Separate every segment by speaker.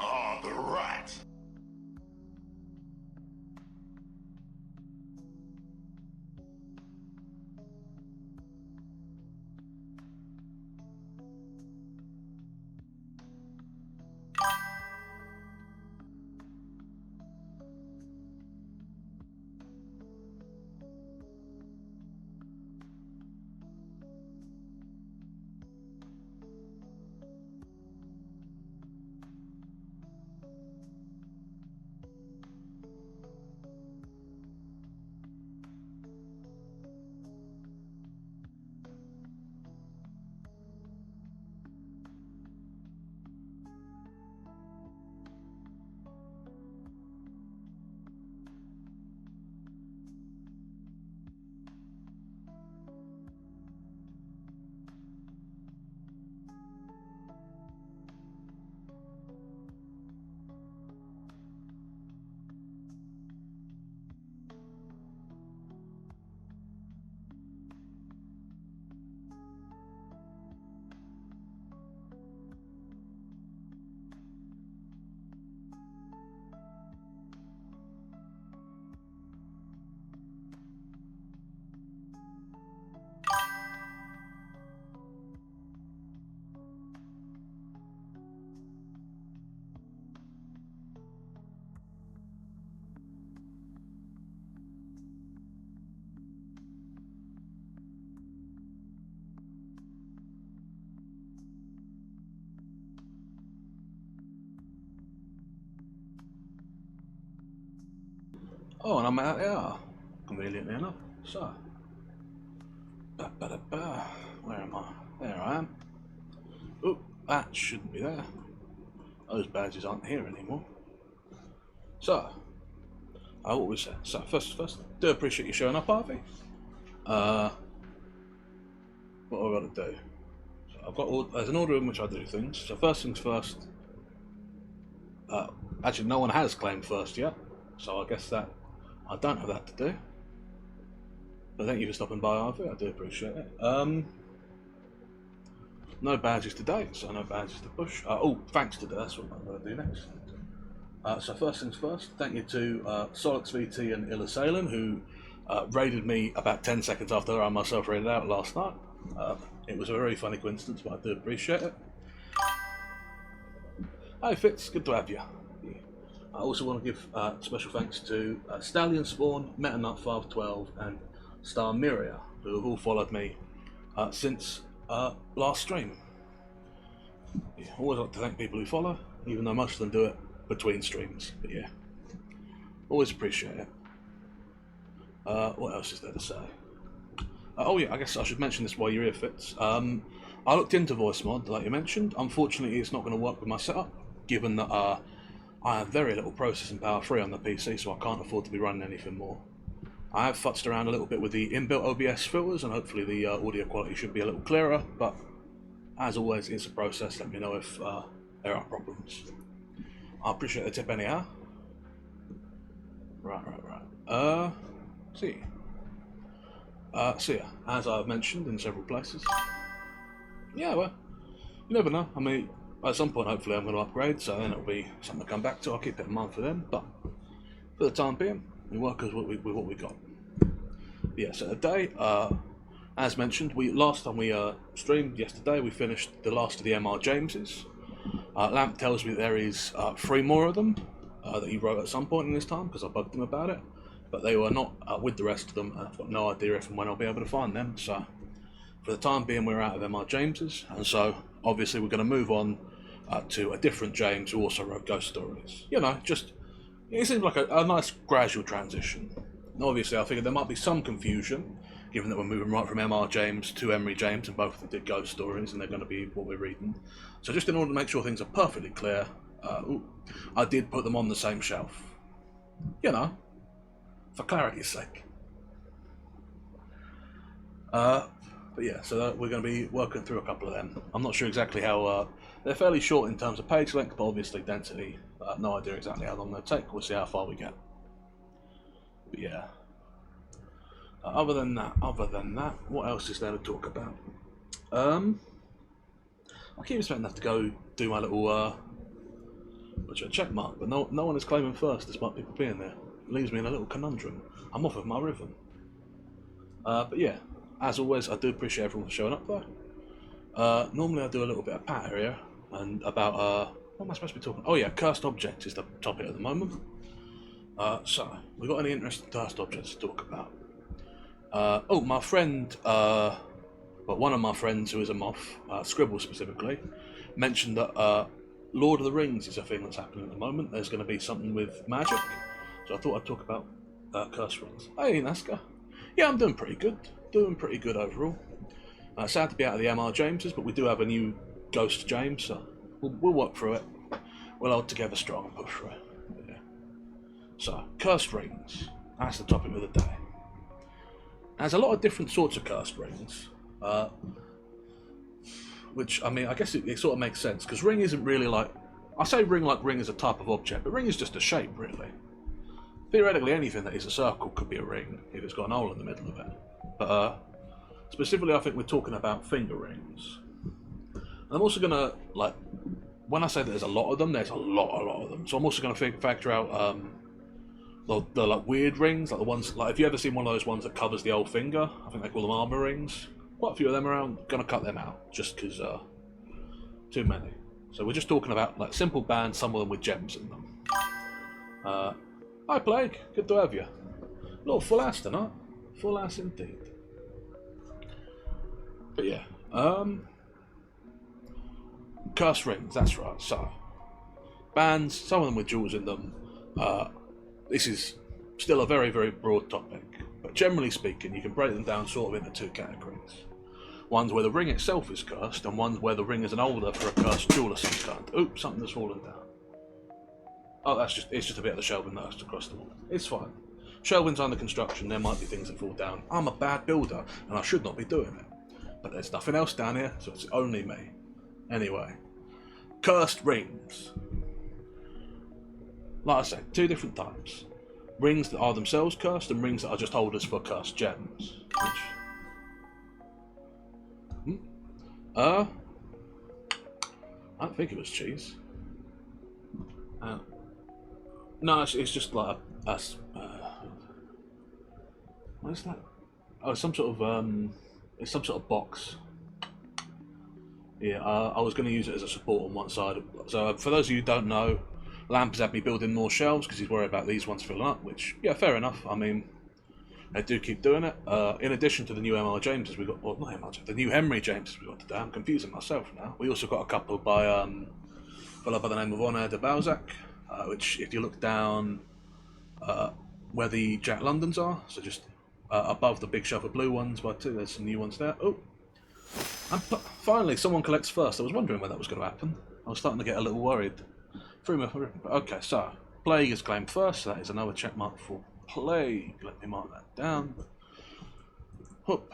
Speaker 1: Ah, the rat!
Speaker 2: Oh, and I'm out here, conveniently enough. So, where am I? There I am. Oh, that shouldn't be there. Those badges aren't here anymore. So, what was that? So, first, do appreciate you showing up, Harvey. What have I got to do? So I've got there's an order in which I do things. So first things first. Actually, no one has claimed first yet, so I guess that I don't have that to do. But thank you for stopping by, Harvey. I do appreciate it. No badges to date, so no badges to push. Thanks to do. That's what I'm going to do next. So first things first, thank you to Solix VT and Illusalen, who raided me about 10 seconds after I myself raided out last night. It was a very funny coincidence, but I do appreciate it. Hey Fitz, good to have you. I also want to give special thanks to Stallion Spawn, MetaNut512, and Star Miria, who have all followed me since last stream. Yeah, always like to thank people who follow, even though most of them do it between streams. But yeah, always appreciate it. What else is there to say? Oh yeah, I guess I should mention this while your ear fits. I looked into voice mod, like you mentioned. Unfortunately, it's not going to work with my setup, given that I have very little processing power free on the PC, so I can't afford to be running anything more. I have futzed around a little bit with the inbuilt OBS filters, and hopefully the audio quality should be a little clearer, but as always, it's a process. Let me know if there are problems. I appreciate the tip anyhow. Right. See. So yeah, as I've mentioned in several places. Yeah, well, you never know. I mean, at some point, hopefully, I'm going to upgrade, so then it'll be something to come back to. I'll keep it in mind for them, but for the time being, we work with what we got. But yeah, so today, as mentioned, last time we streamed yesterday, we finished the last of the MR Jameses. Lamp tells me there is 3 more of them that he wrote at some point in this time, because I bugged him about it, but they were not with the rest of them, and I've got no idea if and when I'll be able to find them, so for the time being we're out of MR Jameses, and so obviously we're going to move on to a different James who also wrote ghost stories. You know, just, it seems like a nice gradual transition. And obviously I figured there might be some confusion, given that we're moving right from MR James to Emery James, and both of them did ghost stories, and they're going to be what we're reading. So just in order to make sure things are perfectly clear, I did put them on the same shelf. You know, for clarity's sake. But yeah, so we're going to be working through a couple of them. I'm not sure exactly how, they're fairly short in terms of page length, but obviously density, no idea exactly how long they'll take. We'll see how far we get. But yeah. Other than that, what else is there to talk about? I keep expecting to have to go do my little, check mark, but no one is claiming first despite people being there. It leaves me in a little conundrum. I'm off of my rhythm. But yeah. As always, I do appreciate everyone for showing up though. Normally I do a little bit of pat here, and about, what am I supposed to be talking? Oh yeah, cursed objects is the topic at the moment. So, we got any interesting cursed objects to talk about? Oh, my friend, one of my friends who is a moth, Scribble specifically, mentioned that Lord of the Rings is a thing that's happening at the moment. There's going to be something with magic, so I thought I'd talk about cursed rings. Hey, Nazca. Yeah, I'm doing pretty good. Doing pretty good overall. Sad to be out of the MR Jameses, but we do have a new Ghost James, so we'll work through it. We'll hold together strong and push through it. Yeah. So, cursed rings. That's the topic of the day. There's a lot of different sorts of cursed rings, which, I mean, I guess it sort of makes sense, because ring isn't really like... I say ring like ring is a type of object, but ring is just a shape, really. Theoretically, anything that is a circle could be a ring, if it's got an hole in the middle of it. But specifically, I think we're talking about finger rings. And I'm also going to, like, when I say that there's a lot of them, there's a lot of them. So I'm also going to factor out the like weird rings, like the ones, like if you ever seen one of those ones that covers the whole finger, I think they call them armor rings. Quite a few of them around. Going to cut them out, just because too many. So we're just talking about like simple bands, some of them with gems in them. Hi Plague, good to have you. Little full ass tonight. Full ass indeed. But yeah, cursed rings, that's right. So, bands, some of them with jewels in them. This is still a very, very broad topic, but generally speaking, you can break them down sort of into 2 categories. One's where the ring itself is cursed, and one's where the ring is an holder for a cursed jewel of some kind. Oops, something has fallen down. Oh, it's just a bit of the shelving that's across the wall. It's fine. Shelving's under construction, there might be things that fall down. I'm a bad builder, and I should not be doing it. But there's nothing else down here, so it's only me. Anyway, cursed rings. Like I said, 2 different types. Rings that are themselves cursed, and rings that are just holders for cursed gems. I don't think it was cheese. No, it's just like what is that? Oh, some sort of it's some sort of box. Yeah, I was going to use it as a support on one side. So for those of you who don't know, Lamp has had me building more shelves because he's worried about these ones filling up. Which, yeah, fair enough. I mean, They do keep doing it. In addition to the new MR Jameses we got, well, not MR James, the new Henry Jameses we got today. I'm confusing myself now. We also got a couple by a fellow by the name of Owen de Balzac, which if you look down where the Jack Londons are, so just above the big shelf of blue ones by two, there's some new ones there. Oh, and finally someone collects first. I was wondering when that was going to happen. I was starting to get a little worried. Okay, so Plague is claimed first, so that is another check mark for Plague. Let me mark that down. Hoop.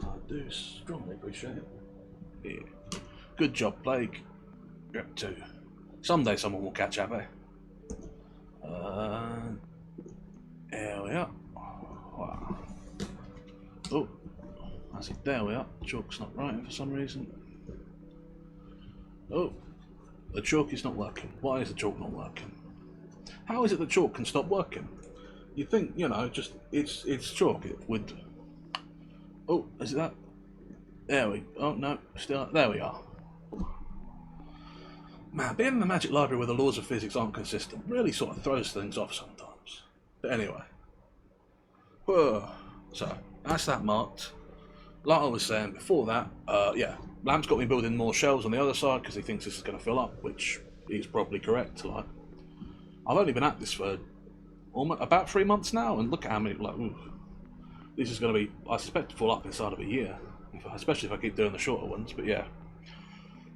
Speaker 2: I do strongly appreciate it. Yeah. Good job, Plague. You're up to. Someday someone will catch up, eh? There we are. Wow. Oh, I see. There we are. Chalk's not right for some reason. Oh, the chalk is not working. Why is the chalk not working? How is it the chalk can stop working? You think, you know, just it's chalk. It would. Oh, is it that? There we. Oh no, still there we are. Man, being in the Magic Library where the laws of physics aren't consistent really sort of throws things off sometimes. But anyway. Whoa. So, that's that marked. Like I was saying before that, yeah, Lamp's got me building more shelves on the other side because he thinks this is going to fill up, which he's probably correct. Like, I've only been at this for almost about 3 months now, and look at how many, like, ooh, this is going to be, I suspect, to fill up inside of a year, especially if I keep doing the shorter ones, but yeah.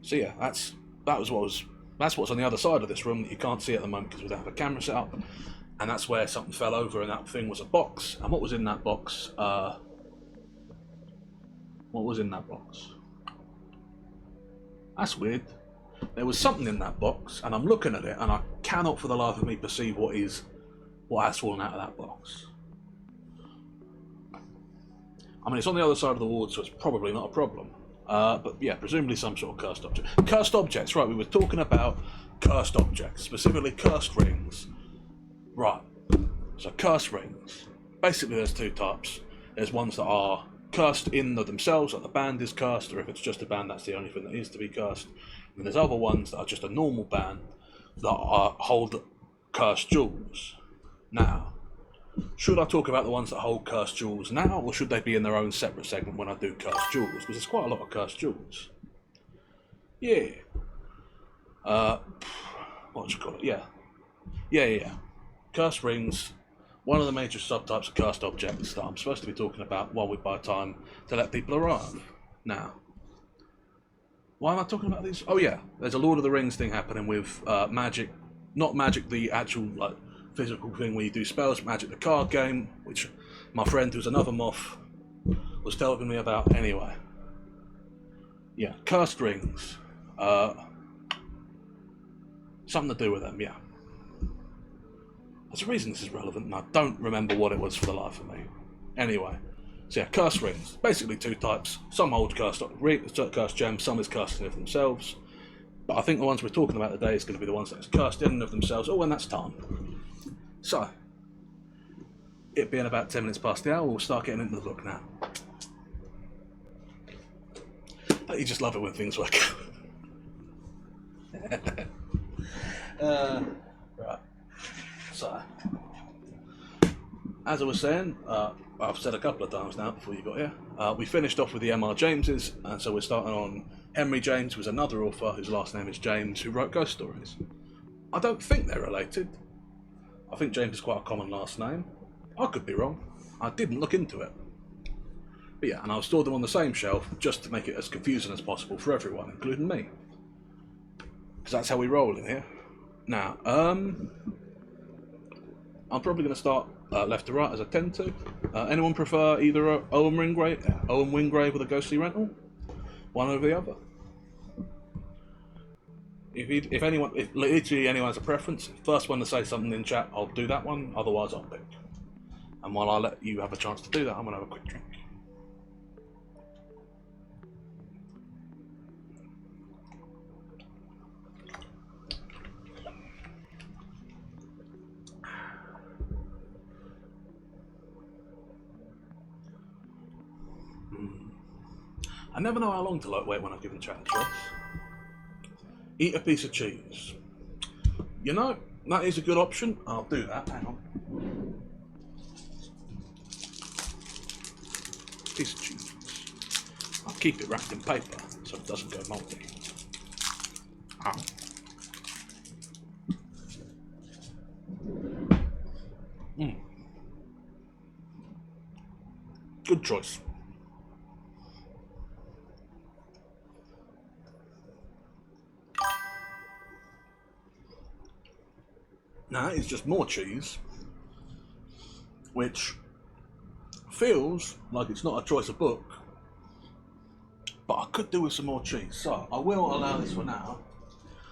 Speaker 2: So yeah, that's what's on the other side of this room that you can't see at the moment because we don't have a camera set up, and that's where something fell over, and that thing was a box. And what was in that box? What was in that box? That's weird. There was something in that box, and I'm looking at it, and I cannot for the life of me perceive what has fallen out of that box. I mean, it's on the other side of the ward, so it's probably not a problem. But yeah, presumably some sort of cursed object. Cursed objects, right, we were talking about cursed objects, specifically cursed rings. Right, so cursed rings. Basically there's two types. There's ones that are cursed in themselves, like the band is cursed, or if it's just a band, that's the only thing that is to be cursed. And there's other ones that are just a normal band that hold cursed jewels. Now, should I talk about the ones that hold cursed jewels now, or should they be in their own separate segment when I do cursed jewels? Because there's quite a lot of cursed jewels. Yeah. What do you call it? Yeah. Cursed rings. One of the major subtypes of cursed objects that I'm supposed to be talking about while we buy time to let people arrive. Now, why am I talking about these? Oh yeah, there's a Lord of the Rings thing happening with Magic, not Magic the actual like physical thing where you do spells, Magic the card game, which my friend who's another moth was telling me about anyway. Yeah, cursed rings. Something to do with them, yeah. There's a reason this is relevant, and I don't remember what it was for the life of me. Anyway, so yeah, cursed rings. Basically two types. Some hold cursed gems, some is cursed in of themselves. But I think the ones we're talking about today is going to be the ones that's cursed in and of themselves. Oh, and that's time. So, it being about 10 minutes past the hour, we'll start getting into the book now. You just love it when things work out. Right. So, as I was saying, I've said a couple of times now before you got here, we finished off with the M.R. Jameses, and so we're starting on Henry James, who was another author whose last name is James, who wrote ghost stories. I don't think they're related. I think James is quite a common last name. I could be wrong. I didn't look into it. But yeah, and I'll store them on the same shelf just to make it as confusing as possible for everyone, including me. Because that's how we roll in here. Now, I'm probably going to start left to right as I tend to. Anyone prefer either Owen Wingrave with a ghostly rental? One over the other. If literally anyone has a preference, first one to say something in chat, I'll do that one, otherwise I'll pick. And while I let you have a chance to do that, I'm going to have a quick drink. I never know how long to wait when I'm giving chat a choice. Eat a piece of cheese. You know, that is a good option. I'll do that. Hang on. Piece of cheese. I'll keep it wrapped in paper so it doesn't go mouldy. Good choice. Now it's just more cheese, which feels like it's not a choice of book, but I could do with some more cheese, so I will allow this for now.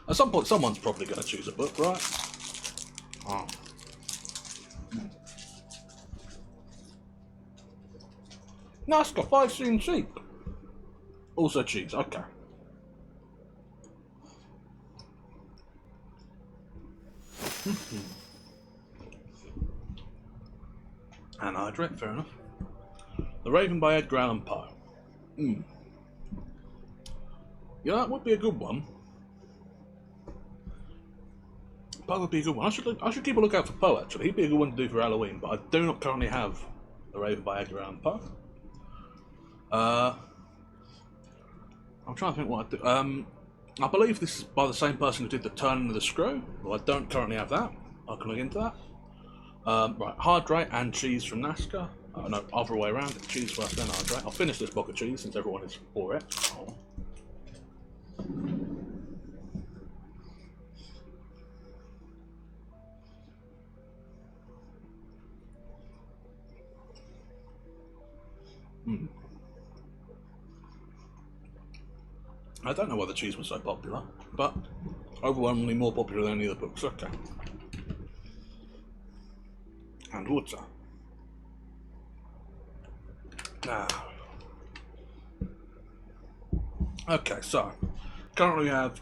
Speaker 2: At some point someone's probably going to choose a book, right? Oh. No, it's got 5 seam sheep. Also cheese, okay. Anhydrate, fair enough. The Raven by Edgar Allan Poe. Yeah, that would be a good one. Poe would be a good one. I should keep a lookout for Poe, actually. He'd be a good one to do for Halloween, but I do not currently have The Raven by Edgar Allan Poe. I'm trying to think what I do. I believe this is by the same person who did The Turning of the Screw. Well, I don't currently have that. I can look into that. Right, hydrate and cheese from Nazca. No, other way around. Cheese first, then hydrate. I'll finish this block of cheese since everyone is for it. Oh. I don't know why the cheese was so popular, but overwhelmingly more popular than any of the books. Okay. And water. Now. Okay, so currently we have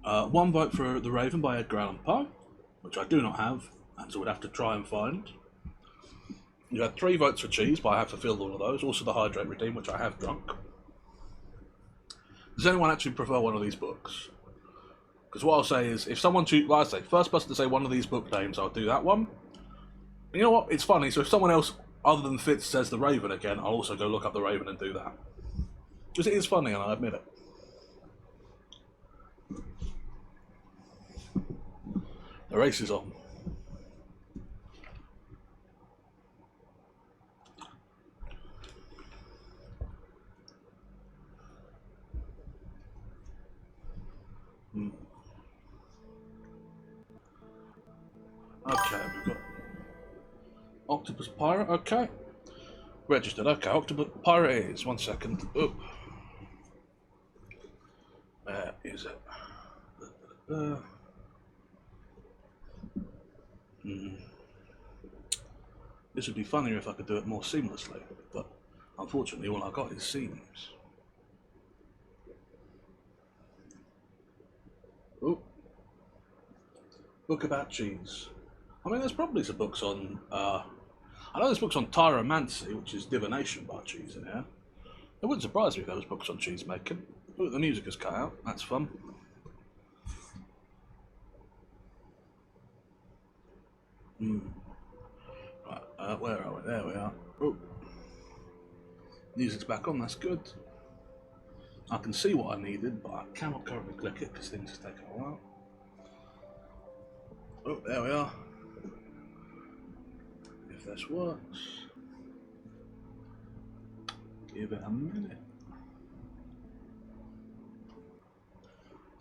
Speaker 2: 1 vote for The Raven by Edgar Allan Poe, which I do not have, and so we'd have to try and find. You had 3 votes for cheese, but I have fulfilled all of those. Also the Hydrate Redeem, which I have drunk. Does anyone actually prefer one of these books? Because what I'll say is, if someone chooses, like I say, first person to say one of these book names, I'll do that one. And you know what? It's funny. So if someone else other than Fitz says The Raven again, I'll also go look up The Raven and do that. Because it is funny, and I admit it. The race is on. Okay, we've got Octopus Pirate, okay. Registered, okay, Octopus Pirate is, 1 second. Oop. Where is it? This would be funnier if I could do it more seamlessly, but unfortunately all I got is seams. Oop. Book about cheese. I mean, there's probably some books on, I know there's books on tyromancy, which is divination by cheese in here. It wouldn't surprise me if there was books on cheese making. Ooh, the music is cut out, that's fun. Right, where are we? There we are. Ooh. Music's back on, that's good. I can see what I needed, but I cannot currently click it because things are taking a while. Oh, there we are. If this works, give it a minute.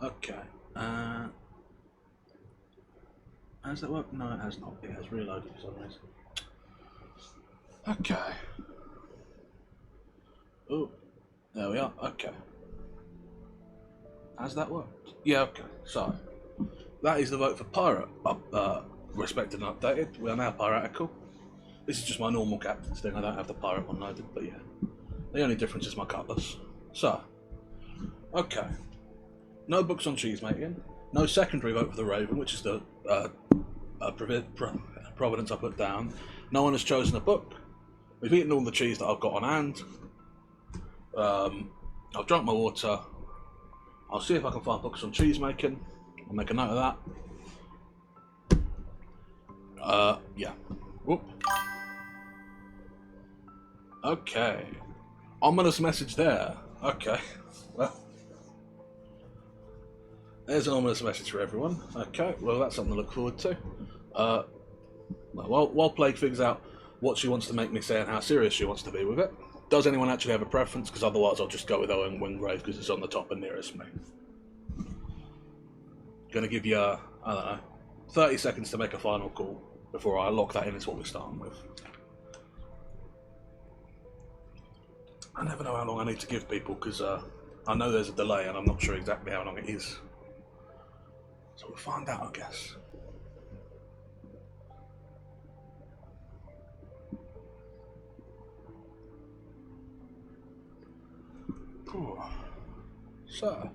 Speaker 2: Okay. Has that worked? No, it has not. It has reloaded for some reason. Okay. Oh, there we are. Okay. Has that worked? Yeah, okay. So, that is the vote for Pirate. Respected and updated. We are now piratical. This is just my normal captain's thing. I don't have the pirate one loaded, but yeah. The only difference is my cutlass. So, okay. No books on cheese making. No secondary vote for the Raven, which is the providence I put down. No one has chosen a book. We've eaten all the cheese that I've got on hand. I've drunk my water. I'll see if I can find books on cheese making. I'll make a note of that. Yeah. Whoop. Okay. Ominous message there. Okay. Well, there's an ominous message for everyone. Okay, well, that's something to look forward to. While Plague figures out what she wants to make me say and how serious she wants to be with it, does anyone actually have a preference? Because otherwise I'll just go with Owen Wingrave because it's on the top and nearest me. Gonna give you, I don't know, 30 seconds to make a final call before I lock that in as what we're starting with. I never know how long I need to give people because I know there's a delay and I'm not sure exactly how long it is. So we'll find out, I guess. So.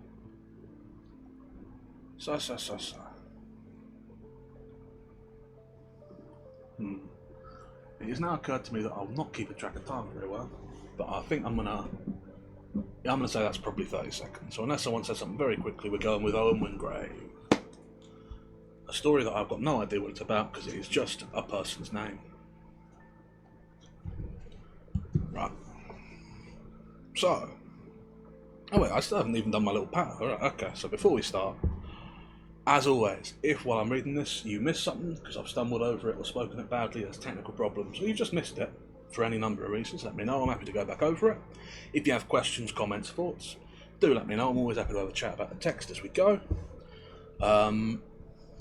Speaker 2: It has now occurred to me that I'll not keep a track of time very well, but I think I'm gonna say that's probably 30 seconds. So unless someone says something very quickly, we're going with Owen Wingrave. A story that I've got no idea what it's about because it is just a person's name. Right. So. Oh wait, I still haven't even done my little patter. Alright, okay, so before we start, as always, if while I'm reading this you miss something because I've stumbled over it or spoken it badly, there's technical problems, or you've just missed it for any number of reasons, let me know. I'm happy to go back over it. If you have questions, comments, thoughts, do let me know. I'm always happy to have a chat about the text as we go.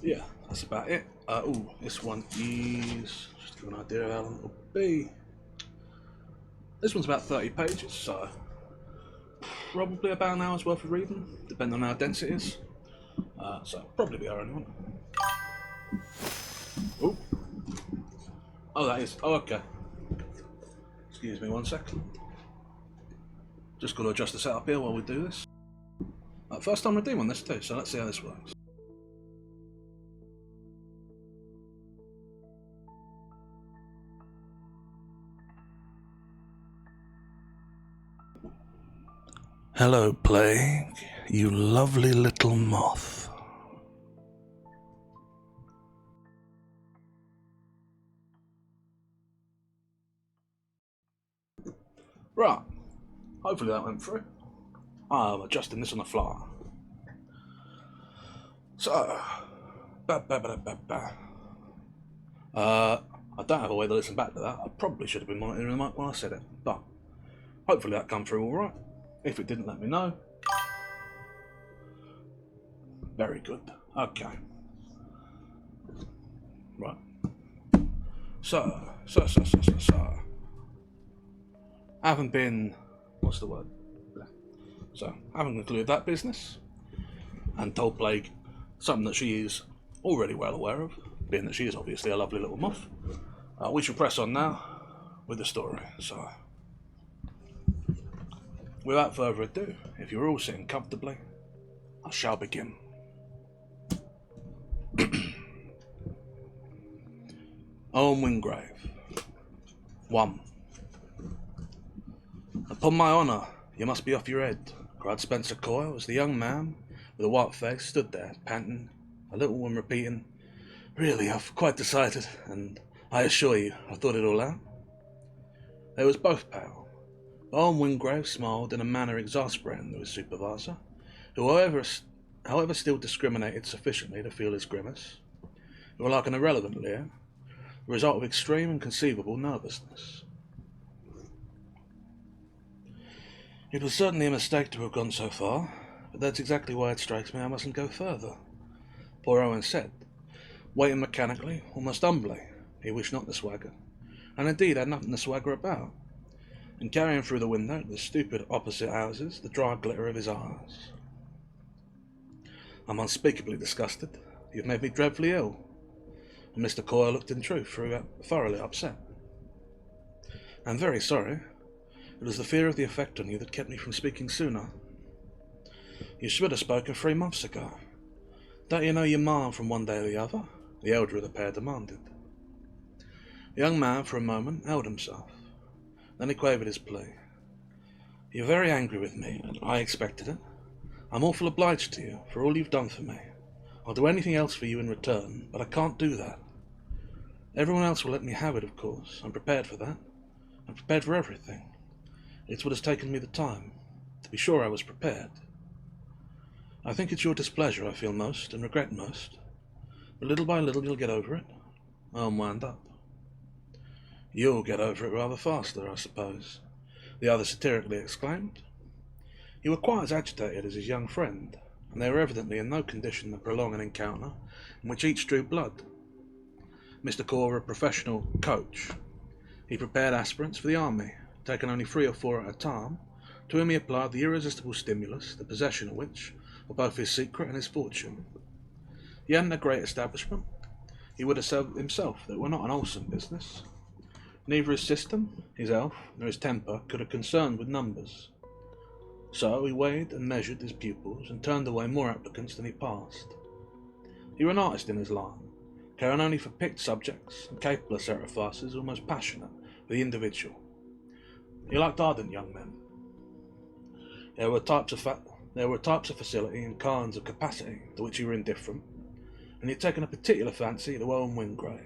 Speaker 2: Yeah, that's about it. This one is, just to give an idea of how long it'll be. This one's about 30 pages, so probably about an hour's worth of reading, depending on how dense it is. So probably be our only one. Oh, that is. Oh, okay. Excuse me 1 second. Just got to adjust the setup here while we do this. First time redeem on this too, so let's see how this works. Hello, Plague, you lovely little moth. Right, hopefully that went through. I'm adjusting this on the fly. So, I don't have a way to listen back to that. I probably should have been monitoring the mic when I said it, but hopefully that come through alright. If it didn't, let me know. Very good. Okay. Right. So. Having been, what's the word? So, having concluded that business, and told Plague something that she is already well aware of, being that she is obviously a lovely little moth, we shall press on now with the story. So, without further ado, if you're all sitting comfortably, I shall begin. Owen Wingrave. 1. Upon my honour, you must be off your head, cried Spencer Coyle as the young man, with a white face, stood there, panting a little and repeating, "Really, I've quite decided, and I assure you, I've thought it all out." They was both pale. Owen Wingrave smiled in a manner exasperating to his supervisor, who however still discriminated sufficiently to feel his grimace. It was like an irrelevant leer, the result of extreme and conceivable nervousness. It was certainly a mistake to have gone so far, but that's exactly why it strikes me I mustn't go further. Poor Owen said, waiting mechanically, almost humbly. He wished not to swagger, and indeed had nothing to swagger about, and carrying through the window the stupid opposite houses the dry glitter of his eyes. I'm unspeakably disgusted. You've made me dreadfully ill. And Mr. Coyle looked in truth thoroughly upset. I'm very sorry. It was the fear of the effect on you that kept me from speaking sooner. You should have spoken 3 months ago. Don't you know your ma from one day to the other? The elder of the pair demanded. The young man for a moment held himself. Then he quavered his plea. You're very angry with me, and I expected it. I'm awful obliged to you for all you've done for me. I'll do anything else for you in return, but I can't do that. Everyone else will let me have it, of course. I'm prepared for that. I'm prepared for everything. It's what has taken me the time. To be sure I was prepared. I think it's your displeasure I feel most, and regret most. But little by little you'll get over it. I'll wind up. You'll get over it rather faster, I suppose, the other satirically exclaimed. You were quite as agitated as his young friend, and they were evidently in no condition to prolong an encounter in which each drew blood. Mr. Core, a professional coach. He prepared aspirants for the army, taking only 3 or 4 at a time, to whom he applied the irresistible stimulus, the possession of which were both his secret and his fortune. He hadn't a great establishment. He would have said himself that it were not an wholesome business. Neither his system, his health, nor his temper could have concerned with numbers. So he weighed and measured his pupils and turned away more applicants than he passed. He were an artist in his line, caring only for picked subjects and capable of sacrifices almost passionate for the individual. He liked ardent young men. There were types of facility and kinds of capacity to which he were indifferent, and he had taken a particular fancy to Owen Wingrave.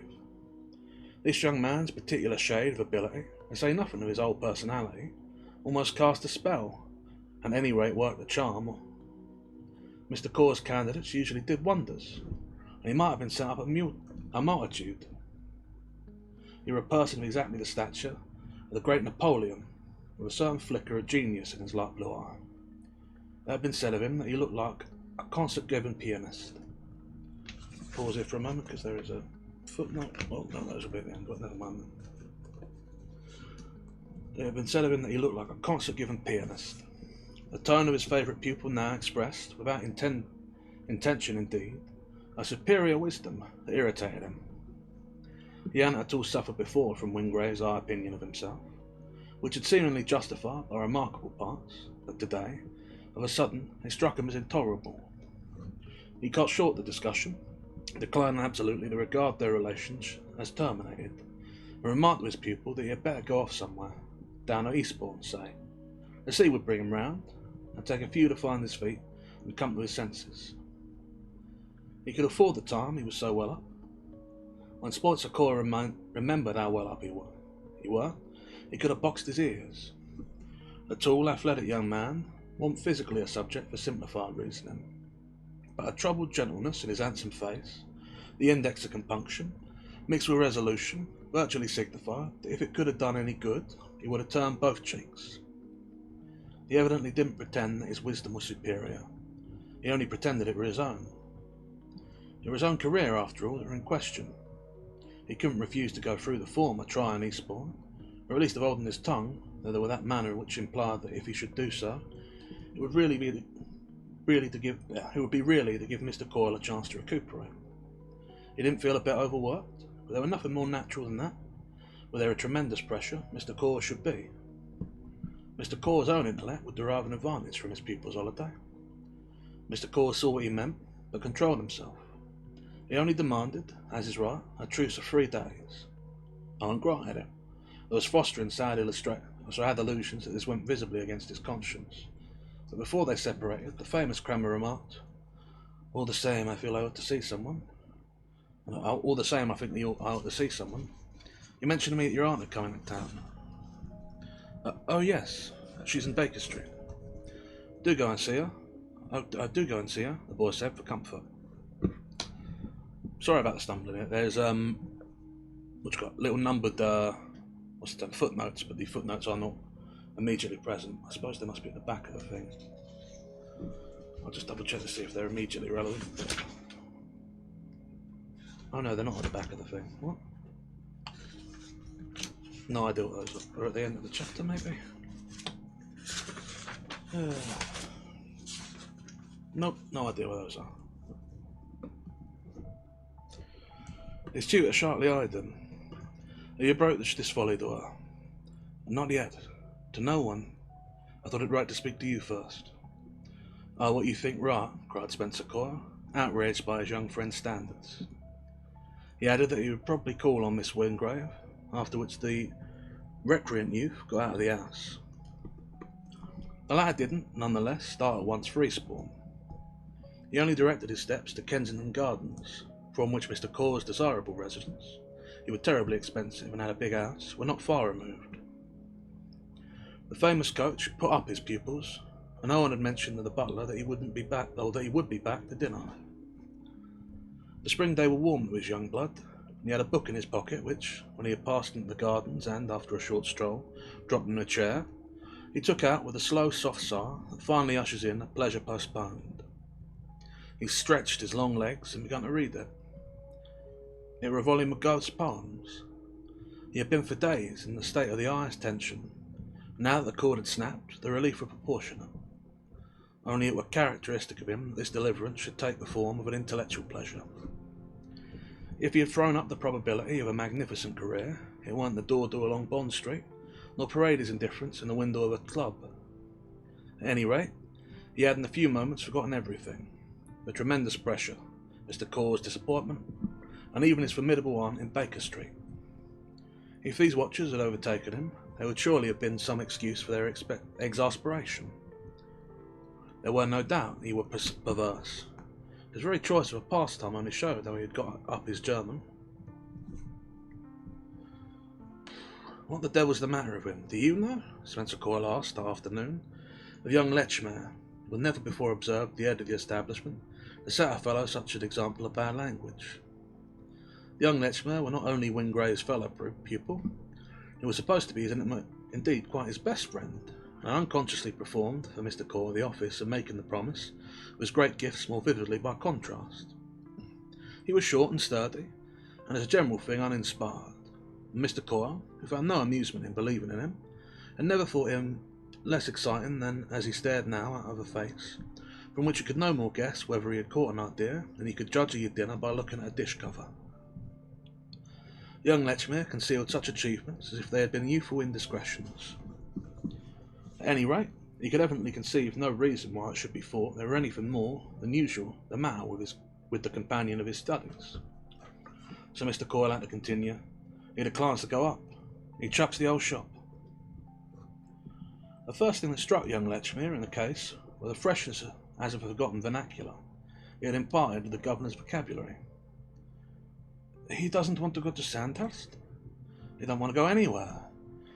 Speaker 2: This young man's particular shade of ability, to say nothing of his whole personality, almost cast a spell, at any rate worked a charm. Mr. Core's candidates usually did wonders, and he might have been sent up a multitude. He were a person of exactly the stature of the great Napoleon, with a certain flicker of genius in his light blue eye. It had been said of him that he looked like a concert-given pianist. Pause here for a moment, because there is a footnote. Oh, no, that was a bit then, but never mind. It had been said of him that he looked like a concert-given pianist. The tone of his favourite pupil now expressed, without intention indeed, a superior wisdom that irritated him. He hadn't at all suffered before from Wingrave's high opinion of himself, which had seemingly justified by remarkable parts, but today, of a sudden, it struck him as intolerable. He cut short the discussion, declining absolutely to regard their relations as terminated, and remarked to his pupil that he had better go off somewhere, down at Eastbourne, say. The sea would bring him round, and take a few to find his feet and come to his senses. He could afford the time, he was so well up. When Spencer Core remembered how well up he were, he could have boxed his ears. A tall, athletic young man wasn't physically a subject for simplified reasoning, but a troubled gentleness in his handsome face, the index of compunction, mixed with resolution, virtually signified that if it could have done any good, he would have turned both cheeks. He evidently didn't pretend that his wisdom was superior. He only pretended it were his own. It was his own career, after all, that were in question. He couldn't refuse to go through the form of trying Eastbourne, or at least of holding his tongue, though there were that manner which implied that if he should do so, it would really be to give Mr. Coyle a chance to recuperate. He didn't feel a bit overworked, but there was nothing more natural than that. With there a tremendous pressure, Mr. Core should be. Mr. Core's own intellect would derive an advantage from his pupil's holiday. Mr. Core saw what he meant, but controlled himself. He only demanded, as is right, a truce of 3 days. Owen granted it, though as Foster had illusions that this went visibly against his conscience. But before they separated, the famous Cranmer remarked, "All the same, I feel I ought to see someone. All the same, I think I ought to see someone. You mentioned to me that your aunt had come into town." Oh yes, she's in Baker Street." "Do go and see her." "I do go and see her," the boy said for comfort. Sorry about the stumbling here. There's which got little numbered footnotes, but the footnotes are not immediately present. I suppose they must be at the back of the thing. I'll just double check to see if they're immediately relevant. Oh no, they're not at the back of the thing. What? No idea what those are. Or at the end of the chapter, maybe? Nope, no idea what those are. His tutor sharply eyed them. "Have you broached this folly to her?" "Not yet. To no one. I thought it right to speak to you first." "Ah, what you think right," cried Spencer Coyle, outraged by his young friend's standards. He added that he would probably call on Miss Wingrave, after which the recreant youth got out of the house. The lad didn't, nonetheless, start at once for Eastbourne. He only directed his steps to Kensington Gardens, from which Mr. Core's desirable residence, who were terribly expensive and had a big house, were not far removed. The famous coach put up his pupils, and Owen had mentioned to the butler that he wouldn't be back, or that he would be back to dinner. The spring day were warm to his young blood, and he had a book in his pocket which, when he had passed into the gardens and, after a short stroll, dropped in a chair, he took out with a slow, soft sigh that finally ushers in a pleasure postponed. He stretched his long legs and began to read it. It were a volume of Goethe's poems. He had been for days in the state of the highest tension. Now that the cord had snapped, the relief were proportionate. Only it were characteristic of him that this deliverance should take the form of an intellectual pleasure. If he had thrown up the probability of a magnificent career, it weren't the door along Bond Street, nor parade his indifference in the window of a club. At any rate, he had in a few moments forgotten everything. The tremendous pressure, Mr. Core's disappointment, and even his formidable one in Baker Street. If these watchers had overtaken him, there would surely have been some excuse for their exasperation. There were no doubt he were perverse. His very choice of a pastime only showed how he had got up his German. What the devil's the matter with him? Do you know? Spencer Coyle asked that afternoon of young Lechmere, who had never before observed the head of the establishment to set a fellow such an example of bad language. Young Lechmere were not only Wingrave's fellow pupil, he was supposed to be his intimate, indeed quite his best friend, and unconsciously performed for Mr. Core the office of making the promise of his great gifts more vividly by contrast. He was short and sturdy, and as a general thing uninspired, and Mr. Coyle, who found no amusement in believing in him, and never thought him less exciting than as he stared now out of a face, from which he could no more guess whether he had caught an idea than he could judge he had dinner by looking at a dish cover. Young Lechmere concealed such achievements as if they had been youthful indiscretions. At any rate, he could evidently conceive no reason why it should be thought there were anything more than usual the matter with the companion of his studies. So Mr. Coyle had to continue. He declines to go up. He chucks the old shop. The first thing that struck young Lechmere in the case was the freshness as of a forgotten vernacular he had imparted to the governor's vocabulary. He doesn't want to go to Sandhurst. He don't want to go anywhere.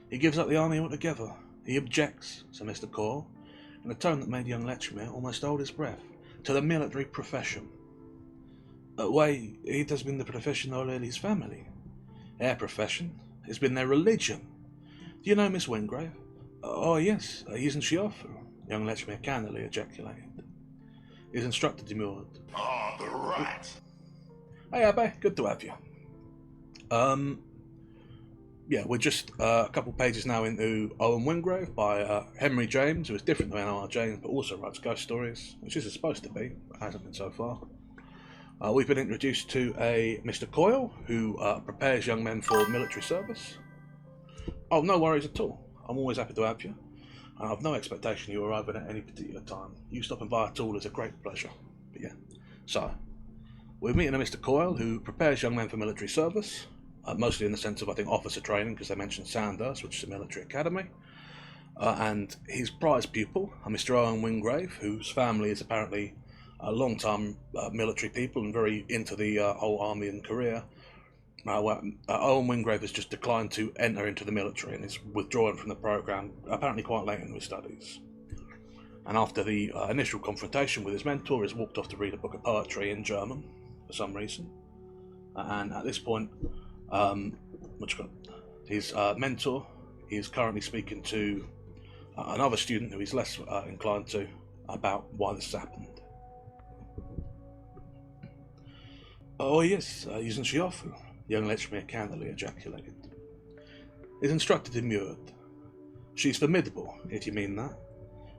Speaker 2: He gives up the army altogether. He objects, said Mr. Coyle, in a tone that made young Lechmere almost hold his breath, to the military profession. Why, it has been the profession of all his family. Their profession has been their religion. Do you know Miss Wingrave? Oh, yes. Isn't she awful? Young Lechmere candidly ejaculated. His instructor demurred.
Speaker 1: Oh, the rat!
Speaker 2: Hey, Abbe, good to have you. Yeah, we're just a couple pages now into Owen Wingrave by Henry James, who is different than N.R. James, but also writes ghost stories, which this is supposed to be, but hasn't been so far. We've been introduced to a Mr. Coyle, who prepares young men for military service. Oh, no worries at all. I'm always happy to have you. I've no expectation you arriving at any particular time. You stopping by at all is a great pleasure. But yeah, so we're meeting a Mr. Coyle who prepares young men for military service, mostly in the sense of, I think, officer training, because they mentioned Sandhurst, which is a military academy. And his prize pupil, a Mr. Owen Wingrave, whose family is apparently long-time military people and very into the whole army and career. Owen Wingrave has just declined to enter into the military and is withdrawing from the programme, apparently quite late in his studies. And after the initial confrontation with his mentor, he's walked off to read a book of poetry in German, for some reason. And at this point, his mentor is currently speaking to another student who he's less inclined to about why this has happened. Oh yes, isn't she awful? Young Lechmere candidly ejaculated. His instructor demurred. She's formidable, if you mean that.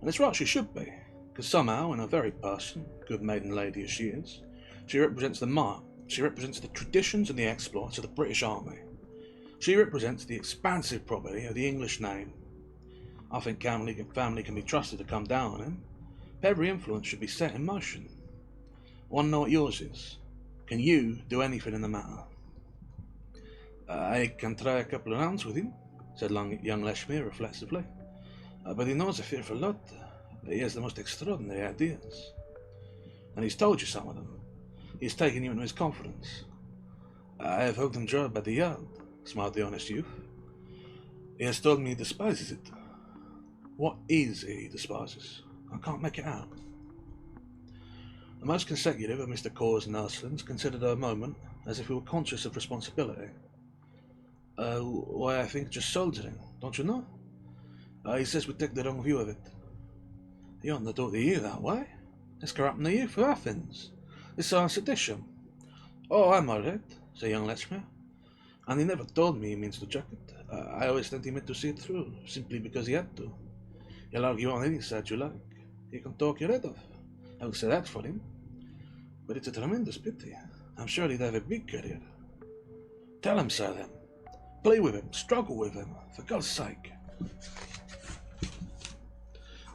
Speaker 2: And it's right she should be, because somehow, in a very person, good maiden lady as she is, she represents the mark, she represents the traditions and the exploits of the British Army. She represents the expansive property of the English name. I think family can be trusted to come down on him, but every influence should be set in motion. Want to know what yours is? Can you do anything in the matter? I can try a couple of rounds with him, said young Lechmere reflexively. But he knows a fearful lot. He has the most extraordinary ideas. And he's told you some of them. He's taken you into his confidence. I have held him job by the yard, smiled the honest youth. He has told me he despises it. What is it he despises? I can't make it out. The most consecutive of Mr. Core's nurslings considered a moment as if he were conscious of responsibility. Why, I think just soldiering, don't you know? He says we take the wrong view of it. You oughtn't to do it to you that way. It's corrupting the youth for Athens. It's on sedition. Oh, I'm alright, said young Lechmere. And he never told me he means to chuck it. I always think he meant to see it through, simply because he had to. He'll argue on any side you like. He can talk your head off. I will say that for him. But it's a tremendous pity. I'm sure he'd have a big career. Tell him so then. Play with him, struggle with him, for God's sake.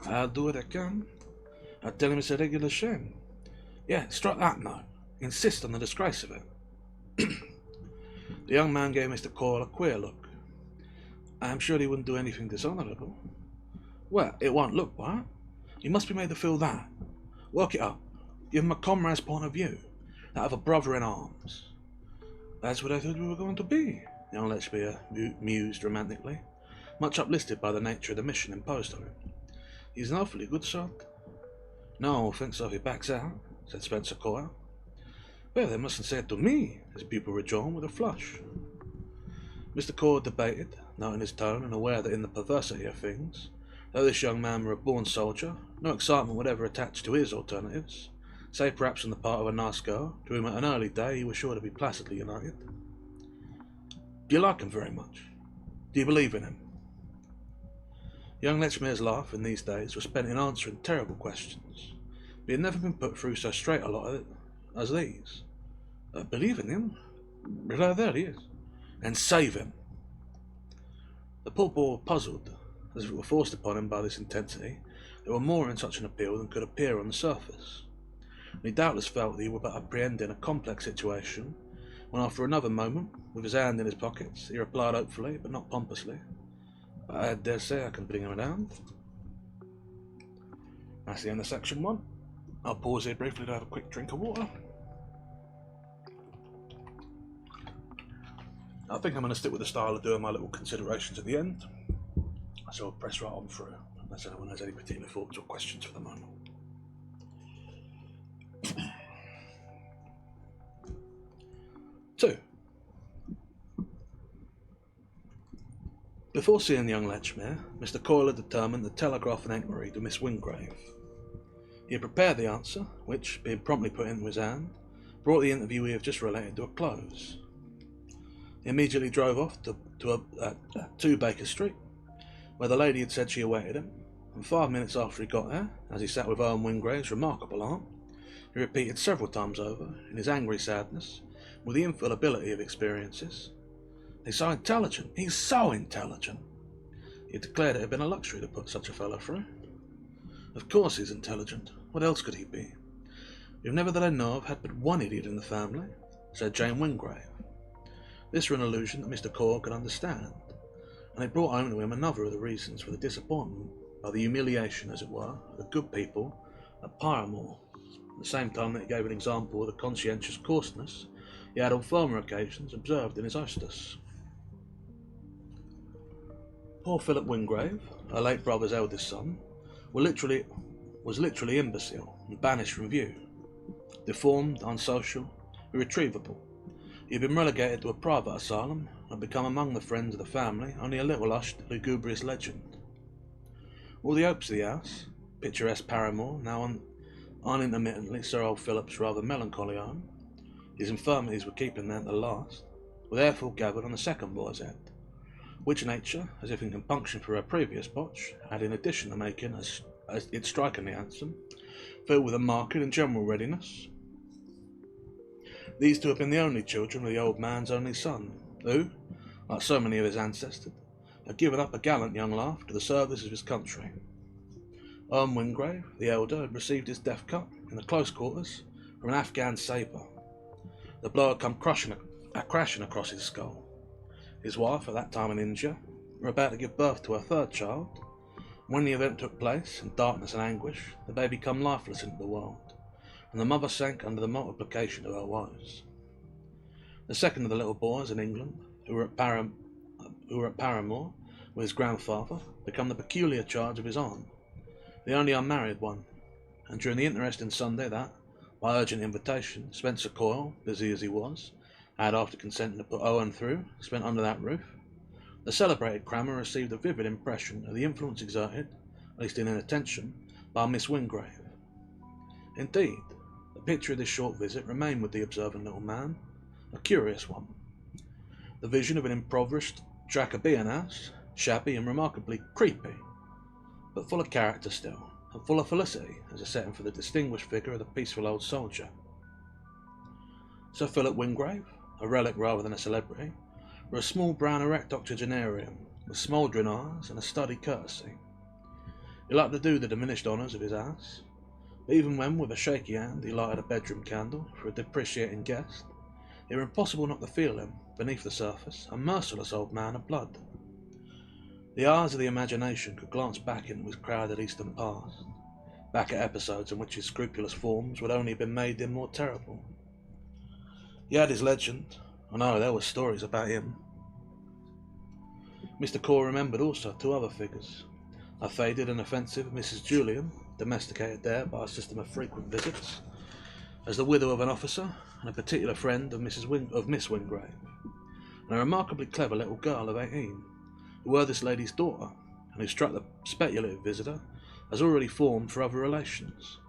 Speaker 2: I'll do what I can. I'll tell him it's a regular shame. Yeah, strike that now. Insist on the disgrace of it. The young man gave Mr. Core a queer look. I'm sure he wouldn't do anything dishonourable. Well, it won't look right. You must be made to feel that. Work it up. Give him a comrade's point of view. That of a brother in arms. That's what I thought we were going to be, young Lechmere mused romantically, much uplifted by the nature of the mission imposed on him. He's an awfully good sort. No one thinks so if he backs out, said Spencer Core. Well, they mustn't say it to me, his pupil rejoined with a flush. Mr. Core debated, noting his tone and aware that in the perversity of things, though this young man were a born soldier, no excitement would ever attach to his alternatives, save perhaps on the part of a nice girl, to whom at an early day he was sure to be placidly united. Do you like him very much? Do you believe in him? Young Lechmere's life in these days was spent in answering terrible questions, but he had never been put through so straight a lot of it as these. Believe in him? Right there he is. And save him. The poor boy puzzled, as if it were forced upon him by this intensity. There were more in such an appeal than could appear on the surface, and he doubtless felt that he were but apprehending a complex situation, when after another moment, with his hand in his pockets, he replied hopefully, but not pompously, I dare say I can bring him around. That's the end of section 1. I'll pause here briefly to have a quick drink of water. I think I'm going to stick with the style of doing my little considerations at the end, so I'll press right on through, unless anyone has any particular thoughts or questions for the moment. Two. Before seeing young Lechmere, Mr. Coyle had determined to telegraph an enquiry to Miss Wingrave. He had prepared the answer, which, being promptly put into his hand, brought the interview we have just related to a close. He immediately drove off to Baker Street, where the lady had said she awaited him, and 5 minutes after he got there, as he sat with Owen Wingrave's remarkable aunt, he repeated several times over, in his angry sadness, with the infallibility of experiences, "He's so intelligent, he's so intelligent." He had declared it had been a luxury to put such a fellow through. Of course he's intelligent, what else could he be? We've never that I know of had but one idiot in the family, said Jane Wingrave. This was an allusion that Mr. Core could understand, and it brought home to him another of the reasons for the disappointment, by the humiliation, as it were, of the good people at Paramore, at the same time that it gave an example of the conscientious coarseness he had on former occasions observed in his hostess. Poor Philip Wingrave, her late brother's eldest son, was literally imbecile and banished from view. Deformed, unsocial, irretrievable, he had been relegated to a private asylum and had become among the friends of the family only a little hushed, lugubrious legend. All the hopes of the house, picturesque Paramore, now unintermittently Sir Old Philip's rather melancholy home, his infirmities were keeping there at the last, were therefore gathered on the second boy's head, which nature, as if in compunction for her previous botch, had in addition to making, as it strikingly handsome, filled with a marked and general readiness. These two had been the only children of the old man's only son, who, like so many of his ancestors, had given up a gallant young life to the service of his country. Owen Wingrave, the elder, had received his death cut in the close quarters from an Afghan sabre. The blow had come crashing across his skull. His wife, at that time in India, were about to give birth to her third child. When the event took place, in darkness and anguish, the baby came lifeless into the world, and the mother sank under the multiplication of her woes. The second of the little boys in England, who were at Paramore with his grandfather, become the peculiar charge of his aunt, the only unmarried one, and during the interesting Sunday that, by urgent invitation, Spencer Coyle, busy as he was, had, after consenting to put Owen through, spent under that roof, the celebrated crammer received a vivid impression of the influence exerted, at least in inattention, by Miss Wingrave. Indeed, the picture of this short visit remained with the observant little man, a curious one. The vision of an impoverished Jacobean house, shabby and remarkably creepy, but full of character still, and full of felicity as a setting for the distinguished figure of the peaceful old soldier. Sir Philip Wingrave, a relic rather than a celebrity, wore a small brown erect octogenarian with smouldering eyes and a studied courtesy. He liked to do the diminished honours of his house, but even when with a shaky hand he lighted a bedroom candle for a depreciating guest, it were impossible not to feel him, beneath the surface, a merciless old man of blood. The eyes of the imagination could glance back into his crowded eastern past, back at episodes in which his scrupulous forms would only have been made him more terrible. He had his legend. I know there were stories about him. Mr. Core remembered also two other figures, a faded and offensive Mrs. Julian, domesticated there by a system of frequent visits, as the widow of an officer and a particular friend of Miss Wingrave, and a remarkably clever little girl of 18, who were this lady's daughter, and who struck the speculative visitor as already formed for other relations.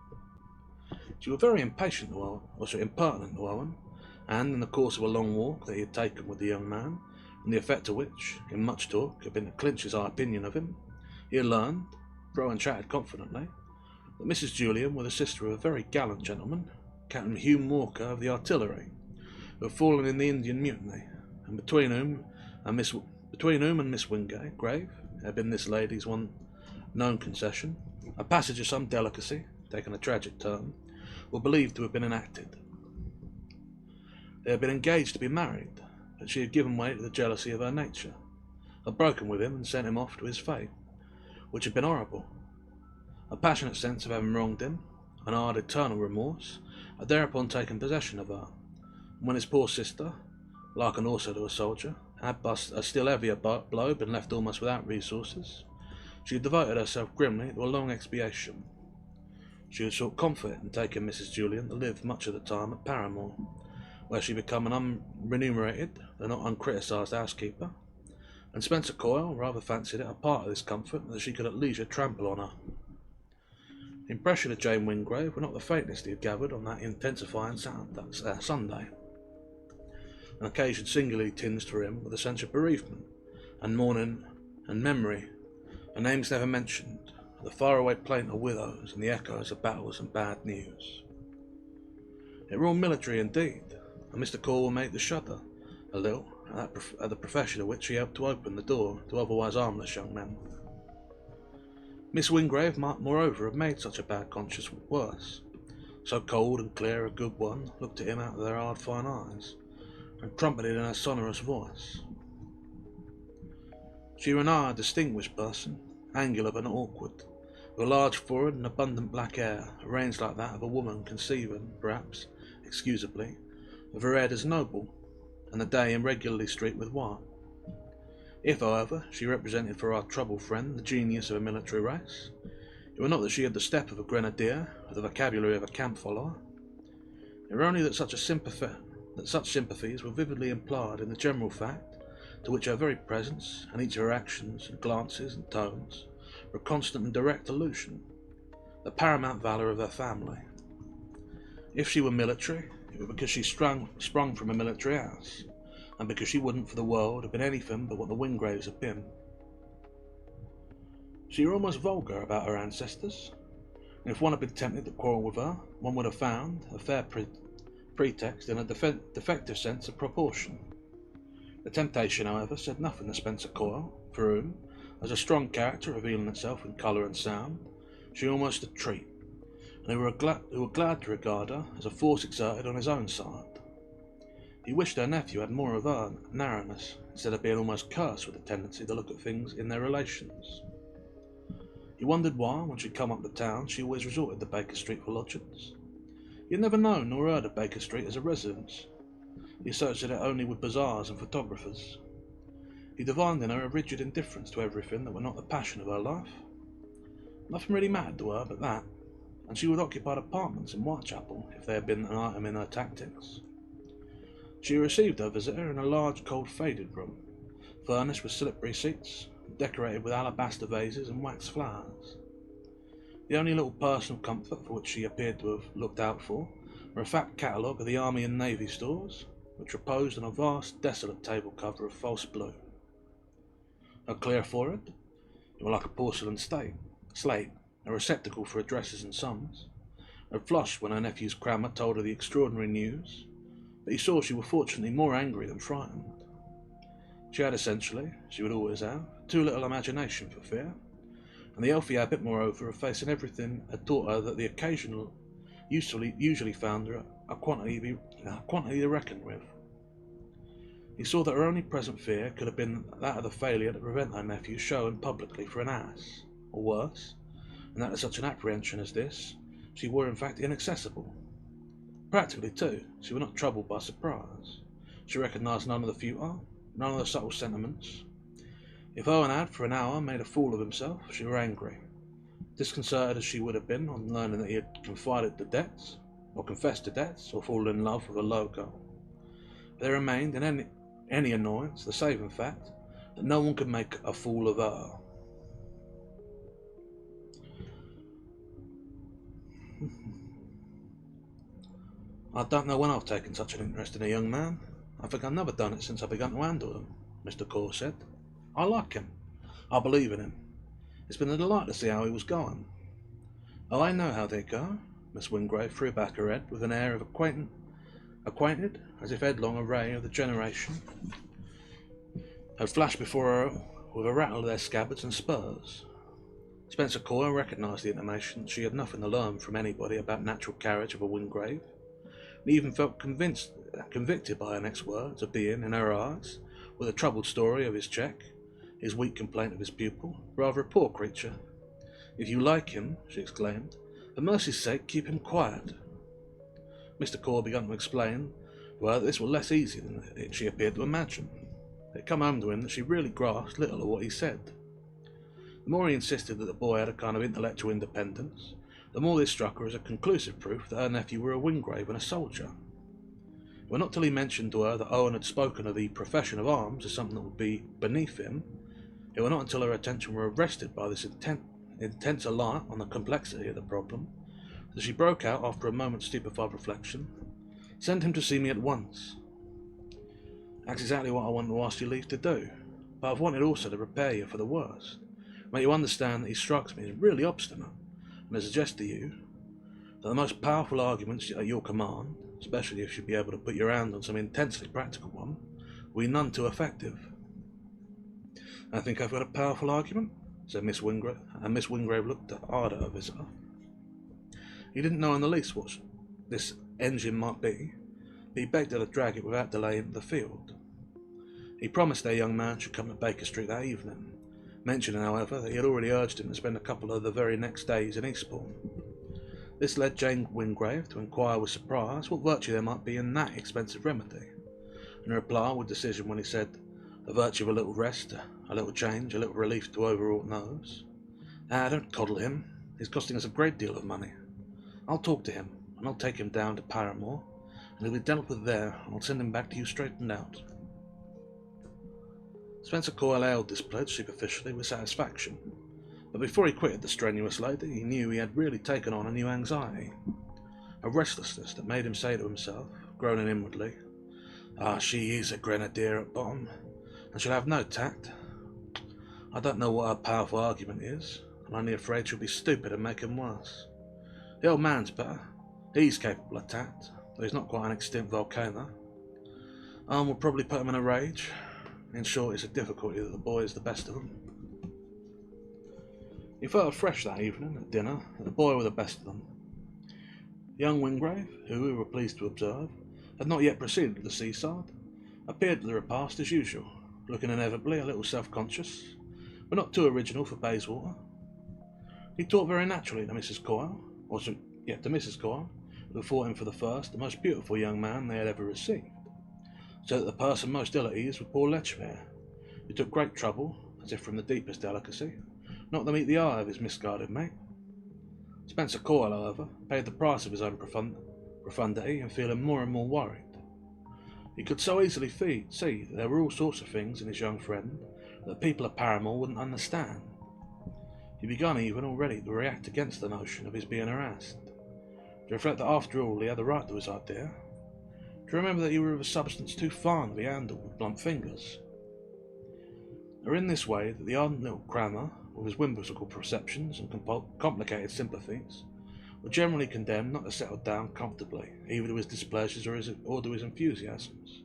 Speaker 2: She was very impertinent to Owen, and in the course of a long walk that he had taken with the young man, and the effect of which, in much talk, had been to clinch his high opinion of him, he had learned, for Owen chatted confidently, that Mrs. Julian was the sister of a very gallant gentleman, Captain Hume Walker of the artillery, who had fallen in the Indian mutiny, and between whom and Miss Wingrave had been this lady's one known concession, a passage of some delicacy, taking a tragic turn, were believed to have been enacted. They had been engaged to be married, but she had given way to the jealousy of her nature, had broken with him and sent him off to his fate, which had been horrible. A passionate sense of having wronged him, an hard eternal remorse, had thereupon taken possession of her, and when his poor sister, like an also to a soldier, had but a still heavier blow been left almost without resources, she had devoted herself grimly to a long expiation. She had sought comfort in taking Mrs. Julian to live much of the time at Paramore, where she became an unremunerated, though not uncriticised housekeeper, and Spencer Coyle rather fancied it a part of this comfort that she could at leisure trample on her. The impression of Jane Wingrave were not the faintest he had gathered on that intensifying Sunday, an occasion singularly tinged for him with a sense of bereavement, and mourning, and memory, and names never mentioned, the faraway plaint of widows and the echoes of battles and bad news. It were all military indeed, and Mr. Coyle made to shudder a little at the profession of which he helped to open the door to otherwise harmless young men. Miss Wingrave might moreover have made such a bad conscience worse. So cold and clear a good one looked at him out of their hard fine eyes, and trumpeted in her sonorous voice. She was now a distinguished person, angular but not awkward, with a large forehead and abundant black hair, arranged like that of a woman conceiving, perhaps, excusably, of her head as noble, and the day irregularly streaked with white. If, however, she represented for our troubled friend the genius of a military race, it were not that she had the step of a grenadier, or the vocabulary of a camp follower. It were only that such sympathies were vividly implied in the general fact, to which her very presence, and each of her actions, and glances, and tones, were a constant and direct allusion, the paramount valour of her family. If she were military, it was because she sprung from a military house, and because she wouldn't for the world have been anything but what the Wingraves had been. She were almost vulgar about her ancestors, and if one had been tempted to quarrel with her, one would have found a fair pretext in a defective sense of proportion. The temptation, however, said nothing to Spencer Coyle, for whom, as a strong character revealing itself in colour and sound, she almost a treat, and who were glad to regard her as a force exerted on his own side. He wished her nephew had more of her narrowness, instead of being almost cursed with a tendency to look at things in their relations. He wondered why, when she come up to town, she always resorted to Baker Street for lodgings. He had never known nor heard of Baker Street as a residence, he associated it only with bazaars and photographers. He divined in her a rigid indifference to everything that were not the passion of her life. Nothing really mattered to her but that, and she would occupy apartments in Whitechapel if they had been an item in her tactics. She received her visitor in a large, cold, faded room, furnished with slippery seats, decorated with alabaster vases and wax flowers. The only little personal comfort for which she appeared to have looked out for were a fat catalogue of the Army and Navy stores, which reposed on a vast, desolate table cover of false blue. Her clear forehead, it was like a porcelain slate, a receptacle for addresses and sums, had flushed when her nephew's crammer told her the extraordinary news, but he saw she was fortunately more angry than frightened. She had essentially, she would always have, too little imagination for fear, and the healthy habit, moreover, of facing everything had taught her that the occasional usually found her a quantity to reckon with. He saw that her only present fear could have been that of the failure to prevent her nephew shown publicly for an ass, or worse, and that of such an apprehension as this, she were in fact inaccessible. Practically, too, she was not troubled by surprise. She recognised none of the futile, none of the subtle sentiments. If Owen had, for an hour, made a fool of himself, she were angry, disconcerted as she would have been on learning that he had confessed to debts, or fallen in love with a low girl. There remained, in any annoyance, the saving fact that no one could make a fool of her. I don't know when I've taken such an interest in a young man. I think I've never done it since I began to handle them, Mr. Core said. I like him. I believe in him. It's been a delight to see how he was going. Oh, I know how they go. Miss Wingrave threw back her head with an air of acquainted, as if headlong array of the generation had flashed before her with a rattle of their scabbards and spurs. Spencer Coyle recognised the intimation that she had nothing to learn from anybody about natural carriage of a Wingrave, and even felt convicted by her next words of being, in her eyes, with a troubled story of his cheque, his weak complaint of his pupil, rather a poor creature. If you like him, she exclaimed, for mercy's sake keep him quiet. Mr. Core began to explain that this was less easy than she appeared to imagine. It had come home to him that she really grasped little of what he said. The more he insisted that the boy had a kind of intellectual independence, the more this struck her as a conclusive proof that her nephew were a Wingrave and a soldier. It was not till he mentioned to her that Owen had spoken of the profession of arms as something that would be beneath him, it was not until her attention were arrested by this intenser light on the complexity of the problem, that she broke out after a moment's stupefied reflection. Send him to see me at once. That's exactly what I wanted to ask you leave to do, but I've wanted also to prepare you for the worst. Make you understand that he strikes me as really obstinate, and I suggest to you that the most powerful arguments at your command, especially if you'd be able to put your hand on some intensely practical one, will be none too effective. I think I've got a powerful argument, said Miss Wingrave, and Miss Wingrave looked hard at her visitor. He didn't know in the least what this engine might be, but he begged her to drag it without delay into the field. He promised their young man should come to Baker Street that evening, mentioning, however, that he had already urged him to spend a couple of the very next days in Eastbourne. This led Jane Wingrave to inquire with surprise what virtue there might be in that expensive remedy, and reply with decision when he said, the virtue of a little rest, a little change, a little relief to overwrought nerves. Don't coddle him. He's costing us a great deal of money. I'll talk to him, and I'll take him down to Paramore, and he'll be dealt with there, and I'll send him back to you straightened out. Spencer Coyle hailed this pledge superficially with satisfaction, but before he quitted the strenuous lady, he knew he had really taken on a new anxiety, a restlessness that made him say to himself, groaning inwardly, she is a grenadier at bottom, and she'll have no tact. I don't know what her powerful argument is. I'm only afraid she'll be stupid and make him worse. The old man's better. He's capable of tact, though he's not quite an extinct volcano. Arm will probably put him in a rage. In short, it's a difficulty that the boy is the best of them. He felt afresh that evening at dinner that the boy were the best of them. Young Wingrave, who we were pleased to observe had not yet proceeded to the seaside, appeared at the repast as usual, looking inevitably a little self-conscious, but not too original for Bayswater. He talked very naturally to Mrs. Coyle, who thought him for the first, the most beautiful young man they had ever received. so that the person most ill at ease was poor Lechmere, who took great trouble, as if from the deepest delicacy, not to meet the eye of his misguided mate. Spencer Coyle, however, paid the price of his own profundity and feeling more and more worried. He could so easily see that there were all sorts of things in his young friend that people at Paramore wouldn't understand. He began even already to react against the notion of his being harassed, to reflect that after all he had the right to his idea, to remember that he was of a substance too fine to be handled with blunt fingers. It was in this way that the ardent little crammer, with his whimsical perceptions and complicated sympathies, were generally condemned not to settle down comfortably, either to his displeasures or to his enthusiasms.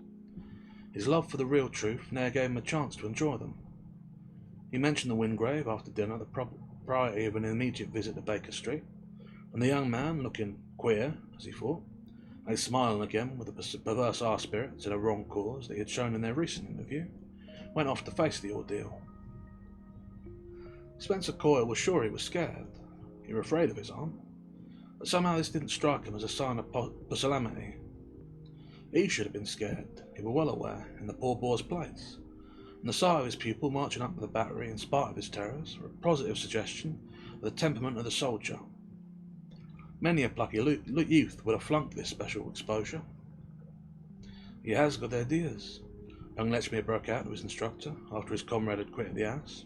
Speaker 2: His love for the real truth ne'er gave him a chance to enjoy them. He mentioned the Wingrave after dinner, the propriety of an immediate visit to Baker Street, and the young man, looking queer, as he thought, lay smiling again with the perverse spirits in a wrong cause that he had shown in their recent interview, went off to face the ordeal. Spencer Coyle was sure he was scared. He was afraid of his aunt, but somehow this didn't strike him as a sign of pusillanimity. He should have been scared, he was well aware, in the poor boy's place, and the sight of his pupil marching up to the battery in spite of his terrors were a positive suggestion of the temperament of the soldier. Many a plucky youth would have flunked this special exposure. "He has good ideas," young Lechmere broke out to his instructor after his comrade had quitted the house.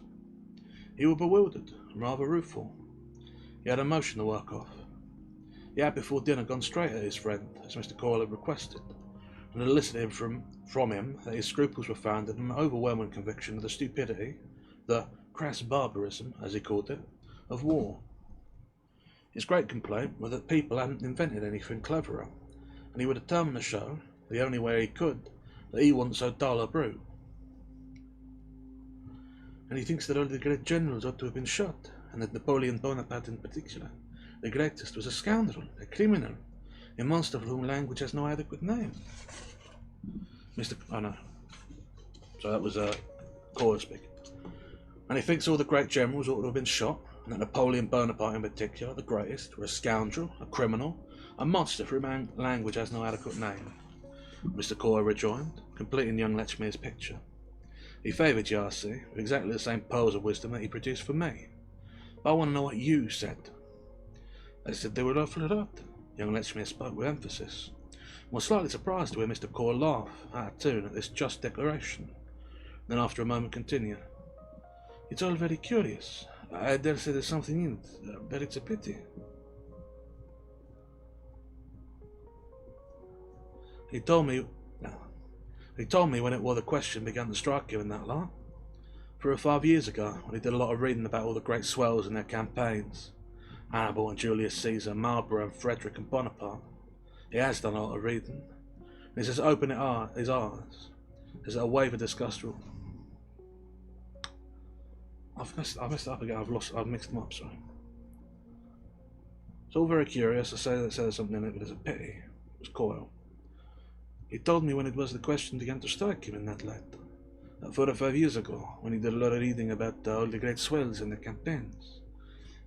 Speaker 2: He was bewildered and rather rueful. He had emotion to work off. He had before dinner gone straight at his friend, as Mr. Coyle had requested, and had elicited from him that his scruples were founded on an overwhelming conviction of the stupidity, the crass barbarism, as he called it, of war. His great complaint was that people hadn't invented anything cleverer, and he was determined to show, the only way he could, that he wasn't so dull a brute. And he thinks that all the great generals ought to have been shot, and that Napoleon Bonaparte in particular, the greatest, was a scoundrel, a criminal, a monster for whom language has no adequate name. Oh no. So that was Coyle speaking. And he thinks all the great generals ought to have been shot, and that Napoleon Bonaparte in particular, the greatest, was a scoundrel, a criminal, a monster for whom language has no adequate name. Mr. Coyle rejoined, completing young Lechmere's picture. He favoured Yarcy with exactly the same pearls of wisdom that he produced for me. But I want to know what you said. I said they were awfully right. Young Lechmere spoke with emphasis, and was slightly surprised to hear Mr. Coyle laugh out of tune at this just declaration. Then after a moment continued. It's all very curious. I dare say there's something in it, but it's a pity. He told me when it was the question began to strike him in that light. 4 or 5 years ago, when he did a lot of reading about all the great swells and their campaigns, Hannibal and Julius Caesar, Marlborough and Frederick and Bonaparte. He has done a lot of reading, and he says open his eyes. There's a wave of disgust. I've messed it up again. I've mixed them up. Sorry. It's all very curious. I say that there's something in it, but it's a pity. It was Coyle. He told me when it was the question began to strike him in that light. 4 or 5 years ago, when he did a lot of reading about all the great swells in the campaigns.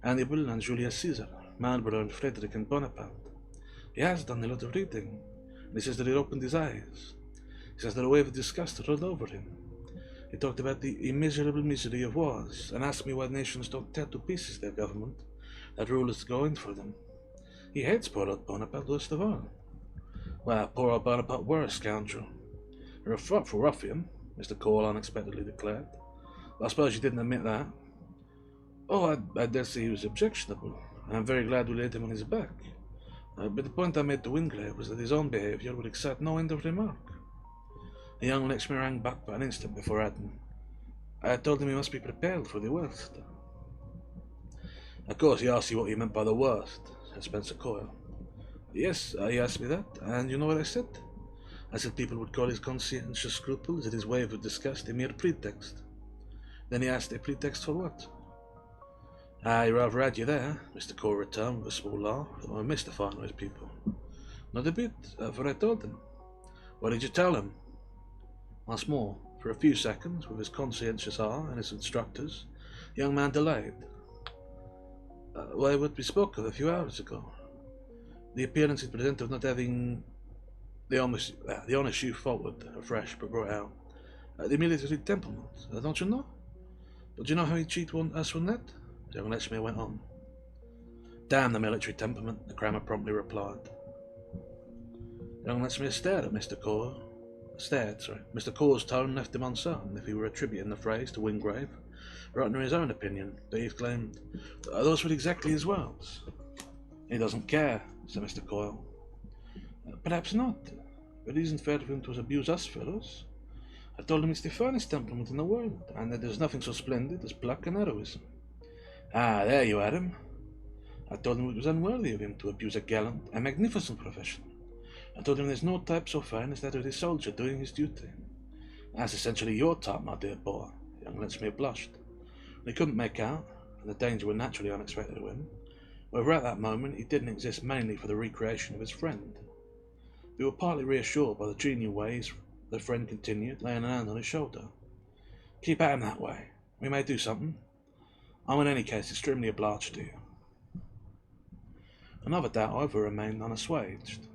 Speaker 2: Hannibal and Julius Caesar, Marlborough and Frederick and Bonaparte. He has done a lot of reading, and he says that it opened his eyes. He says that a wave of disgust rolled over him. He talked about the immeasurable misery of wars, and asked me why nations don't tear to pieces their government, that rulers go in for them. He hates poor old Bonaparte worst of all. Well, poor old Bonaparte were a scoundrel. You're a frightful ruffian, Mr. Coyle unexpectedly declared. But I suppose you didn't admit that. Oh, I dare say he was objectionable, and I'm very glad we laid him on his back. But the point I made to Wingrave was that his own behaviour would excite no end of remark. The young Lechmere rang back for an instant before adding, I told him he must be prepared for the worst. Of course, he asked you what you meant by the worst, said Spencer Coyle. Yes, he asked me that, and you know what I said? I said people would call his conscientious scruples and his wave of disgust a mere pretext. Then he asked, a pretext for what? I rather had you there, Mr. Coyle returned with a small laugh that was mystifying to his people. Not a bit, for I told him. What did you tell him? Once more, for a few seconds, with his conscientious eye and his instructors, the young man delayed. Why, what we spoke of a few hours ago. The appearance it presented of not having The honest youth faltered afresh, but brought out. The military temperament, don't you know? But you know how he cheated us on that? Young Letchmere went on. Damn the military temperament, the crammer promptly replied. Young Letchmere stared at Mr. Core. Mr. Core's tone left him uncertain if he were attributing the phrase to Wingrave, or uttering his own opinion, but he exclaimed, those were exactly his words. He doesn't care, said Mr. Coyle. Perhaps not, but it isn't fair for him to abuse us fellows. I told him it's the finest temperament in the world, and that there's nothing so splendid as pluck and heroism. Ah, there you had him. I told him it was unworthy of him to abuse a gallant and magnificent profession. I told him there's no type so fine as that of the soldier doing his duty. That's essentially your type, my dear boy. Young Letchmere blushed. He couldn't make out, and the danger was naturally unexpected to him, whether at that moment he didn't exist mainly for the recreation of his friend. We were partly reassured by the genial ways the friend continued, laying a hand on his shoulder. Keep at him that way. We may do something. I'm in any case extremely obliged to you. Another doubt, however, remained unassuaged.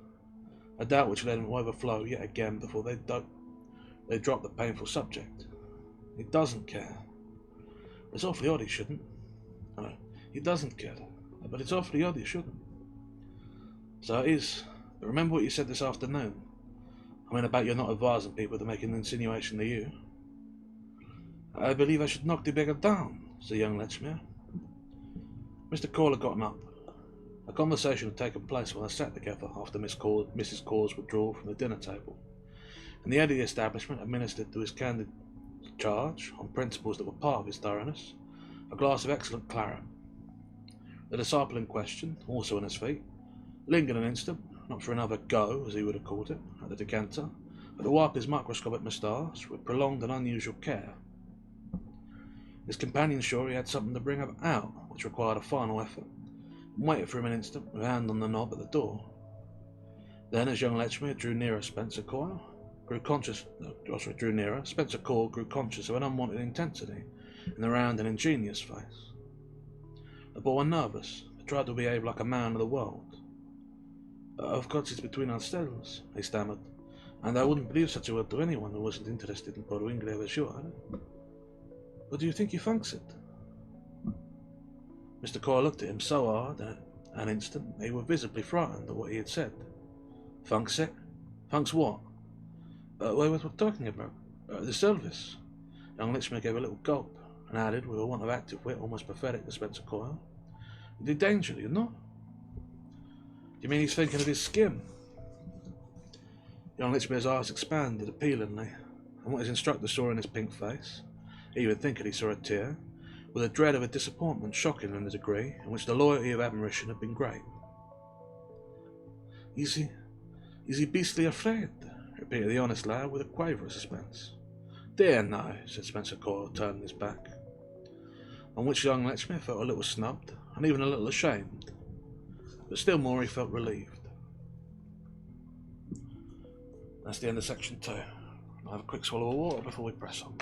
Speaker 2: A doubt which led him to overflow yet again before they dropped the painful subject. He doesn't care. It's awfully odd he shouldn't. No, he doesn't care, but it's awfully odd he shouldn't. So it is. But remember what you said this afternoon. I mean about you're not advising people to make an insinuation to you. I believe I should knock the beggar down, said young Letchmere. Mr. Cole had gotten up. A conversation had taken place when they sat together after Mrs. Core's withdrawal from the dinner table, and the head of the establishment administered to his candid charge, on principles that were part of his thoroughness, a glass of excellent claret. The disciple in question, also on his feet, lingered an instant, not for another go, as he would have called it, at the decanter, but to wipe his microscopic moustache with prolonged and unusual care. His companion saw he had something to bring out, which required a final effort, and waited for him an instant with a hand on the knob at the door. Then, as young Letchmere drew nearer, Spencer Core grew conscious of an unwanted intensity in the round and ingenious face. The boy was nervous, but tried to behave like a man of the world. Of course it's between ourselves, he stammered, and I wouldn't believe such a word to anyone who wasn't interested in poor Wingrave as you are. But do you think he funks it? Mr. Coyle looked at him so hard at an instant he was visibly frightened at what he had said. Funks it? Funks what? What we're talking about. The service. Young Letchmere gave a little gulp and added, with a want of active wit almost pathetic to Spencer Coyle, the danger, you know? You mean he's thinking of his skin? Young Letchmere's eyes expanded appealingly, and what his instructor saw in his pink face, even thinking he saw a tear, with a dread of a disappointment shocking in the degree in which the loyalty of admiration had been great. Is he beastly afraid? Repeated the honest lad with a quaver of suspense. Dear no, said Spencer Coyle, turning his back, on which young Letchmere felt a little snubbed, and even a little ashamed, but still more he felt relieved. That's the end of section 2. I'll have a quick swallow of water before we press on.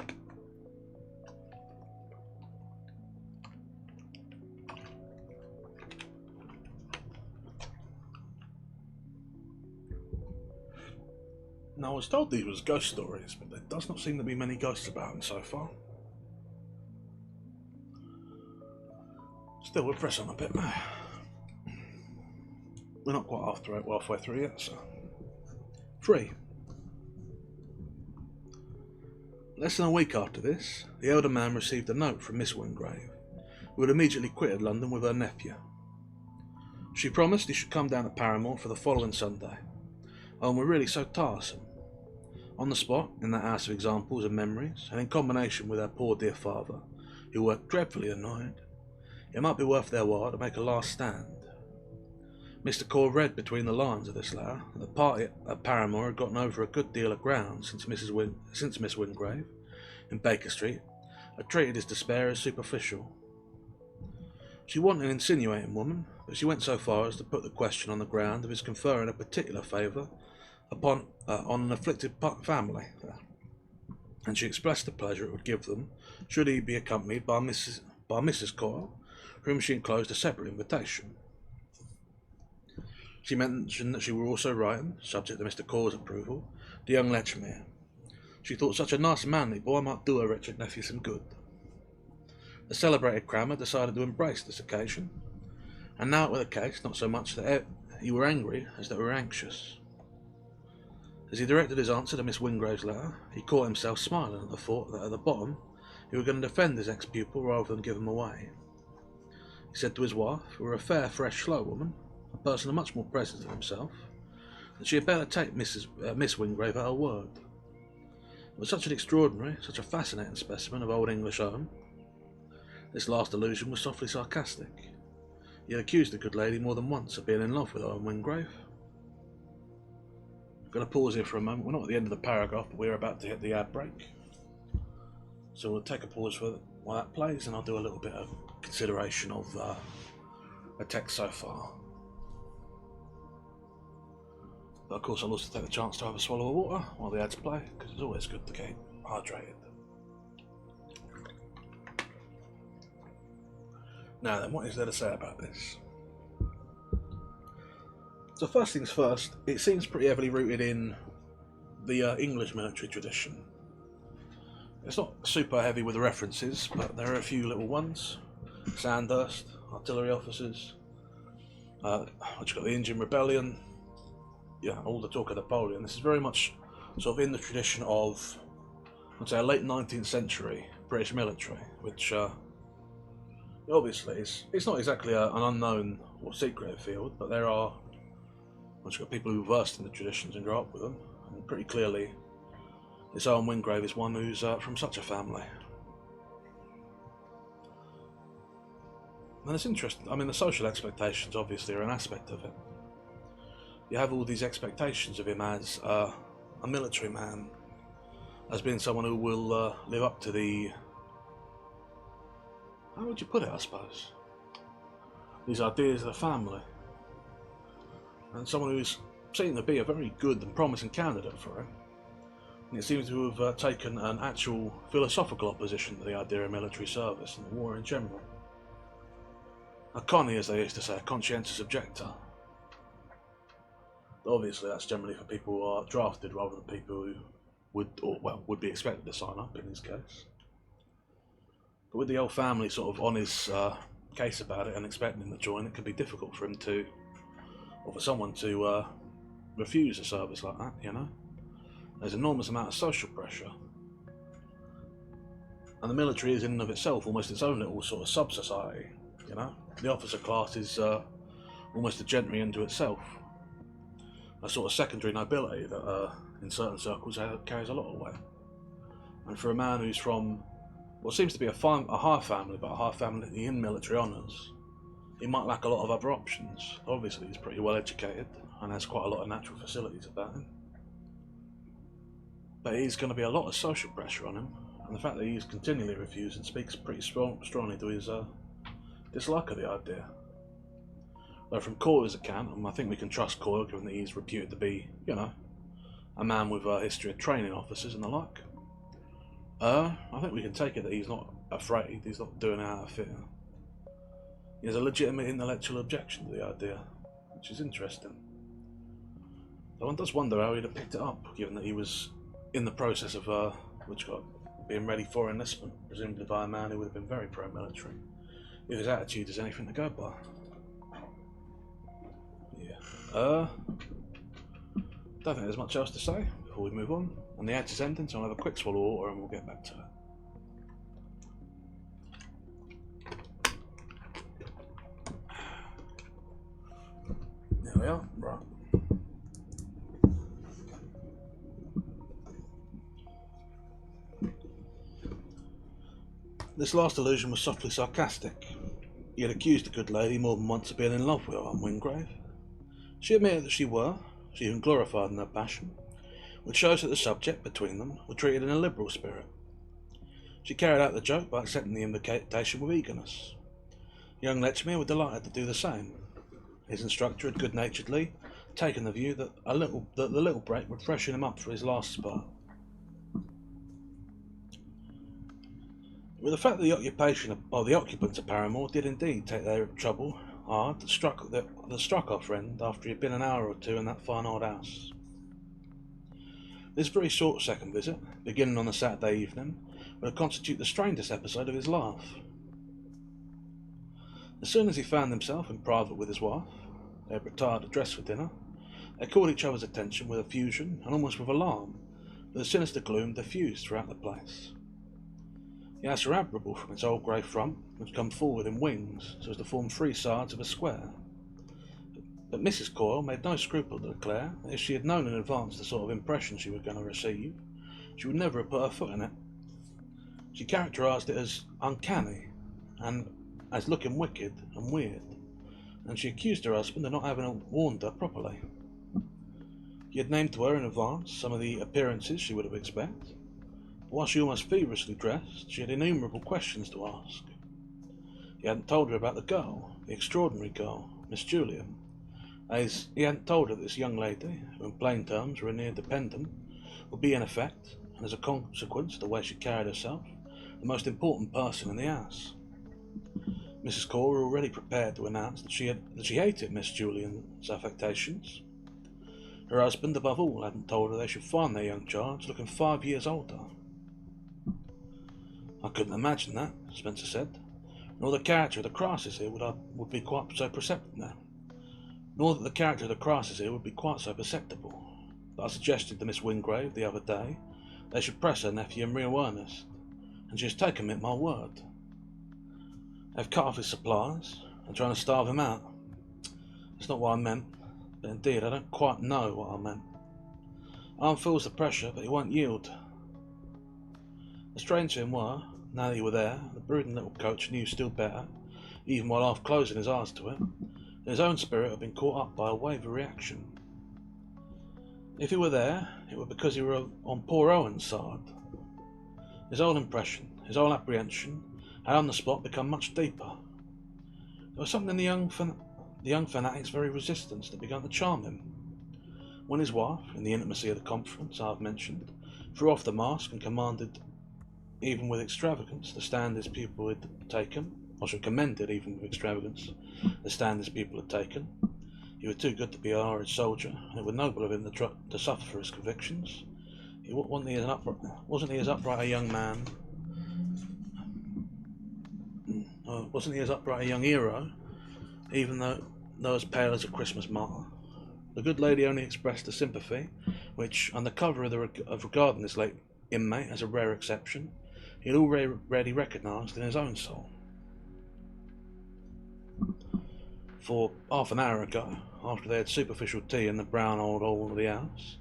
Speaker 2: Now, I was told these was ghost stories, but there does not seem to be many ghosts about them so far. Still, we'll press on a bit. We're not quite halfway through yet, so. 3. Less than a week after this, the elder man received a note from Miss Wingrave, who had immediately quitted London with her nephew. She promised he should come down to Paramore for the following Sunday. Oh, and we're really so tiresome. On the spot, in that house of examples and memories, and in combination with our poor dear father, who worked dreadfully annoyed, it might be worth their while to make a last stand. Mr. Core read between the lines of this letter that the party at Paramore had gotten over a good deal of ground since Miss Wingrave, in Baker Street, had treated his despair as superficial. She wasn't an insinuating woman, but she went so far as to put the question on the ground of his conferring a particular favour on an afflicted family, and she expressed the pleasure it would give them should he be accompanied by Mrs. Coyle, for whom she enclosed a separate invitation. She mentioned that she were also writing, subject to Mr. Caw's approval, the young Lechmere. She thought such a nice manly boy might do her wretched nephew some good. The celebrated crammer decided to embrace this occasion, and now it were the case not so much that he were angry as that he were anxious. As he directed his answer to Miss Wingrave's letter, he caught himself smiling at the thought that at the bottom he were going to defend his ex-pupil rather than give him away. He said to his wife, who were a fair, fresh, slow woman, a person of much more presence than himself, that she had better take Miss Wingrave at her word. It was such an extraordinary, such a fascinating specimen of old English Owen. This last allusion was softly sarcastic. He had accused the good lady more than once of being in love with Owen Wingrave. I'm going to pause here for a moment. We're not at the end of the paragraph, but we're about to hit the ad break. So we'll take a pause while that plays, and I'll do a little bit of consideration of the text so far. But of course I'll also take the chance to have a swallow of water while the ads play, because it's always good to get hydrated. Now then, what is there to say about this? So first things first, it seems pretty heavily rooted in the English military tradition. It's not super heavy with the references, but there are a few little ones. Sandhurst, artillery officers, what you got, the Indian Rebellion, yeah, all the talk of Napoleon. This is very much sort of in the tradition of, I'd say, a late 19th century British military, which obviously it's not exactly an unknown or secret field, but there are, once you've got people who are versed in the traditions and grow up with them, and pretty clearly this Owen Wingrave is one who's from such a family. And it's interesting, I mean, the social expectations obviously are an aspect of it. You have all these expectations of him as a military man, as being someone who will live up to the, how would you put it, I suppose, these ideas of the family, and someone who's seen to be a very good and promising candidate for him. And it seems to have taken an actual philosophical opposition to the idea of military service and the war in general. A connie, as they used to say, a conscientious objector. But obviously that's generally for people who are drafted rather than people who would be expected to sign up in his case. But with the whole family sort of on his case about it and expecting him to join, it could be difficult for him to, or for someone to refuse a service like that, you know. There's an enormous amount of social pressure. And the military is in and of itself almost its own little sort of sub-society, you know. The officer class is almost a gentry unto itself. A sort of secondary nobility that in certain circles carries a lot of weight. And for a man who's from what seems to be a high family, but a high family in military honours, he might lack a lot of other options. Obviously he's pretty well educated and has quite a lot of natural facilities about him. But he's going to be a lot of social pressure on him, and the fact that he's continually refused and speaks pretty strongly to his dislike of the idea. Though from Caw's account, and I think we can trust Caw given that he's reputed to be, you know, a man with a history of training officers and the like, I think we can take it that he's not afraid, he's not doing it out of fear. He has a legitimate intellectual objection to the idea, which is interesting. Though one does wonder how he'd have picked it up, given that he was in the process of being ready for enlistment, presumably by a man who would have been very pro-military, if his attitude is anything to go by. Yeah. Don't think there's much else to say before we move on. And the ad is ending, so I'll have a quick swallow of water and we'll get back to it. There we are. Right. This last allusion was softly sarcastic. He had accused the good lady more than once of being in love with Owen Wingrave. She admitted that she even glorified in her passion, which shows that the subject between them were treated in a liberal spirit. She carried out the joke by accepting the invitation with eagerness. Young Lechmere was delighted to do the same. His instructor had good-naturedly taken the view that the little break would freshen him up for his last spurt. With the fact that the occupants of Paramore did indeed take their trouble hard that struck our friend after he had been an hour or two in that fine old house. This very short second visit, beginning on a Saturday evening, would constitute the strangest episode of his life. As soon as he found himself in private with his wife, they had retired to dress for dinner, they called each other's attention with effusion and almost with alarm, for the sinister gloom diffused throughout the place. The house was admirable from its old grey front, which come forward in wings so as to form 3 sides of a square. But Mrs. Coyle made no scruple to declare that if she had known in advance the sort of impression she was going to receive, she would never have put her foot in it. She characterised it as uncanny and as looking wicked and weird, and she accused her husband of not having warned her properly. He had named to her in advance some of the appearances she would have expected, but while she almost feverishly dressed, she had innumerable questions to ask. He hadn't told her about the girl, the extraordinary girl, Miss Julian, as he hadn't told her that this young lady, who in plain terms were a near dependent, would be in effect, and as a consequence of the way she carried herself, the most important person in the house. Mrs. Coyle were already prepared to announce that she hated Miss Julian's affectations. Her husband, above all, hadn't told her they should find their young charge looking 5 years older. "I couldn't imagine that," Spencer said, "nor the character of the crisis here would be quite so perceptible. Nor that the character of the crisis here would be quite so perceptible. But I suggested to Miss Wingrave the other day they should press her nephew in real earnest, and she has taken me at my word. They've cut off his supplies and trying to starve him out. It's not what I meant, but indeed I don't quite know what I meant. Arm feels the pressure, but he won't yield." The strange thing were, now that he were there, the brooding little coach knew still better, even while half closing his eyes to it, that his own spirit had been caught up by a wave of reaction. If he were there, it was because he were on poor Owen's side. His whole impression, his whole apprehension, had on the spot become much deeper. There was something in the young fanatic's very resistance that began to charm him. When his wife, in the intimacy of the conference I have mentioned, threw off the mask and commanded, even with extravagance, the stand his pupil had taken, or should commended, even with extravagance, the stand his pupil had taken, he was too good to be a horrid soldier, and it was noble of him to suffer for his convictions. Wasn't he as upright a young man? Wasn't he as upright a young hero, even though as pale as a Christmas martyr? The good lady only expressed a sympathy which, under cover of regarding this late inmate as a rare exception, he had already recognised in his own soul. For half an hour ago, after they had superficial tea in the brown old hall of the house,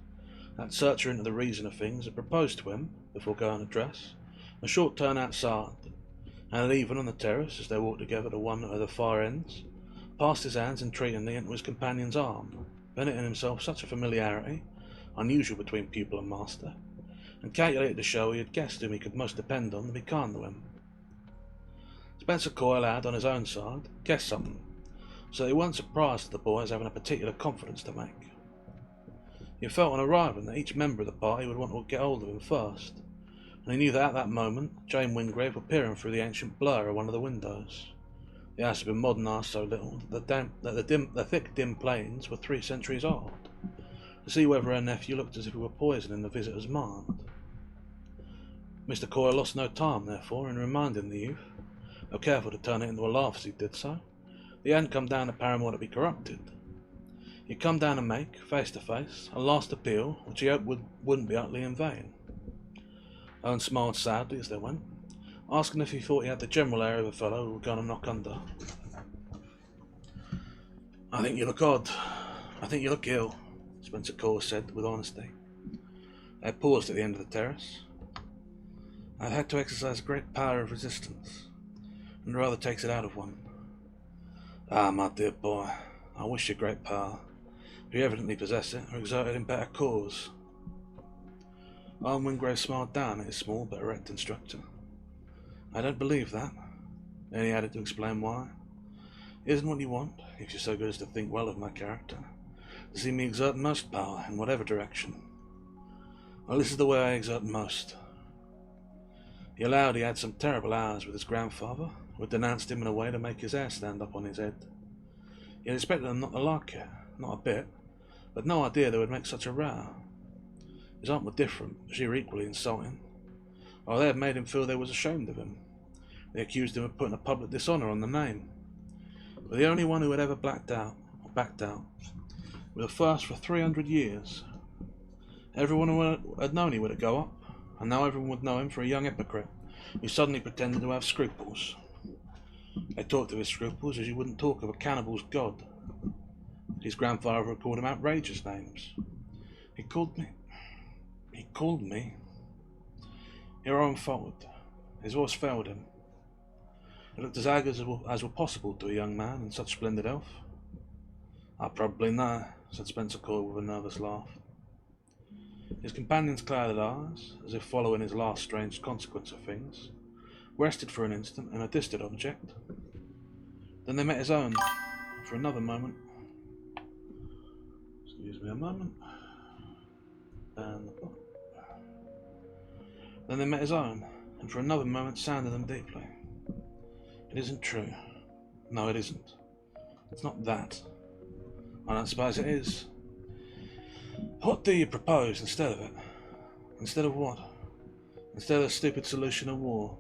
Speaker 2: that searcher into the reason of things had proposed to him, before going to dress, a short turn outside, and even on the terrace, as they walked together to one of the far ends, passed his hands entreatingly into his companion's arm, bearing in himself such a familiarity, unusual between pupil and master, and calculated to show he had guessed whom he could most depend on to be kind to him. Spencer Coyle had, on his own side, guessed something, so that he wasn't surprised at the boys having a particular confidence to make. He felt on arriving that each member of the party would want to get hold of him first, and he knew that at that moment Jane Wingrave was peering through the ancient blur of one of the windows. The house had been modernised so little that the thick dim planes were 3 centuries old, to see whether her nephew looked as if he were poisoning the visitor's mind. Mr. Coyle lost no time, therefore, in reminding the youth, though careful to turn it into a laugh as he did so, that he hadn't come down to Paramore to be corrupted. He had come down to make, face to face, a last appeal which he hoped wouldn't be utterly in vain. Owen smiled sadly as they went, asking if he thought he had the general air of a fellow who was going to knock under. "I think you look odd. I think you look ill," Spencer Coyle said with honesty. They had paused at the end of the terrace. "I've had to exercise a great power of resistance, and it rather takes it out of one." "Ah, my dear boy, I wish you great power, but you evidently possess it, or exert it in better cause." Owen Wingrave smiled down at his small but erect instructor. "I don't believe that." Then he added to explain why. "It isn't what you want, if you're so good as to think well of my character, to see me exert most power in whatever direction. Well, this is the way I exert most." He allowed he had some terrible hours with his grandfather, who had denounced him in a way to make his hair stand up on his head. He had expected them not to like it, not a bit, but no idea they would make such a row. His aunt were different, she were equally insulting. Or they had made him feel they was ashamed of him. They accused him of putting a public dishonour on the name. But the only one who had ever backed out, were the first for 300 years. Everyone who had known he would go up, and now everyone would know him for a young hypocrite who suddenly pretended to have scruples. They talked of his scruples as you wouldn't talk of a cannibal's god. His grandfather had called him outrageous names. He called me. Here Owen faltered. His voice failed him. He looked as haggard as were possible to a young man in such splendid health. "I probably know," said Spencer Coyle with a nervous laugh. His companion's clouded eyes, as if following his last strange consequence of things, rested for an instant in a distant object. Then they met his own for another moment. Excuse me a moment. Then they met his own, and for another moment sounded them deeply. "It isn't true. No, it isn't. It's not that. I don't suppose it is. What do you propose instead of it? Instead of what? Instead of the stupid solution of war.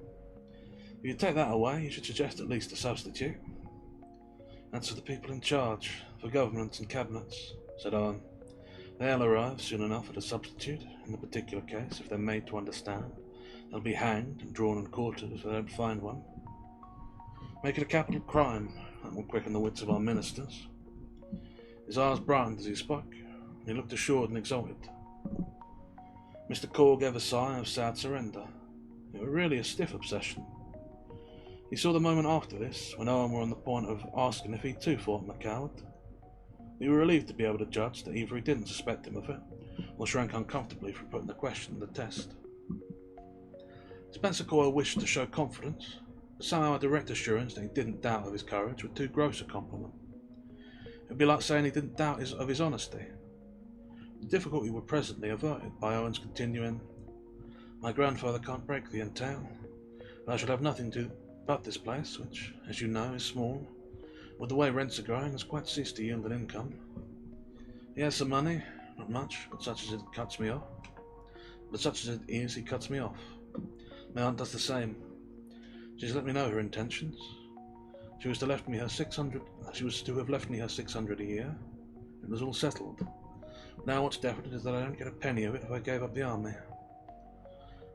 Speaker 2: If you take that away, you should suggest at least a substitute." "That's for the people in charge, for governments and cabinets," said Owen. "They'll arrive soon enough at a substitute. In the particular case, if they're made to understand, they'll be hanged and drawn and quartered if they don't find one. Make it a capital crime. That will quicken the wits of our ministers." His eyes brightened as he spoke, and he looked assured and exalted. Mr. Core gave a sigh of sad surrender. It was really a stiff obsession. He saw the moment after this, when Owen were on the point of asking if he too thought him a coward. He was relieved to be able to judge that either he didn't suspect him of it, or shrank uncomfortably from putting the question to the test. Spencer Coyle wished to show confidence, but somehow a direct assurance that he didn't doubt of his courage was too gross a compliment. It would be like saying he didn't doubt of his honesty. The difficulty was presently averted by Owen's continuing, "My grandfather can't break the entail, but I shall have nothing to but this place, which, as you know, is small. With the way rents are growing, has quite ceased to yield an income. He has some money, not much, but such as it cuts me off. But such as it is, he cuts me off. My aunt does the same. She's let me know her intentions. She was to have left me her 600 a year. It was all settled. Now what's definite is that I don't get a penny of it if I gave up the army.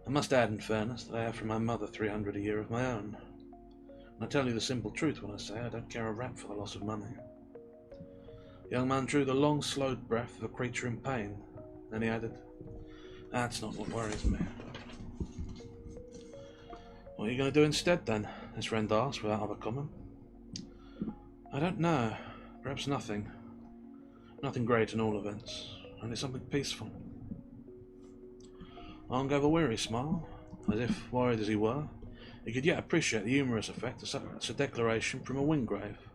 Speaker 2: I must add, in fairness, that I have from my mother 300 a year of my own. And I tell you the simple truth when I say I don't care a rap for the loss of money." The young man drew the long, slowed breath of a creature in pain. Then he added, "That's not what worries me." "What are you going to do instead, then?" his friend asked without other comment. "I don't know. Perhaps nothing. Nothing great in all events. Only something peaceful." Owen gave a weary smile, as if, worried as he were, he could yet appreciate the humorous effect of such a declaration from a Wingrave.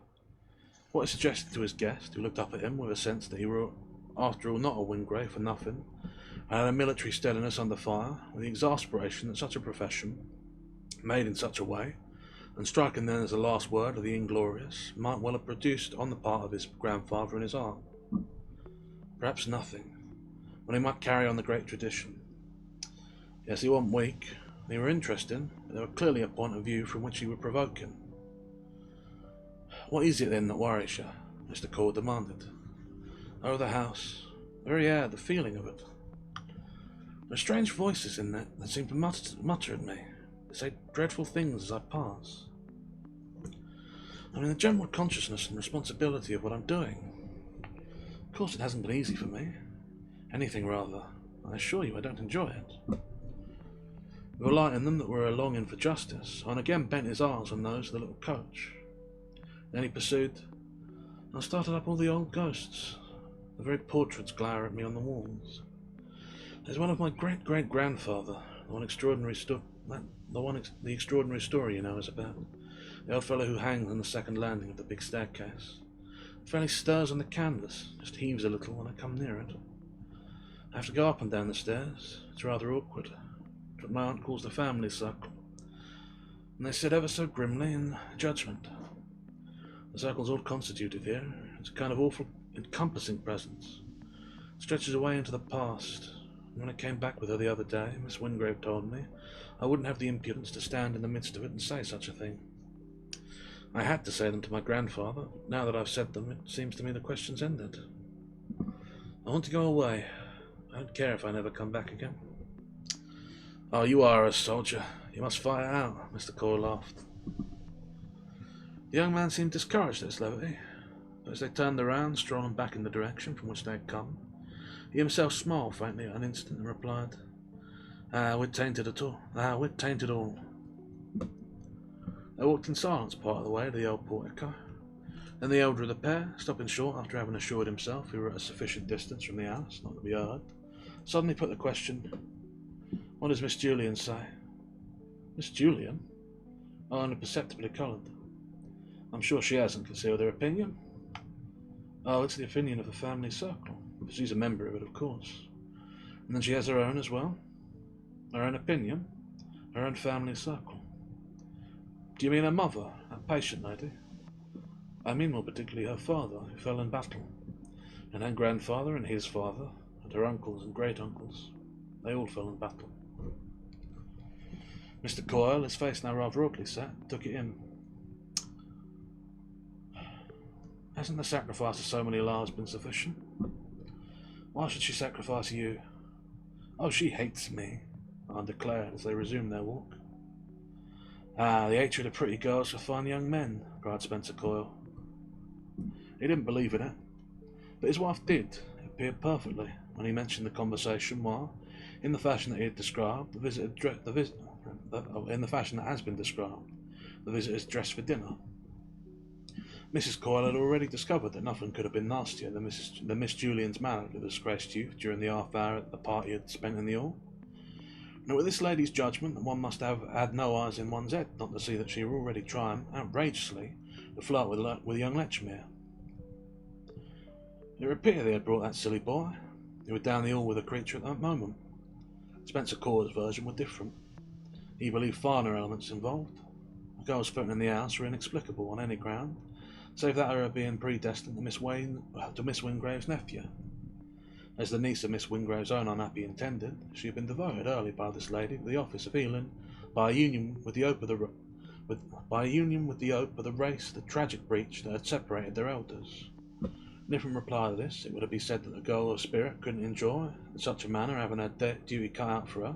Speaker 2: What it suggested to his guest, who looked up at him with a sense that he were, after all, not a Wingrave for nothing, and had a military steadiness under fire, with the exasperation that such a profession, made in such a way, and striking then as the last word of the inglorious, might well have produced on the part of his grandfather and his aunt. Perhaps nothing, when he might carry on the great tradition. Yes, he wasn't weak, they were interesting, but they were clearly a point of view from which he would provoke him. "What is it then that worries you?" Mr. Core demanded. "Oh, the house, the very air, the feeling of it. There are strange voices in that seem to mutter at me. They say dreadful things as I pass. I mean, the general consciousness and responsibility of what I'm doing. Of course, it hasn't been easy for me. Anything rather. I assure you I don't enjoy it." With a light in them that were a longing for justice, Owen again bent his eyes on those of the little coach. Then he pursued, "I started up all the old ghosts. The very portraits glare at me on the walls. There's one of my great-great-grandfather, the extraordinary story you know is about. The old fellow who hangs on the second landing of the big staircase. It fairly stirs on the canvas, just heaves a little when I come near it. I have to go up and down the stairs. It's rather awkward. It's what my aunt calls the family circle. And they sit ever so grimly in judgment. The circle's all constituted here. It's a kind of awful, encompassing presence. It stretches away into the past. When I came back with her the other day, Miss Wingrave told me I wouldn't have the impudence to stand in the midst of it and say such a thing. I had to say them to my grandfather, but now that I've said them, it seems to me the question's ended. I want to go away. I don't care if I never come back again. Oh, you are a soldier. You must fight it out, Mr. Coyle laughed. The young man seemed discouraged at his levity, but as they turned around, strolling back in the direction from which they had come, he himself smiled faintly at an instant and replied, we're tainted all. They walked in silence part of the way to the old portico. Then the elder of the pair, stopping short after having assured himself he were at a sufficient distance from the house not to be heard, suddenly put the question, what does Miss Julian say? Miss Julian? Only perceptibly coloured. I'm sure she hasn't concealed her opinion. Oh, it's the opinion of the family circle. She's a member of it, of course. And then she has her own as well. Her own opinion. Her own family circle. Do you mean her mother, that patient lady? I mean more particularly her father, who fell in battle. And her grandfather and his father, and her uncles and great-uncles. They all fell in battle. Mr. Coyle, his face now rather oddly set, took it in. Hasn't the sacrifice of so many lives been sufficient? Why should she sacrifice you? Oh, she hates me, I declared as they resumed their walk. Ah, the hatred of pretty girls for fine young men, cried Spencer Coyle. He didn't believe in it, but his wife did. It appeared perfectly when he mentioned the conversation while, in the fashion that he had described, in the fashion that has been described, the visitors dressed for dinner. Mrs. Coyle had already discovered that nothing could have been nastier than Miss Julian's manner to the disgraced youth during the half hour the party had spent in the hall. Now, with this lady's judgment, one must have had no eyes in one's head not to see that she were already trying outrageously to flirt with young Lechmere. It would appear they had brought that silly boy, who was down the hall with the creature at that moment. Spencer Coyle's version was different. He believed finer elements involved. The girl's foot in the house were inexplicable on any ground, save that of her being predestined to Miss Wingrave's nephew. As the niece of Miss Wingrave's own unhappy intended, she had been devoted early by this lady to the office of healing by a union with the hope of the race, the tragic breach that had separated their elders. And if in reply to this it would be said that the girl of spirit couldn't enjoy, in such a manner, having her duty cut out for her,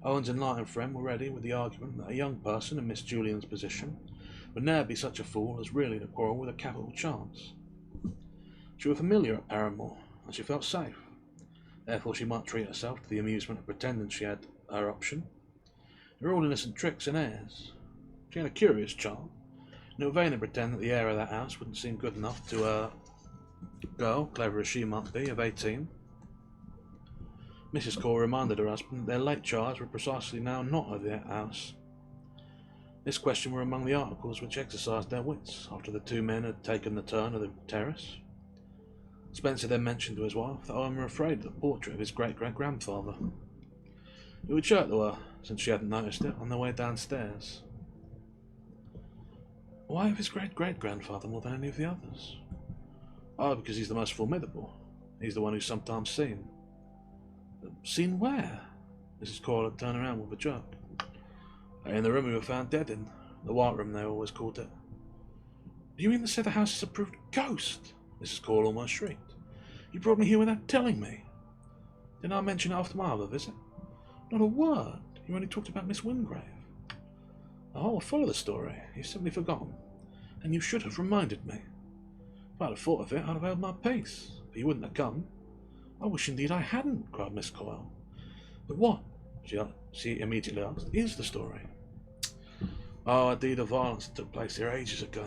Speaker 2: Owen's enlightened friend were ready with the argument that a young person in Miss Julian's position would ne'er be such a fool as really to quarrel with a capital chance. She was familiar at Paramore, and she felt safe. Therefore she might treat herself to the amusement of pretending she had her option. They were all innocent tricks and airs. She had a curious charm, and it was vain to pretend that the air of that house wouldn't seem good enough to a girl, clever as she might be, of 18. Mrs. Coyle reminded her husband that their late charge were precisely now not of that house. This question were among the articles which exercised their wits after the two men had taken the turn of the terrace. Spencer then mentioned to his wife that Owen were afraid of the portrait of his great-great-grandfather. It would show it to her, since she hadn't noticed it, on their way downstairs. Why of his great-great-grandfather more than any of the others? Oh, because he's the most formidable. He's the one who's sometimes seen. Seen where? Mrs. Coyle had turned around with a jerk. In the room we were found dead in. The White Room, they always called it. Do you mean to say the house is a proved ghost? Mrs. Coyle almost shrieked. You brought me here without telling me. Didn't I mention it after my other visit? Not a word. You only talked about Miss Wingrave. Oh, I'll follow the story. You've simply forgotten. And you should have reminded me. If I'd have thought of it, I'd have held my peace. But you wouldn't have come. I wish indeed I hadn't, cried Miss Coyle. But what, she immediately asked, is the story? Oh, a deed of violence that took place here ages ago.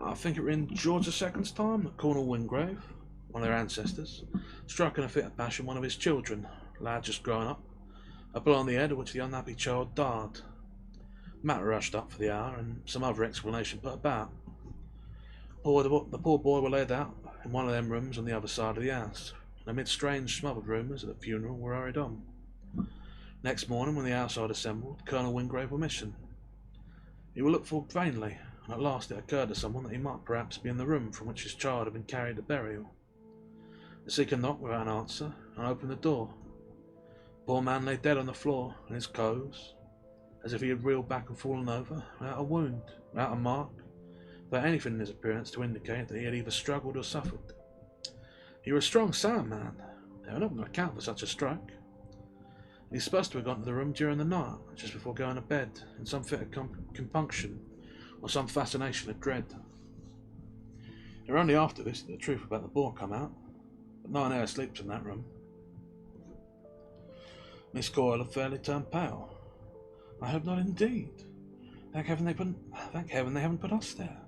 Speaker 2: I think it were in George II's time that Colonel Wingrave, one of their ancestors, struck in a fit of passion one of his children, a lad just growing up, a blow on the head of which the unhappy child died. The matter rushed up for the hour, and some other explanation put about. The poor boy were laid out in one of them rooms on the other side of the house, and amid strange smothered rumours that the funeral were hurried on. Next morning, when the household assembled, Colonel Wingrave were missing. He was looked for vainly, and at last it occurred to someone that he might perhaps be in the room from which his child had been carried to burial. The seeker knocked without an answer and opened the door. The poor man lay dead on the floor in his clothes, as if he had reeled back and fallen over, without a wound, without a mark, without anything in his appearance to indicate that he had either struggled or suffered. He was a strong, sound man. They were not going to account for such a stroke. He's supposed to have gone to the room during the night, just before going to bed, in some fit of compunction, or some fascination of dread. It was only after this that the truth about the boy come out, but no one ever sleeps in that room. Miss Coyle had fairly turned pale. I hope not, indeed. Thank heaven they haven't put us there.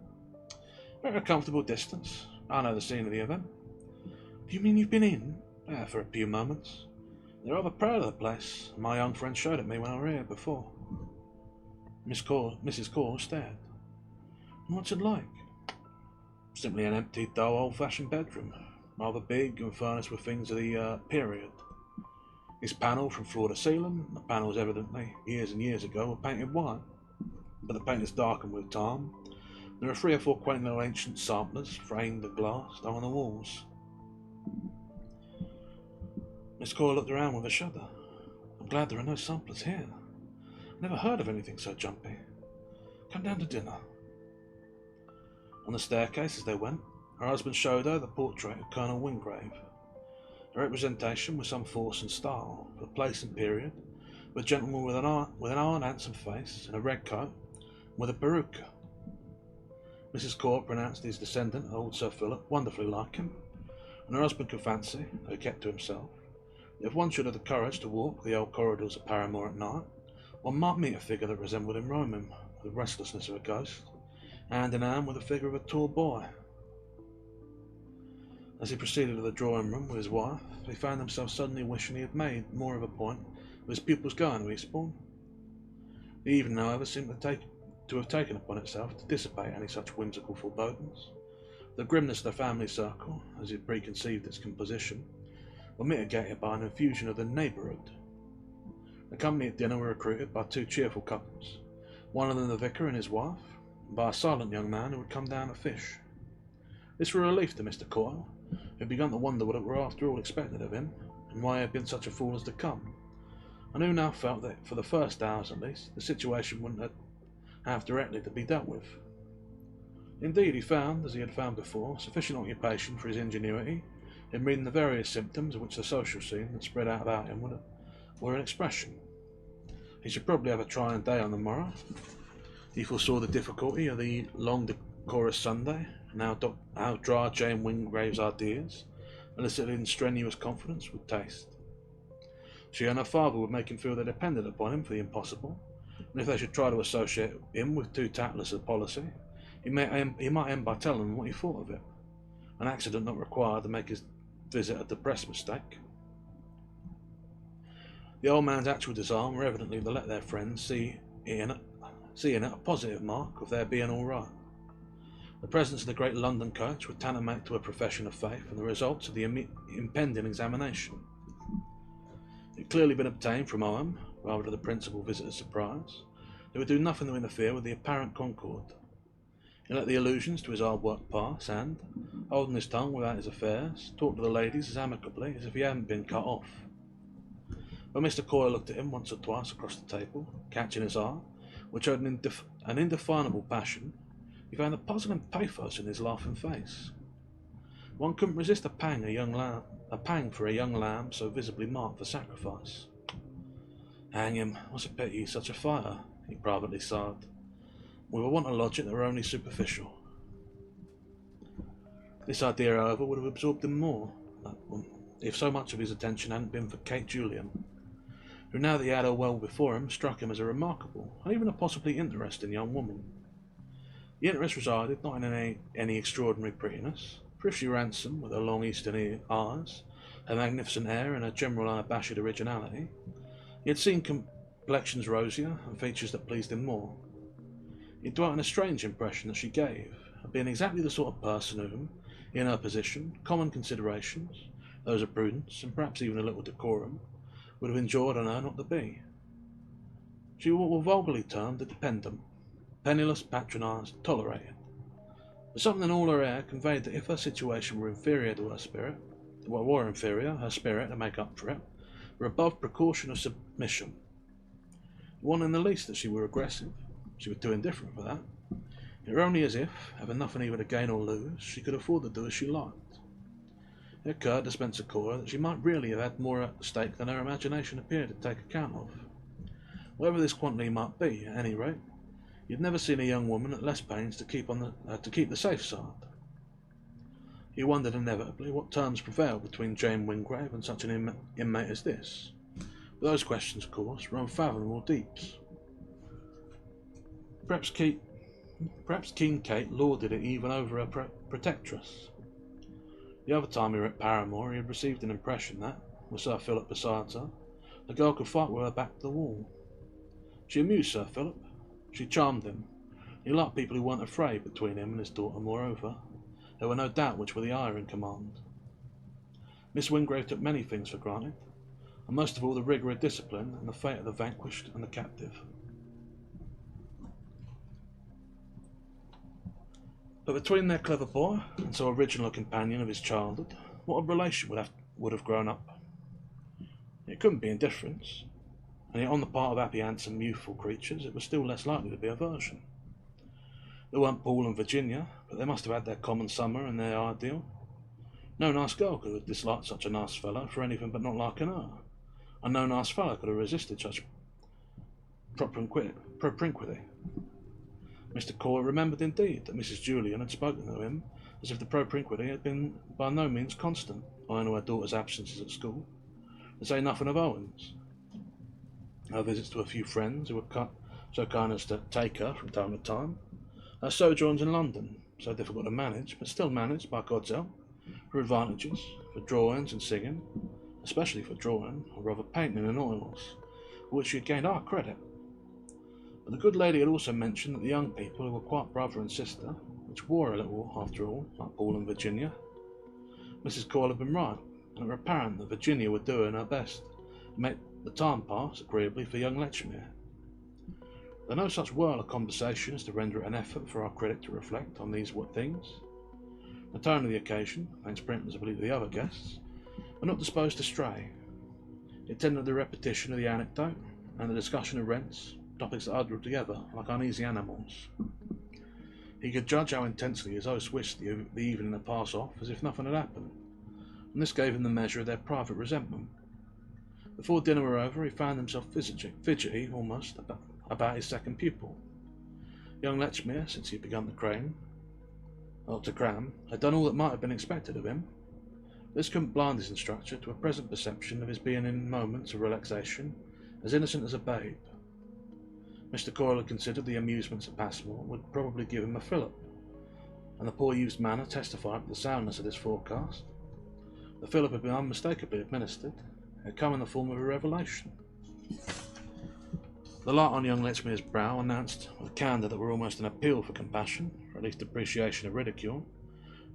Speaker 2: We're at a comfortable distance. I know the scene of the event. Do you mean you've been in? For a few moments. They're rather proud of the place, and my young friend showed it me when I was here before. Mrs. Coyle stared. And what's it like? Simply an empty, dull, old-fashioned bedroom, rather big and furnished with things of the period. It's panelled from floor to ceiling. The panels, evidently, years and years ago, were painted white, but the paint is darkened with time. There are 3 or 4 quaint little ancient samplers, framed and glassed, on the walls. Miss Coyle looked around with a shudder. I'm glad there are no samplers here. Never heard of anything so jumpy. Come down to dinner. On the staircase as they went, her husband showed her the portrait of Colonel Wingrave. The representation with some force and style, for the place and period, with a gentleman with an iron handsome face, and a red coat, with a peruke. Mrs. Coyle pronounced his descendant, old Sir Philip, wonderfully like him, and her husband could fancy, though he kept to himself, that if one should have the courage to walk the old corridors of Paramore at night, one might meet a figure that resembled him roaming, with the restlessness of a ghost, hand in hand with the figure of a tall boy. As he proceeded to the drawing-room with his wife, he found himself suddenly wishing he had made more of a point of his pupils going to Eastbourne. The evening, however, seemed to have taken upon itself to dissipate any such whimsical forebodings. The grimness of the family circle, as he had preconceived its composition, were mitigated by an infusion of the neighbourhood. The company at dinner were recruited by 2 cheerful couples, one of them the vicar and his wife, and by a silent young man who had come down to fish. This was a relief to Mr. Coyle, who had begun to wonder what it were after all expected of him, and why he had been such a fool as to come, and who now felt that, for the first hours at least, the situation wouldn't have directly to be dealt with. Indeed, he found, as he had found before, sufficient occupation for his ingenuity in reading the various symptoms of which the social scene that spread out about him were an expression. He should probably have a trying day on the morrow. He foresaw the difficulty of the long decorous Sunday, and how dry Jane Wingrave's ideas, elicited in strenuous confidence, would taste. She and her father would make him feel they depended upon him for the impossible, and if they should try to associate him with too tactless a policy, he might end by telling them what he thought of it, an accident not required to make his visit a depressed mistake. The old man's actual desire were evidently to let their friends see in it a positive mark of their being all right. The presence of the great London coach would tantamount to a profession of faith and the results of the impending examination. It had clearly been obtained from Owen, rather to the principal visitor's surprise, they would do nothing to interfere with the apparent concord. He let the allusions to his hard work pass, and, holding his tongue without his affairs, talked to the ladies as amicably as if he hadn't been cut off. When Mr. Coyle looked at him once or twice across the table, catching his eye, which showed an indefinable passion, he found a puzzling pathos in his laughing face. One couldn't resist a pang for a young lamb so visibly marked for sacrifice. Hang him, what's a pity he's such a fighter, he privately sighed. We were want of logic that were only superficial. This idea, however, would have absorbed him more, if so much of his attention hadn't been for Kate Julian, who, now that he had her well before him, struck him as a remarkable, and even a possibly interesting young woman. The interest resided not in any extraordinary prettiness, for if she ransomed with her long eastern eyes, her magnificent air, and her general unabashed originality, he had seen complexions rosier and features that pleased him more. He dwelt on a strange impression that she gave, of being exactly the sort of person whom, in her position, common considerations, those of prudence, and perhaps even a little decorum, would have enjoined on her not to be. She was what were vulgarly termed a dependent. penniless, patronised, tolerated. But something in all her air conveyed that if her situation were inferior to her spirit, her spirit, to make up for it, were above precaution or submission. It wasn't in the least that she were aggressive. She was too indifferent for that. It were only as if, having nothing either to gain or lose, she could afford to do as she liked. It occurred to Spencer Cora that she might really have had more at stake than her imagination appeared to take account of. Whatever this quantity might be, at any rate, he had never seen a young woman at less pains to keep the safe side. He wondered inevitably what terms prevailed between Jane Wingrave and such an inmate as this. But those questions, of course, were unfathomable deeps. Perhaps Keen Kate lorded it even over her protectress. The other time he were at Paramore, he had received an impression that, with Sir Philip besides her, the girl could fight with her back to the wall. She amused Sir Philip. She charmed him. He liked people who weren't afraid between him and his daughter, moreover. There were no doubt which were the higher in command. Miss Wingrave took many things for granted, and most of all the rigour of discipline and the fate of the vanquished and the captive. But between their clever boy and so original a companion of his childhood, what a relation would have grown up. It couldn't be indifference, and yet on the part of happy, handsome, youthful creatures it was still less likely to be aversion. There weren't Paul and Virginia, but they must have had their common summer and their ideal. No nice girl could have disliked such a nice fellow for anything but not liking her, and no nice fellow could have resisted such propinquity. Mr. Cora remembered indeed that Mrs. Julian had spoken to him as if the propinquity had been by no means constant, owing to her daughter's absences at school, to say nothing of Owen's. Her visits to a few friends who were so kind as to take her from time to time, her sojourns in London, so difficult to manage, but still managed by God's help, for advantages, for drawings and singing, especially for drawing, or rather painting in oils, for which she had gained our credit. But the good lady had also mentioned that the young people who were quite brother and sister, which wore a little, after all, like Paul and Virginia. Mrs. Cole had been right, and it was apparent that Virginia was doing her best to make the time pass agreeably for young Lechmere. There no such whirl of conversation as to render it an effort for our critic to reflect on these things. The tone of the occasion, thanks principally to the other guests, were not disposed to stray. It tended to the repetition of the anecdote and the discussion of rents, topics that huddled together like uneasy animals. He could judge how intensely his host wished the evening to pass off as if nothing had happened, and this gave him the measure of their private resentment. Before dinner were over, he found himself fidgety almost about his second pupil. Young Lechmere, since he had begun to cram, had done all that might have been expected of him. This couldn't blind his instructor to a present perception of his being in moments of relaxation as innocent as a babe. Mr. Coyle had considered the amusements at Passmore would probably give him a fillip, and the poor youth's manner testified to the soundness of this forecast. The fillip had been unmistakably administered. It had come in the form of a revelation. The light on young Lechmere's brow announced, with a candour that were almost an appeal for compassion, or at least appreciation of ridicule,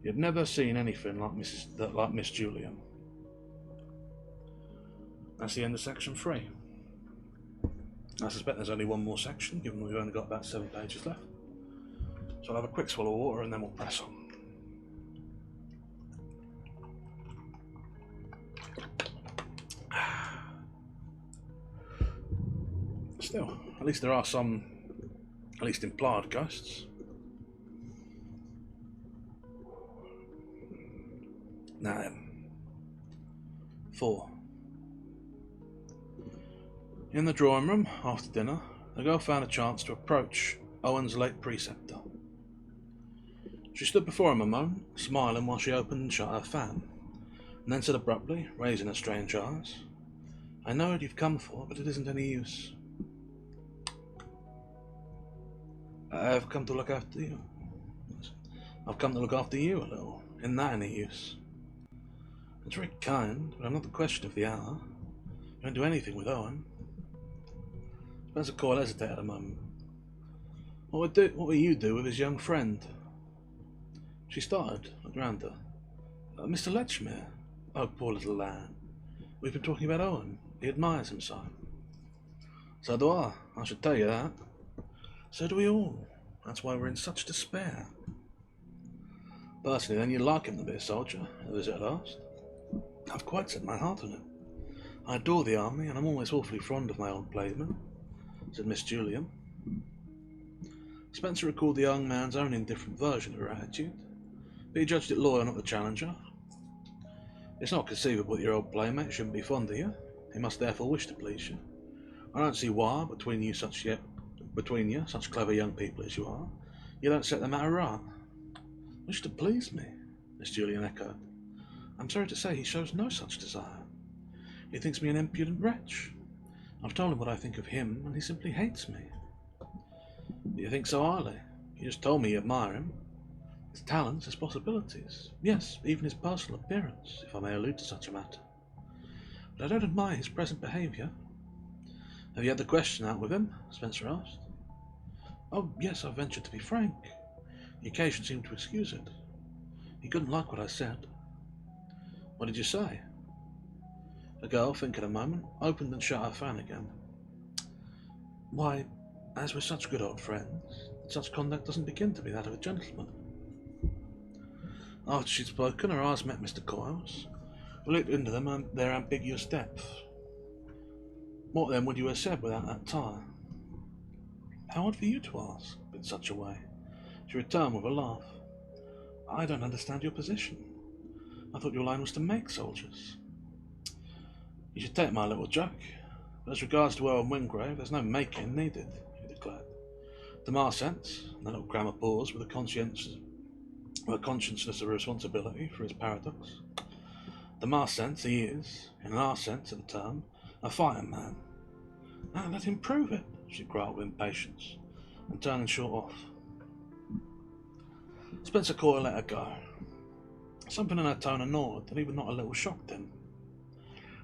Speaker 2: he had never seen anything like Miss Julian. That's the end of section 3. I suspect there's only one more section, given we've only got about 7 pages left. So I'll have a quick swallow of water and then we'll press on. Still, at least there are some, at least implied ghosts. Now then. 4. In the drawing room, after dinner, the girl found a chance to approach Owen's late preceptor. She stood before him a moment, smiling while she opened and shut her fan, and then said abruptly, raising her strange eyes, "I know what you've come for, but it isn't any use." "I've come to look after you. I've come to look after you a little. Isn't that any use?" "It's very kind, but I'm not the question of the hour. I don't do anything with Owen." Spencer Coyle hesitated a moment. What will you do with his young friend?" She started, looked round her. "Mr. Lechmere? Oh, poor little lad. We've been talking about Owen. He admires him so." "So do I should tell you that." "So do we all. That's why we're in such despair. Personally, then, you like him the bit, soldier, the visitor asked. I've quite set my heart on it. I adore the army, and I'm always awfully fond of my old placeman, said Miss Julian. Spencer recalled the young man's own indifferent version of her attitude, but he judged it loyal not to challenge her. It's not conceivable that your old playmate shouldn't be fond of you. He must therefore wish to please you. I don't see why, between you, such clever young people as you are, you don't set the matter right. Wish to please me, Miss Julian echoed. I'm sorry to say he shows no such desire. He thinks me an impudent wretch. I've told him what I think of him, and he simply hates me. Do you think so highly? You just told me you admire him. His talents, his possibilities, yes, even his personal appearance, if I may allude to such a matter. But I don't admire his present behaviour. Have you had the question out with him? Spencer asked. Oh, yes, I ventured to be frank. The occasion seemed to excuse it. He couldn't like what I said. What did you say? The girl, thinking a moment, opened and shut her fan again. Why, as we're such good old friends, such conduct doesn't begin to be that of a gentleman. After she'd spoken, her eyes met Mr. Coyle's, who looked into them and their ambiguous depth. What then would you have said without that tie? How odd for you to ask, in such a way. She returned with a laugh. I don't understand your position. I thought your line was to make soldiers. You should take my little joke. But as regards to Owen Wingrave, there's no making needed, he declared. To my sense, and the little crammer paused with a consciousness of responsibility for his paradox. To my sense, he is, in our sense of the term, a fighting man. Ah, let him prove it, she cried with impatience, and turning short off. Spencer Coyle let her go. Something in her tone annoyed and even not a little shocked him.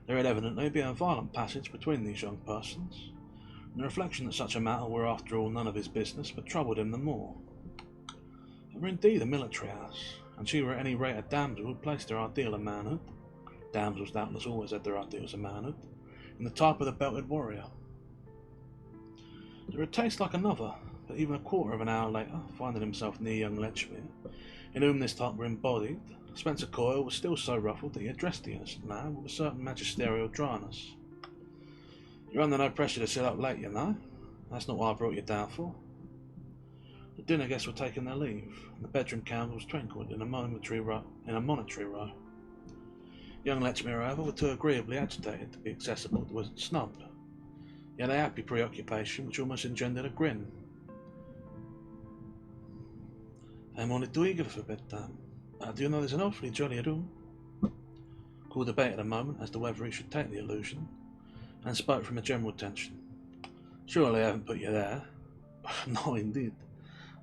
Speaker 2: There had evidently been a violent passage between these young persons, and the reflection that such a matter were after all none of his business but troubled him the more. They were indeed a military house, and she were at any rate a damsel who placed her ideal of manhood — damsels doubtless always had their ideals of manhood — in the type of the belted warrior. There were a taste like another, but even a quarter of an hour later, finding himself near young Lechmere, in whom this type were embodied, Spencer Coyle was still so ruffled that he addressed the innocent man with a certain magisterial dryness. You're under no pressure to sit up late, you know. That's not what I brought you down for. The dinner guests were taking their leave, and the bedroom candles twinkled in a monetary row. Young Lechmere, however, were too agreeably agitated to be accessible to a snub. He had a happy preoccupation which almost engendered a grin. I'm only too eager for bedtime. Do you know there's an awfully jolly room? Cool debated a moment as to whether he should take the allusion, and spoke from a general tension. Surely I haven't put you there. No, indeed.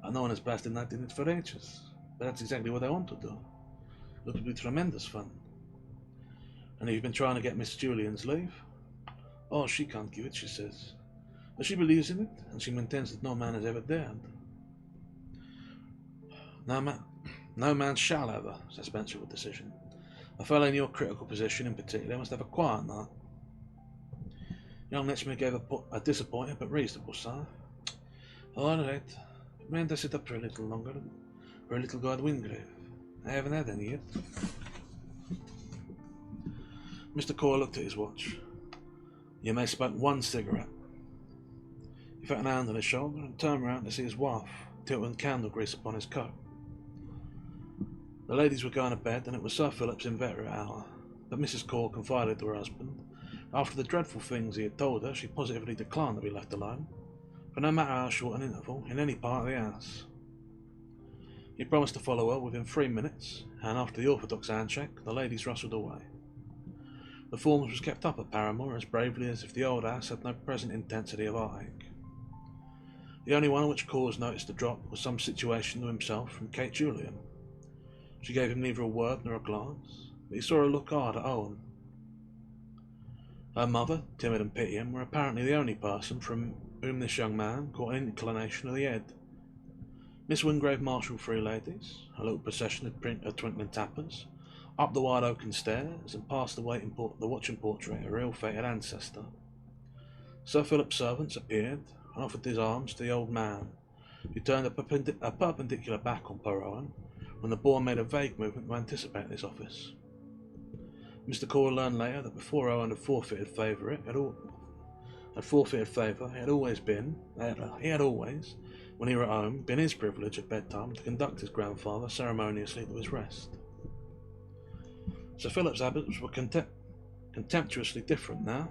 Speaker 2: No one has passed a night in it for ages, but that's exactly what I want to do. It would be tremendous fun. And you've been trying to get Miss Julian's leave? Oh, she can't give it, she says. But she believes in it, and she maintains that no man has ever dared. No man shall ever, said Spencer with decision. A fellow in your critical position in particular must have a quiet night. Young Lechmere gave a disappointed but reasonable sigh. All right, mayn't I sit up for a little longer? For a little god Wingrave? I haven't had any yet. Mr. Coyle looked at his watch. You may smoke one cigarette. He felt an hand on his shoulder and turned round to see his wife tilting candle grease upon his coat. The ladies were going to bed, and it was Sir Philip's inveterate hour, but Mrs. Coyle confided to her husband, after the dreadful things he had told her, she positively declined to be left alone, for no matter how short an interval, in any part of the house. He promised to follow her within 3 minutes, and after the orthodox handshake, the ladies rustled away. The performance was kept up at Paramore as bravely as if the old house had no present intensity of heartache. The only one which caused notice to drop was some situation to himself from Kate Julian. She gave him neither a word nor a glance, but he saw her look hard at Owen. Her mother, timid and pitying, were apparently the only person from whom this young man caught an inclination of the head. Miss Wingrave marshalled 3 ladies, a little procession of twinkling tappers, up the wide oaken stairs and past the watching portrait of her ill-fated ancestor. Sir Philip's servants appeared and offered his arms to the old man, He turned a perpendicular back on poor Owen when the boy made a vague movement to anticipate this office. Mr. Core learned later that before Owen had forfeited favour, he had always, when he were at home, been his privilege at bedtime to conduct his grandfather ceremoniously to his rest. Sir Philip's habits were contemptuously different now.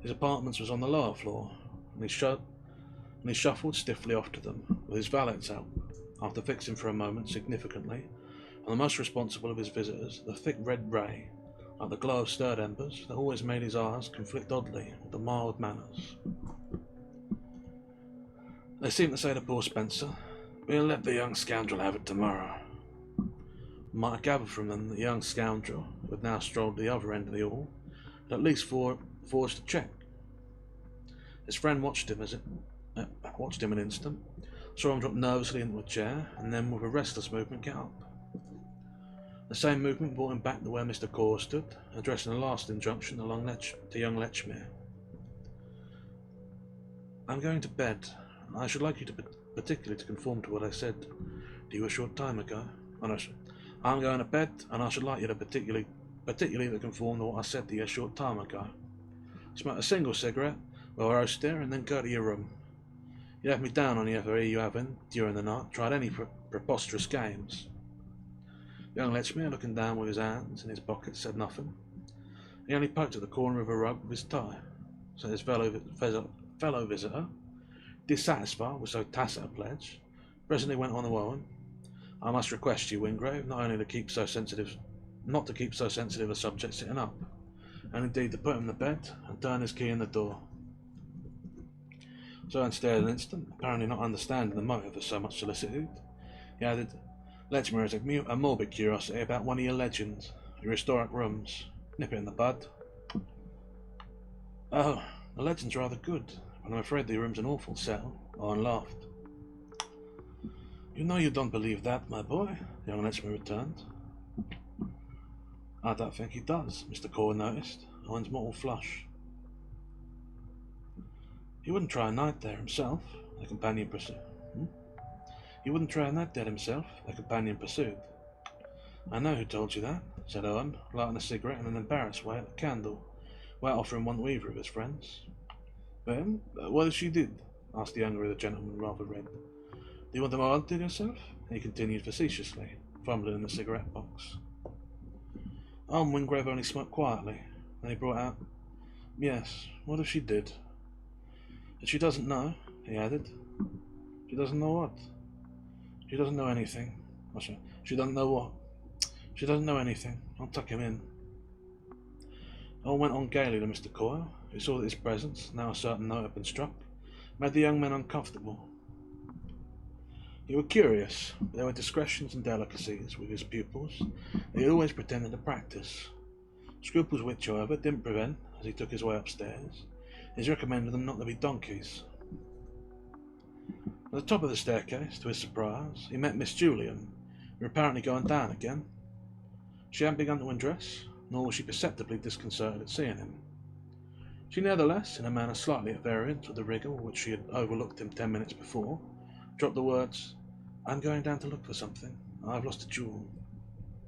Speaker 2: His apartments was on the lower floor, and he shuffled stiffly off to them, with his valet's help, after fixing for a moment significantly on the most responsible of his visitors the thick red ray, like the glow of stirred embers, that always made his eyes conflict oddly with the mild manners. They seemed to say to poor Spencer, "We'll let the young scoundrel have it tomorrow." Might have gathered from them that the young scoundrel, who had now strolled to the other end of the hall, had at least forged a cheque. His friend watched him an instant, saw him drop nervously into a chair, and then, with a restless movement, get up. The same movement brought him back to where Mr. Core stood, addressing a last injunction to young Lechmere. "I'm going to bed. I should like you to particularly to conform to what I said to you a short time ago. I'm going to bed, and I should like you to particularly to conform to what I said to you a short time ago. Smoke a single cigarette while I roast there, and then go to your room. You have me down on you for you having, during the night, tried any preposterous games." Young Lechmere, looking down with his hands in his pockets, said nothing. He only poked at the corner of a rug with his tie, so his fellow visitor, dissatisfied with so tacit a pledge, presently went on to Owen. "I must request you, Wingrave, not only to keep so sensitive a subject sitting up, and indeed to put him to bed and turn his key in the door." So Owen stared an instant, apparently not understanding the motive of so much solicitude. He added, "Lechmere has a morbid curiosity about one of your legends, your historic rooms. Nip it in the bud." "Oh, the legend's rather good, but I'm afraid the room's an awful settle," Owen laughed. "You know you don't believe that, my boy," young Lechmere returned. "I don't think he does," Mr. Core noticed, Owen's mortal flush. "He wouldn't try a night there himself," the companion pursued. "I know who told you that," said Owen, lighting a cigarette in an embarrassed way at the candle, without offering one to either of his friends. "Well, what if she did?" asked the younger of the gentlemen, rather red. "Do you want to warrant yourself?" he continued facetiously, fumbling in the cigarette box. Owen Wingrave only smoked quietly, then he brought out, "Yes, what if she did? And she doesn't know," he added. "She doesn't know what?" "She doesn't know anything." "She doesn't know what?" "She doesn't know anything. I'll tuck him in." Owen went on gaily to Mr. Core, who saw that his presence, now a certain note had been struck, made the young men uncomfortable. He was curious, but there were discretions and delicacies with his pupils that he had always pretended to practice, scruples which, however, didn't prevent, as he took his way upstairs, his recommending them not to be donkeys. At the top of the staircase, to his surprise, he met Miss Julian, who was apparently going down again. She hadn't begun to undress, nor was she perceptibly disconcerted at seeing him. She nevertheless, in a manner slightly at variance with the rigour with which she had overlooked him 10 minutes before, dropped the words, "I'm going down to look for something. I've lost a jewel."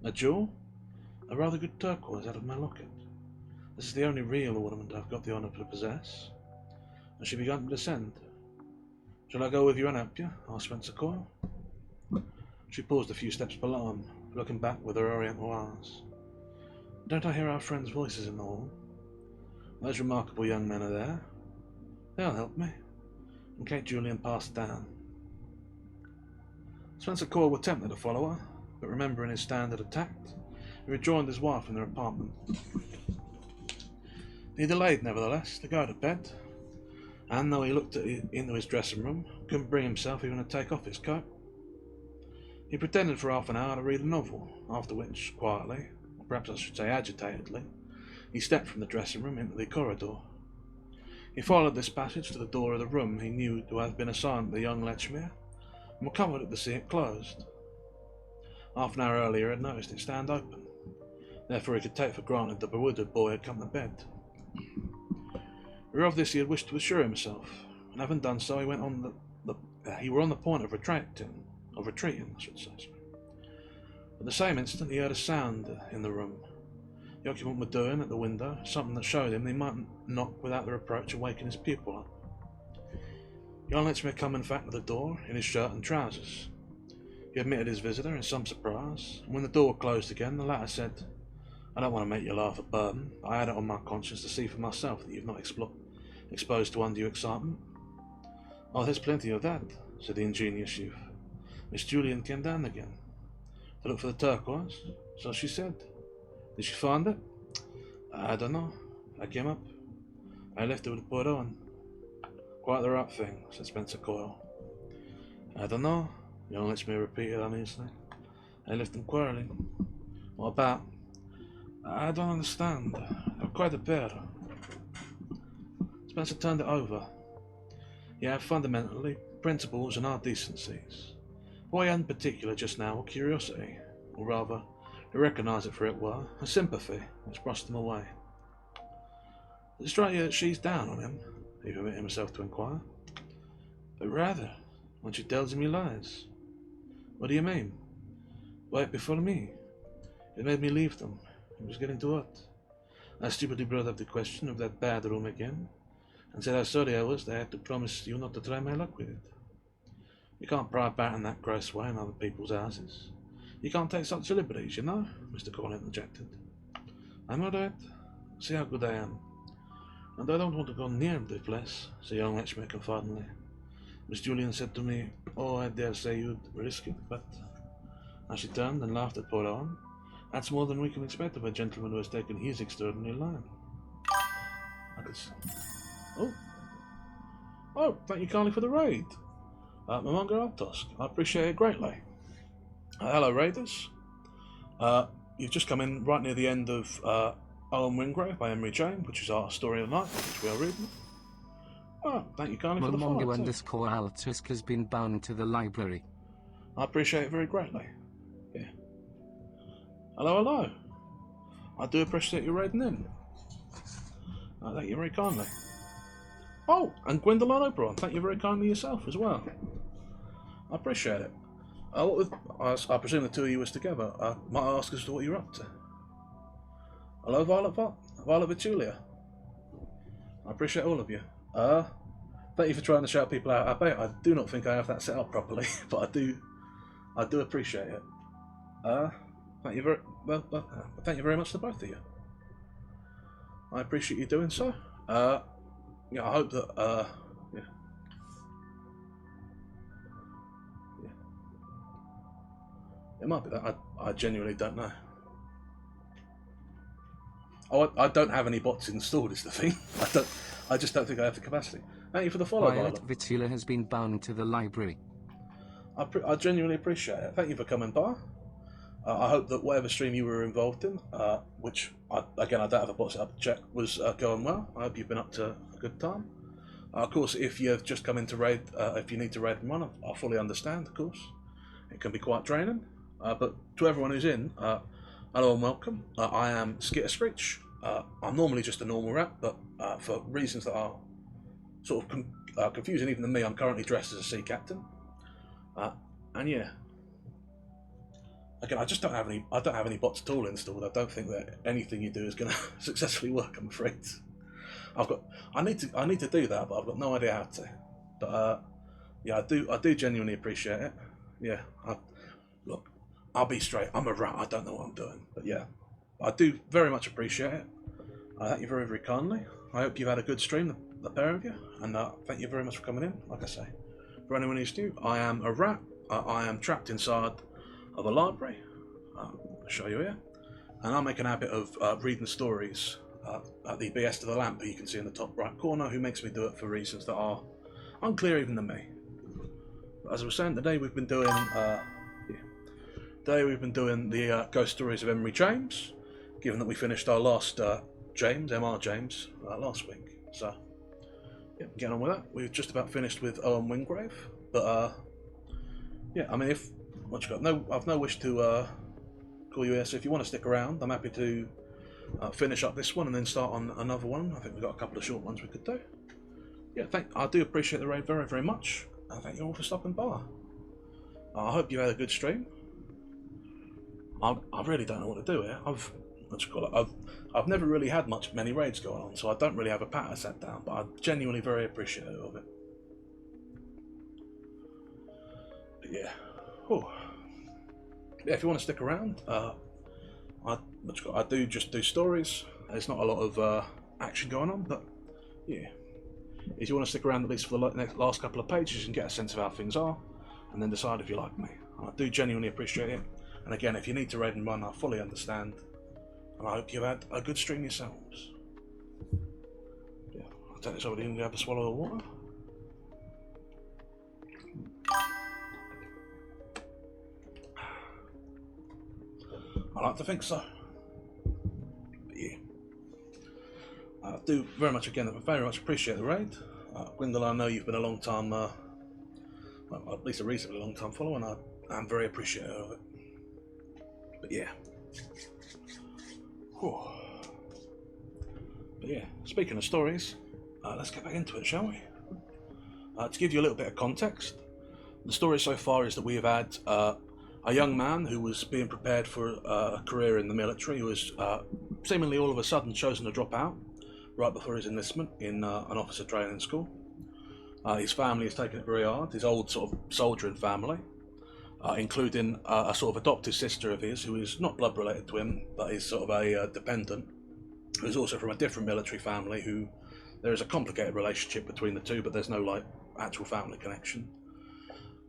Speaker 2: "A jewel?" "A rather good turquoise out of my locket. This is the only real ornament I've got the honour to possess." And she began to descend. "Shall I go with you and help you?" asked Spencer Coyle. She paused a few steps below him, looking back with her oriental eyes. "Don't I hear our friends' voices in the hall? Those remarkable young men are there. They'll help me." And Kate Julian passed down. Spencer Coyle was tempted to follow her, but remembering his standard of tact, he rejoined his wife in their apartment. He delayed, nevertheless, to go to bed, and though he looked into his dressing room, couldn't bring himself even to take off his coat. He pretended for half an hour to read a novel, after which, quietly, or perhaps I should say agitatedly, he stepped from the dressing room into the corridor. He followed this passage to the door of the room he knew to have been assigned to the young Lechmere, and was comforted to see it closed. Half an hour earlier he had noticed it stand open, therefore he could take for granted the bewildered boy had come to bed. Of this he had wished to assure himself, and having done so he went he were on the point of retreating, I should say. At the same instant, he heard a sound in the room. The occupant were doing at the window something that showed him he mightn't knock without the reproach of waking his pupil up. Jan lets me come in fact to the door in his shirt and trousers. He admitted his visitor in some surprise, and when the door closed again, the latter said, "I don't want to make you laugh at burden. I had it on my conscience to see for myself that you've not exposed to undue excitement." "Oh, there's plenty of that," said the ingenious youth. "Miss Julian came down again to look for the turquoise, so she said. Did she find it?" "I don't know. I came up. I left it with poor Owen." "Quite the right thing," said Spencer Coyle. "I don't know," Young lets me repeat it uneasily. "I left them quarrelling." "What about?" "I don't understand. They're quite a pair." Spencer turned it over. "You have fundamentally principles and our decencies. What he had in particular just now were curiosity, or rather, to recognise it for it were, a sympathy which brushed them away." "Does it strike you that she's down on him?" he permitted himself to inquire. "But rather, when she tells him he lies." "What do you mean?" "Right before me. It made me leave them. It was getting too hot. I stupidly brought up the question of that bad room again, and said how sorry I was that I had to promise you not to try my luck with it. You can't pry about in that gross way in other people's houses. You can't take such liberties, you know," Mr. Cornet interjected. "I'm all right. See how good I am. And I don't want to go near the place," said young Letchmere confidingly. "Miss Julian said to me, 'Oh, I dare say you'd risk it, but—' And she turned and laughed at poor Owen. "That's more than we can expect of a gentleman who has taken his extraordinary line." I could say, Oh, thank you kindly for the raid. Mamonga Altosk. I appreciate it greatly. Hello, raiders. You've just come in right near the end of Owen Wingrave by Henry James, which is our story of the night, which we are reading. Oh, thank you kindly for the follow.
Speaker 1: Mamonga Altosk has been bound to the library.
Speaker 2: I appreciate it very greatly. Yeah. Hello. I do appreciate you raiding in. Thank you very kindly. Oh, and Gwendolyn Oberon, thank you very kindly yourself as well. I appreciate it. I presume the two of you was together. Might I ask as to what you're up to? Hello, Violet Vitulia. I appreciate all of you. Thank you for trying to shout people out. I do not think I have that set up properly, but I do appreciate it. Thank you very much to both of you. I appreciate you doing so. Yeah, I hope that yeah. It might be that. I genuinely don't know. Oh, I don't have any bots installed is the thing. I just don't think I have the capacity. Thank you for the follow,
Speaker 1: Violet Vitula has been bound to the library.
Speaker 2: I genuinely appreciate it. Thank you for coming by. I hope that whatever stream you were involved in, which I don't have a bot set up to check, was going well. I hope you've been up to a good time. Of course, if you've just come in to raid, if you need to raid and run, I fully understand, of course. It can be quite draining. But to everyone who's in, hello and welcome. I am SkitterSkreetch. I'm normally just a normal rat, but for reasons that are sort of confusing even to me, I'm currently dressed as a sea captain. And yeah. Again, I don't have any bots at all installed. I don't think that anything you do is going to successfully work, I'm afraid. I need to do that, but I've got no idea how to. But yeah, I do genuinely appreciate it. Yeah, look, I'll be straight. I'm a rat. I don't know what I'm doing. But yeah, I do very much appreciate it. Thank you very, very kindly. I hope you've had a good stream, the pair of you, and thank you very much for coming in. Like I say, for anyone who's new, I am a rat. I am trapped inside of a library. I'll show you here, and I make an habit of reading stories at the behest of the lamp that you can see in the top right corner, who makes me do it for reasons that are unclear even to me. But as I was saying, today we've been doing the ghost stories of Henry James, given that we finished our last Mr. James, last week. So yeah, getting on with that. We've just about finished with Owen Wingrave, but yeah, I mean, I've no wish to call you here. So if you want to stick around, I'm happy to finish up this one and then start on another one. I think we've got a couple of short ones we could do. Yeah, I do appreciate the raid very, very much. thank you all for stopping by. I hope you had a good stream. I really don't know what to do here. I've never really had many raids going on, so I don't really have a pattern set down, but I'm genuinely very appreciative of it. But yeah. Whew. Yeah, if you want to stick around, I do just do stories. There's not a lot of action going on, but yeah. If you want to stick around at least for the last couple of pages and get a sense of how things are, and then decide if you like me. I do genuinely appreciate it. And again, if you need to raid and run, I fully understand. And I hope you've had a good stream yourselves. Yeah, I'll take this over to you and have a swallow of water. I like to think so. But yeah. I do very much appreciate the raid. Gwendolyn, I know you've been a long time, well, at least a reasonably long time follower, and I'm very appreciative of it. But yeah. Whew. But yeah, speaking of stories, let's get back into it, shall we? To give you a little bit of context, the story so far is that we have had a young man who was being prepared for a career in the military, who was seemingly all of a sudden chosen to drop out right before his enlistment in an officer training school. His family has taken it very hard, his old sort of soldiering family, including a sort of adopted sister of his who is not blood related to him, but is sort of a dependent, who's also from a different military family, who there is a complicated relationship between the two, but there's no like actual family connection.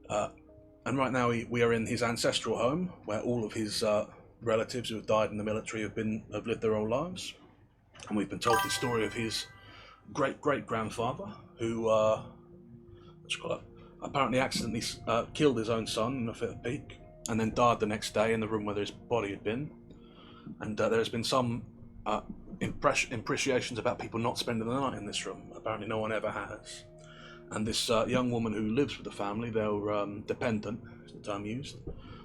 Speaker 2: And right now we are in his ancestral home, where all of his relatives who have died in the military have lived their whole lives. And we've been told the story of his great-great-grandfather, who apparently accidentally killed his own son in a fit of pique, and then died the next day in the room where his body had been. And there's been some imprecations about people not spending the night in this room. Apparently no one ever has. And this young woman who lives with the family, their dependent, is the term used,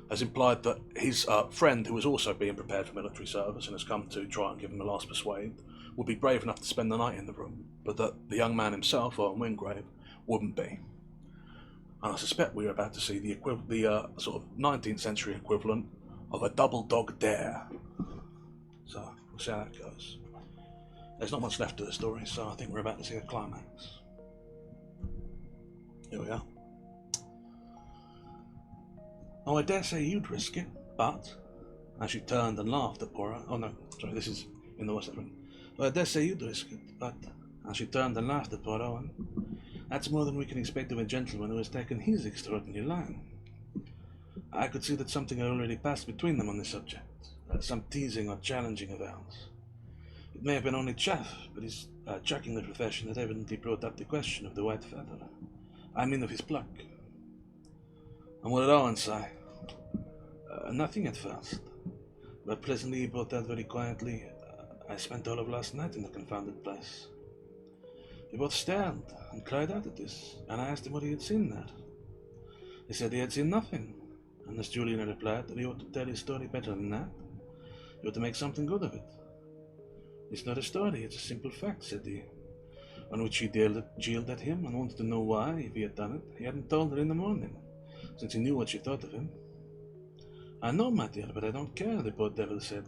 Speaker 2: has implied that his friend, who was also being prepared for military service and has come to try and give him a last persuade, would be brave enough to spend the night in the room, but that the young man himself, Owen Wingrave, wouldn't be. And I suspect we are about to see the sort of 19th century equivalent of a double dog dare. So we'll see how that goes. There's not much left to the story, so I think we're about to see a climax. Here we are. Oh, I dare say you'd risk it, but... As she turned and laughed at poor... Oh no, sorry, this is in the Western. Well, I dare say you'd risk it, but... As she turned and laughed at poor Owen. That's more than we can expect of a gentleman who has taken his extraordinary line. I could see that something had already passed between them on this subject. Some teasing or challenging of ours. It may have been only chaff, but his chucking the profession had evidently brought up the question of the white feather. I mean of his pluck. And what did Owen say? Nothing at first. But presently he brought out very quietly, I spent all of last night in the confounded place. We both stared and cried out at this, and I asked him what he had seen there. He said he had seen nothing, and Miss Julian replied that he ought to tell his story better than that. He ought to make something good of it. It's not a story, it's a simple fact, said he, on which she jeered at him and wanted to know why, if he had done it, he hadn't told her in the morning, since he knew what she thought of him. I know, my dear, but I don't care, the poor devil said.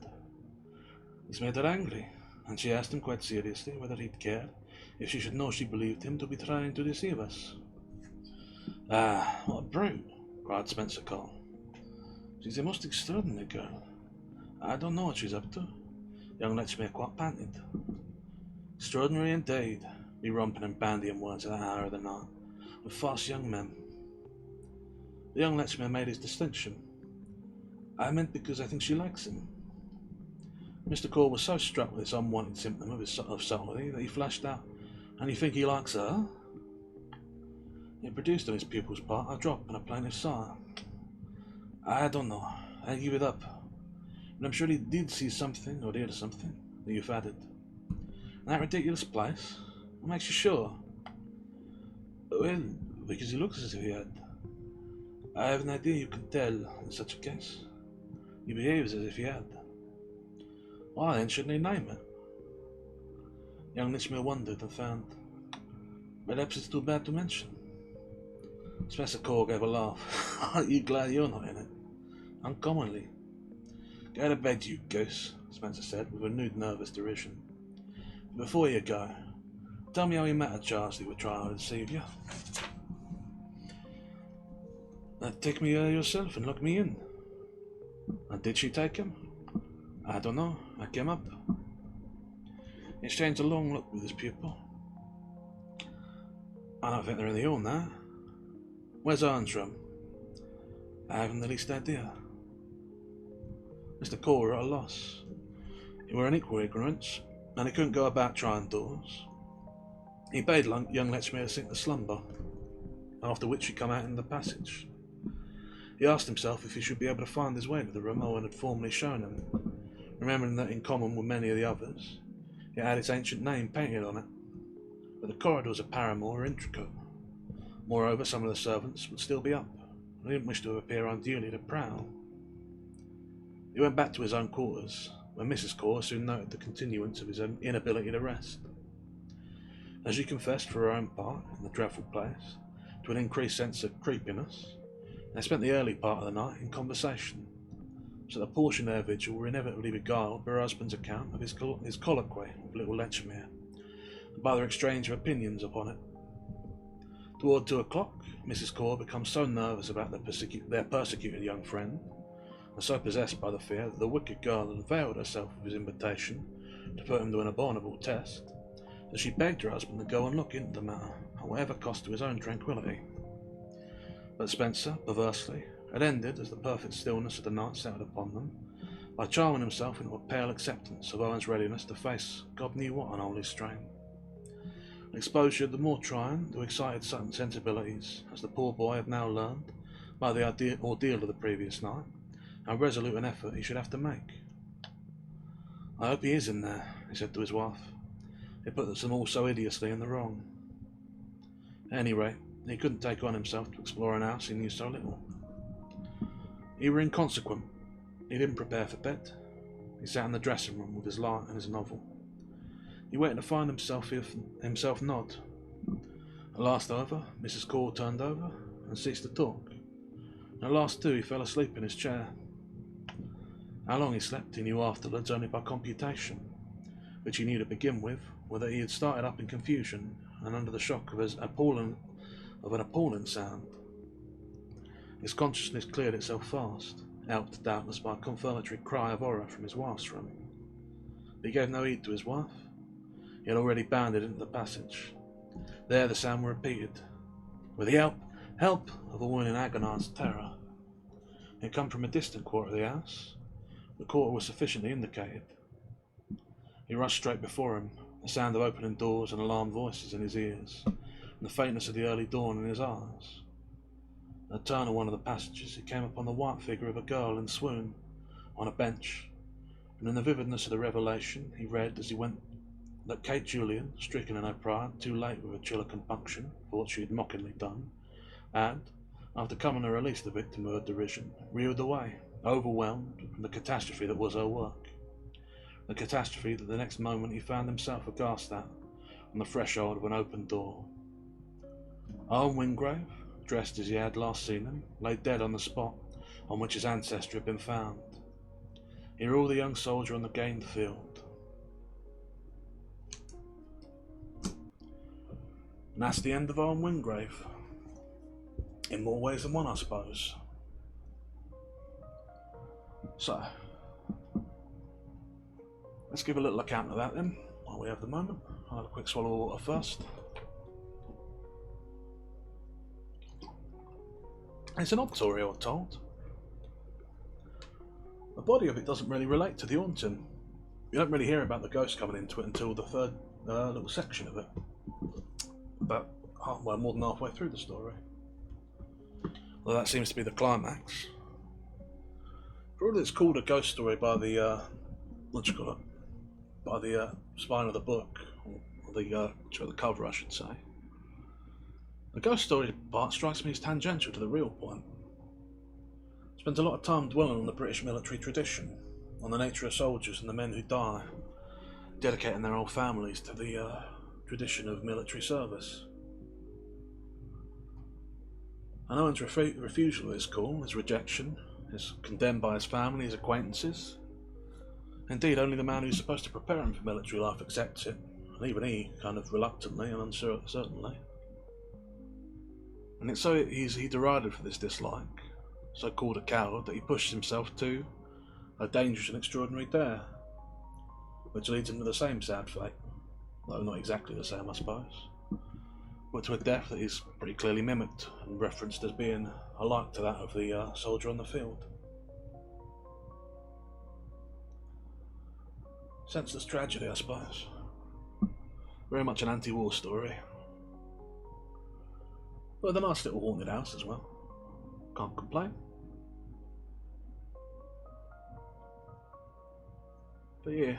Speaker 2: This made her angry, and she asked him quite seriously whether he'd care if she should know she believed him to be trying to deceive us. Ah, what a brute, cried Spencer Cole. She's a most extraordinary girl. I don't know what she's up to. Young Letchmere quite panted. Extraordinary indeed, be romping and bandying words at that hour of the night, with false young men. The young Letchmere made his distinction. I meant because I think she likes him. Mr. Cole was so struck with this unwanted symptom of his subtlety that he flashed out, and you think he likes her? It produced on his pupil's part a drop and a plaintive sigh. I don't know. I give it up. But I'm sure he did see something, or hear something, that you've added. In that ridiculous place? What makes you sure? Well, because he looks as if he had. I have an idea you can tell in such a case. He behaves as if he had. Why then shouldn't he name it? Young Litchmere wondered and found. Perhaps it's too bad to mention. Spencer Core gave a laugh. Aren't you glad you're not in it? Uncommonly. Go to bed, you goose, Spencer said with renewed nervous derision. Before you go, tell me how you met a Charles who were trying to deceive you. Take me yourself and lock me in. And did she take him? I don't know. I came up. He exchanged a long look with his pupil. I don't think they're in the hall now. Where's Owen's room? I haven't the least idea. Mr. Core were at a loss. He were in equal ignorance, and he couldn't go about trying doors. He bade young Letchmere sink to slumber, after which he come out in the passage. He asked himself if he should be able to find his way to the room Owen had formerly shown him, remembering that in common with many of the others, it had its ancient name painted on it. But the corridors of Paramore were intricate. Moreover, some of the servants would still be up, and he didn't wish to appear unduly to prowl. He went back to his own quarters, where Mrs. Core soon noted the continuance of his inability to rest. As she confessed for her own part, in the dreadful place, to an increased sense of creepiness, they spent the early part of the night in conversation, so that a portion of their vigil were inevitably beguiled by her husband's account of his colloquy with little Letchmere, and by their exchange of opinions upon it. Toward 2 o'clock, Mrs. Core became so nervous about their persecuted young friend, and so possessed by the fear that the wicked girl had availed herself of his invitation to put him to an abominable test, that she begged her husband to go and look into the matter, at whatever cost to his own tranquillity. But Spencer, perversely, had ended, as the perfect stillness of the night settled upon them, by charming himself into a pale acceptance of Owen's readiness to face God knew what unholy strain. An exposure the more trying to excited certain sensibilities, as the poor boy had now learned, by the ordeal of the previous night, how resolute an effort he should have to make. I hope he is in there, he said to his wife. It puts them all so hideously in the wrong. At any rate, he couldn't take on himself to explore an house he knew so little. He were inconsequent. He didn't prepare for bed. He sat in the dressing room with his light and his novel. He waited to find himself nod. At last, however, Mrs. Core turned over and ceased to talk. And at last, too, he fell asleep in his chair. How long he slept he knew afterwards only by computation, which he knew to begin with, whether he had started up in confusion and under the shock of an appalling sound. His consciousness cleared itself fast, helped doubtless by a confirmatory cry of horror from his wife's room. But he gave no heed to his wife. He had already bounded into the passage. There the sound were repeated, with the help of a woman in agonised terror. It had come from a distant quarter of the house. The quarter was sufficiently indicated. He rushed straight before him, the sound of opening doors and alarmed voices in his ears, and the faintness of the early dawn in his eyes. At a turn of one of the passages, he came upon the white figure of a girl in swoon, on a bench, and in the vividness of the revelation he read as he went that Kate Julian, stricken in her pride, too late with a chill of compunction for what she had mockingly done, had, after coming to release the victim of her derision, reeled away, overwhelmed from the catastrophe that was her work. The catastrophe that the next moment he found himself aghast at, on the threshold of an open door. Owen Wingrave, dressed as he had last seen him, lay dead on the spot on which his ancestor had been found. He ruled the young soldier on the gained field. And that's the end of Owen Wingrave. In more ways than one, I suppose. So, let's give a little account of that then, while we have the moment. I'll have a quick swallow of water first. It's an odd story, I'm told. The body of it doesn't really relate to the haunting. You don't really hear about the ghost coming into it until the third little section of it. About more than halfway through the story. Well, that seems to be the climax. For all it's called a ghost story by the by the spine of the book, or the cover, I should say. The ghost story part strikes me as tangential to the real point. I spent a lot of time dwelling on the British military tradition, on the nature of soldiers and the men who die, dedicating their whole families to the tradition of military service. And Owen's refusal of his call, his rejection, is condemned by his family, his acquaintances. Indeed, only the man who's supposed to prepare him for military life accepts it, and even he kind of reluctantly and uncertainly. And it's so he's derided for this dislike, so called a coward, that he pushes himself to a dangerous and extraordinary dare, which leads him to the same sad fate, though not exactly the same, I suppose, but to a death that is pretty clearly mimicked and referenced as being alike to that of the soldier on the field. Senseless tragedy, I suppose. Very much an anti-war story. But a nice little haunted house as well. Can't complain. But yeah.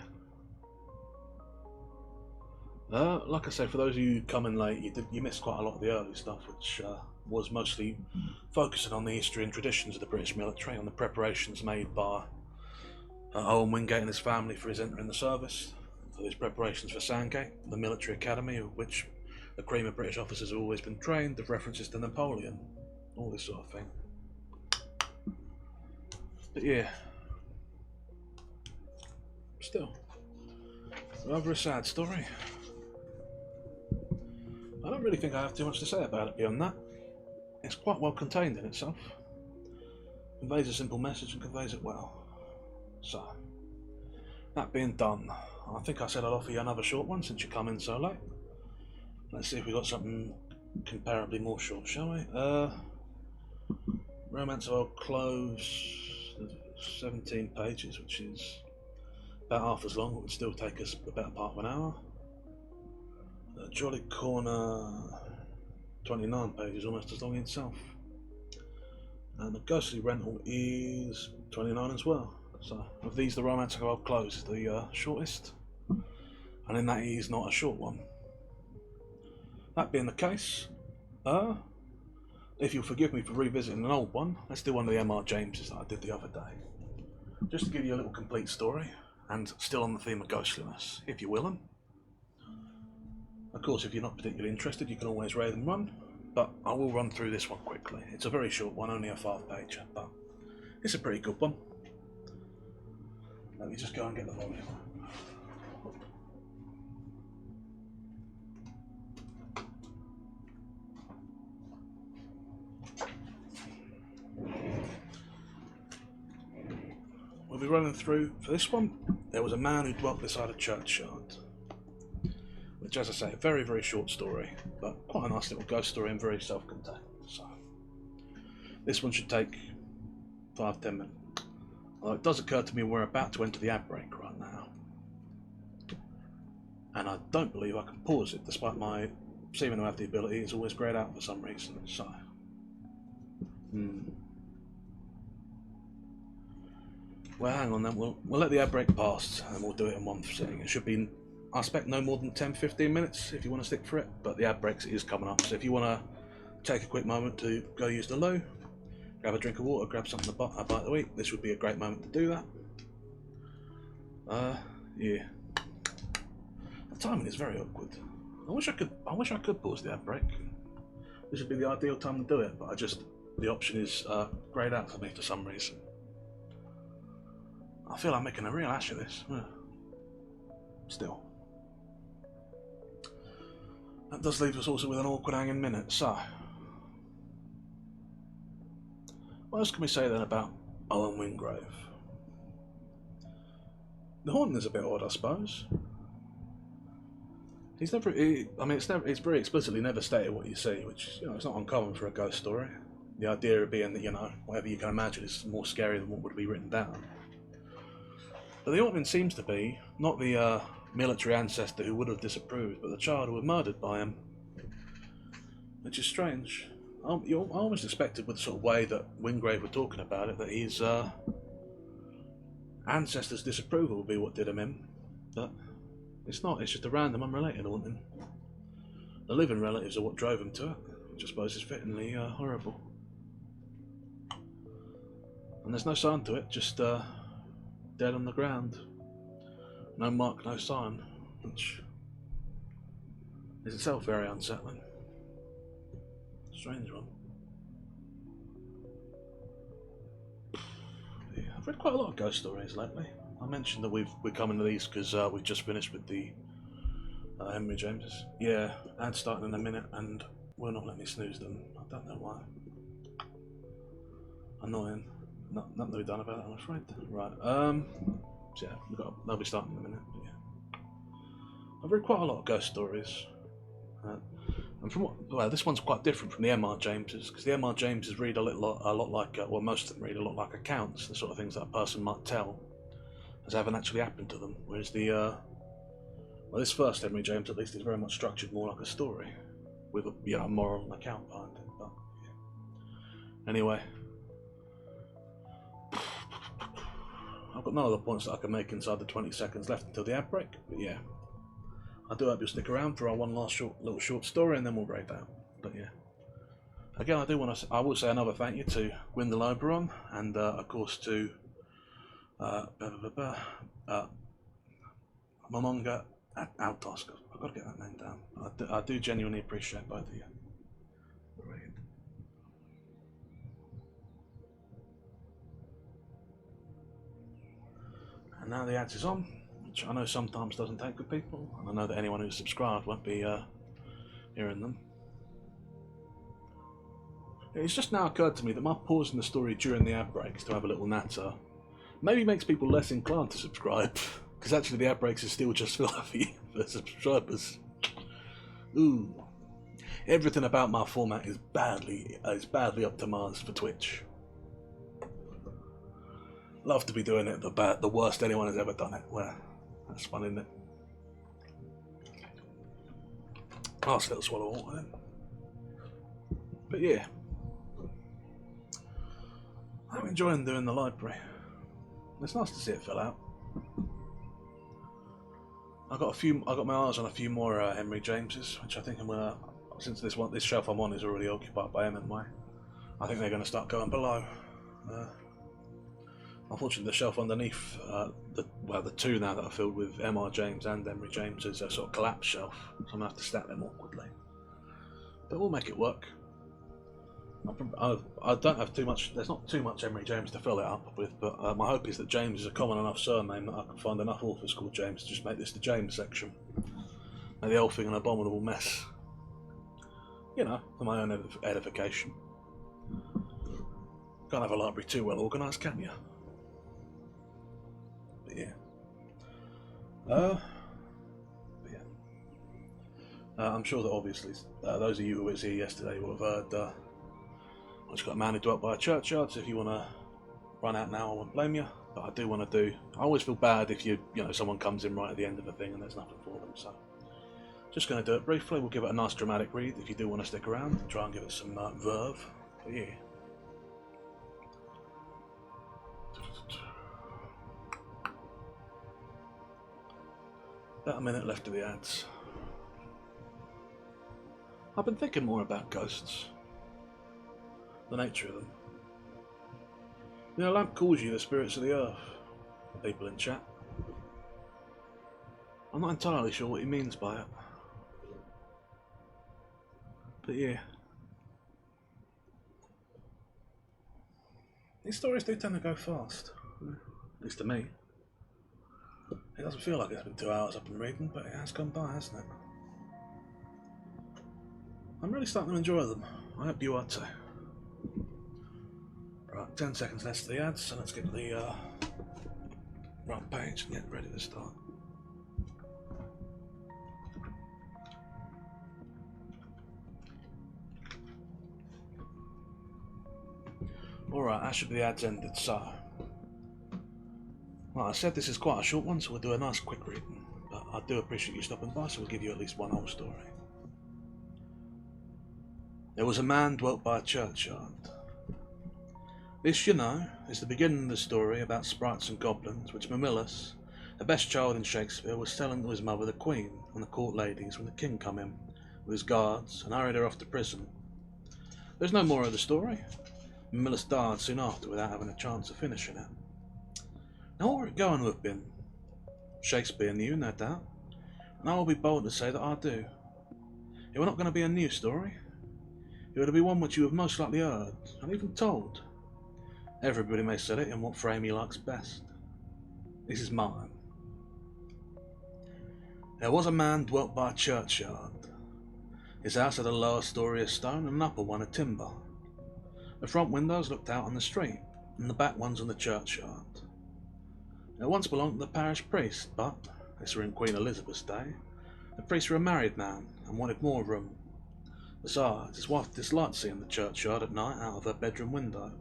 Speaker 2: Like I said, for those of you coming late, you missed quite a lot of the early stuff, which was mostly focusing on the history and traditions of the British military, on the preparations made by Owen Wingrave and his family for his entering the service, for his preparations for Sandgate, the military academy of which the cream of British officers have always been trained, of references to Napoleon, all this sort of thing. But yeah, still, rather a sad story. I don't really think I have too much to say about it beyond that. It's quite well contained in itself. Conveys a simple message and conveys it well. So, that being done, I think I said I'd offer you another short one since you come in so late. Let's see if we've got something comparably more short, shall we? Romance of Old Clothes, 17 pages, which is about half as long. It would still take us the better part of an hour. Jolly Corner, 29 pages, almost as long itself. And the Ghostly Rental is 29 as well. So, of these, the Romance of Old Clothes is the shortest, and in that it is not a short one. That being the case, if you'll forgive me for revisiting an old one, let's do one of the M.R. Jameses that I did the other day. Just to give you a little complete story, and still on the theme of ghostliness, if you're willing. Of course, if you're not particularly interested, you can always raid and run, but I will run through this one quickly. It's a very short one, only a 5-pager, but it's a pretty good one. Let me just go and get the volume. We'll be running through, for this one, There Was a Man Who Dwelt Beside a Churchyard, which, as I say, a very, very short story, but quite a nice little ghost story and very self-contained. So, this one should take 5-10 minutes. Although it does occur to me we're about to enter the ad break right now, and I don't believe I can pause it, despite my seeming to have the ability. It's always grayed out for some reason. So, well, hang on then. We'll let the ad break pass, and we'll do it in one sitting. It should be, I expect, no more than 10-15 minutes if you want to stick for it. But the ad break is coming up, so if you want to take a quick moment to go use the loo, grab a drink of water, grab something to bite to eat, this would be a great moment to do that. Yeah. The timing is very awkward. I wish I could pause the ad break. This would be the ideal time to do it, but the option is grayed out for me for some reason. I feel I'm making a real ash of this. Still. That does leave us also with an awkward hanging minute, so what else can we say then about Owen Wingrave? The haunting is a bit odd, I suppose. It's very explicitly never stated what you see, which, it's not uncommon for a ghost story. The idea being that, whatever you can imagine is more scary than what would be written down. But the haunting seems to be not the military ancestor who would have disapproved, but the child who was murdered by him, which is strange. I almost expected, with the sort of way that Wingrave were talking about it, that his ancestors' disapproval would be what did him in, but it's not. It's just a random, unrelated haunting. The living relatives are what drove him to it, which I suppose is fittingly horrible. And there's no sign to it, just dead on the ground. No mark, no sign, which is itself very unsettling. Strange one. I've read quite a lot of ghost stories lately. I mentioned that we're coming to these because we've just finished with the Henry Jameses. Yeah, ads starting in a minute and will not let me snooze them. I don't know why. Annoying. Nothing to be done about it, I'm afraid. Right. So yeah, they'll be starting in a minute. But yeah, I've read quite a lot of ghost stories. And from this one's quite different from the M.R. Jameses, because the M.R. Jameses read a lot like, well, most of them read a lot like accounts, the sort of things that a person might tell, as haven't actually happened to them. Whereas the, this first Henry James, at least, is very much structured more like a story, with a moral account behind it. But yeah. Anyway, I've got none of the points that I can make inside the 20 seconds left until the ad break. But yeah. I do hope you'll stick around for our one last little short story, and then we'll break down. But yeah, again, I will say another thank you to Gwyn the Librarian, and of course to Mamonga Altos. I've got to get that name down. I do genuinely appreciate both of you. And now the ads is on, which I know sometimes doesn't take with people, and I know that anyone who's subscribed won't be hearing them. It's just now occurred to me that my pausing the story during the ad breaks to have a little natter maybe makes people less inclined to subscribe, because actually the ad breaks is still just fluffy for subscribers. Ooh, everything about my format is badly optimized for Twitch. Love to be doing it the worst anyone has ever done it. Well, that's fun, isn't it? Last little swallow of water then. But yeah, I'm enjoying doing the library. It's nice to see it fill out. I got my eyes on a few more Henry Jameses, which I think I'm gonna, since this shelf I'm on is already occupied by Emmett Way, I think they're gonna start going below. Unfortunately, the shelf underneath, the two now that are filled with M.R. James and Henry James is a sort of collapsed shelf, so I'm going to have to stack them awkwardly. But we'll make it work. I don't have too much, there's not too much Henry James to fill it up with, but my hope is that James is a common enough surname that I can find enough authors called James to just make this the James section. Make the whole thing an abominable mess. You know, for my own edification. Can't have a library too well organised, can you? Yeah. I'm sure that obviously those of you who were here yesterday will have heard I just got Man Dwelt by a Churchyard, so if you want to run out now I won't blame you, but I do want to I always feel bad if someone comes in right at the end of the thing and there's nothing for them, so just going to do it briefly. We'll give it a nice dramatic read if you do want to stick around and try and give it some verve. But yeah. About a minute left of the ads. I've been thinking more about ghosts. The nature of them. Lamp calls you the spirits of the earth, people in chat. I'm not entirely sure what he means by it. But yeah. These stories do tend to go fast. At least to me. It doesn't feel like it's been 2 hours I've been reading, but it has gone by, hasn't it? I'm really starting to enjoy them. I hope you are too. Right, 10 seconds left to the ads, so let's get the right page and get ready to start. Alright, that should be the ads ended, so... Like I said, this is quite a short one, so we'll do a nice quick reading. But I do appreciate you stopping by, so we'll give you at least one whole story. There was a man dwelt by a churchyard. This, you know, is the beginning of the story about sprites and goblins, which Mamillus, the best child in Shakespeare, was telling to his mother the Queen and the court ladies when the king come in with his guards and hurried her off to prison. There's no more of the story. Mamillus died soon after without having a chance of finishing it. Now what would it going to have been? Shakespeare knew, no doubt, and I will be bold to say that I do. It were not going to be a new story. It would be one which you have most likely heard, and even told. Everybody may set it in what frame he likes best. This is mine. There was a man dwelt by a churchyard. His house had a lower story of stone and an upper one of timber. The front windows looked out on the street, and the back ones on the churchyard. It once belonged to the parish priest, but, this were in Queen Elizabeth's day, the priest were a married man and wanted more room. Besides, his wife disliked seeing the churchyard at night out of her bedroom window.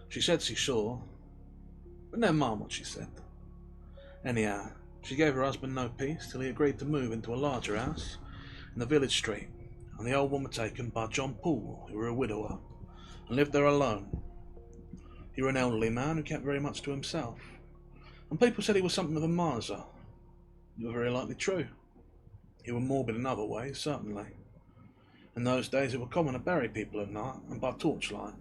Speaker 2: She said she saw, but never mind what she said. Anyhow, she gave her husband no peace till he agreed to move into a larger house in the village street, and the old one was taken by John Poole, who were a widower, and lived there alone. He were an elderly man who kept very much to himself, and people said he was something of a miser. It was very likely true. He was morbid in other ways, certainly. In those days it was common to bury people at night and by torchlight.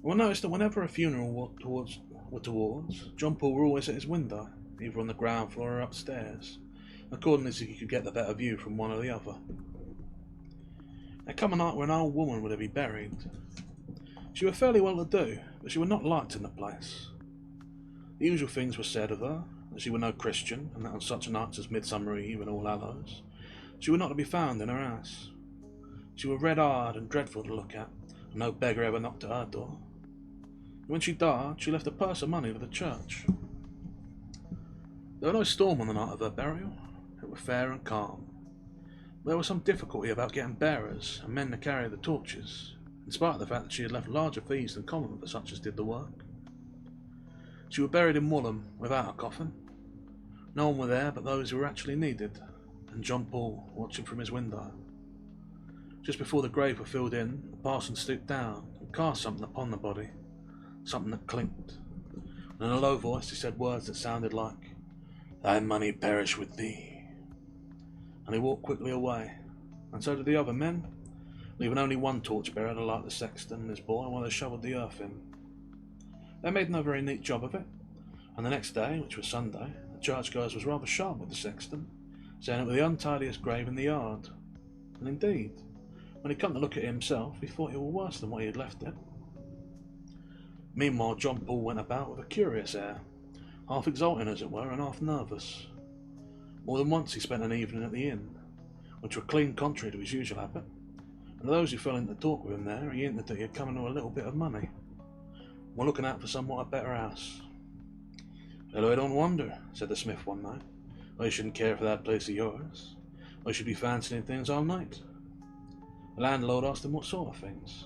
Speaker 2: And I noticed that whenever a funeral was towards, John Poole were always at his window, either on the ground floor or upstairs, according as he could get the better view from one or the other. There come a night when an old woman would be buried. She was fairly well to do, but she was not liked in the place. The usual things were said of her, that she was no Christian, and that on such nights as Midsummer Eve and All Hallows, she was not to be found in her house. She was red-eyed and dreadful to look at, and no beggar ever knocked at her door. And when she died, she left a purse of money for the church. There was no storm on the night of her burial. It was fair and calm. But there was some difficulty about getting bearers and men to carry the torches, in spite of the fact that she had left larger fees than common for such as did the work. She was buried in Woolham without a coffin. No one were there but those who were actually needed, and John Poole watching from his window. Just before the grave was filled in, the parson stooped down and cast something upon the body, something that clinked, and in a low voice he said words that sounded like, "Thy money perish with thee." And he walked quickly away, and so did the other men, leaving only one torchbearer to light the sexton and his boy while they shovelled the earth in. They made no very neat job of it, and the next day, which was Sunday, the churchgoers was rather sharp with the sexton, saying it was the untidiest grave in the yard. And indeed, when he come to look at it himself, he thought it was worse than what he had left it. Meanwhile, John Poole went about with a curious air, half exulting as it were, and half nervous. More than once he spent an evening at the inn, which were clean contrary to his usual habit, and to those who fell in to talk with him there, he hinted that he had come into a little bit of money, while looking out for somewhat a better house. "Well, I don't wonder," said the smith one night. "I shouldn't care for that place of yours. I should be fancying things all night." The landlord asked him what sort of things.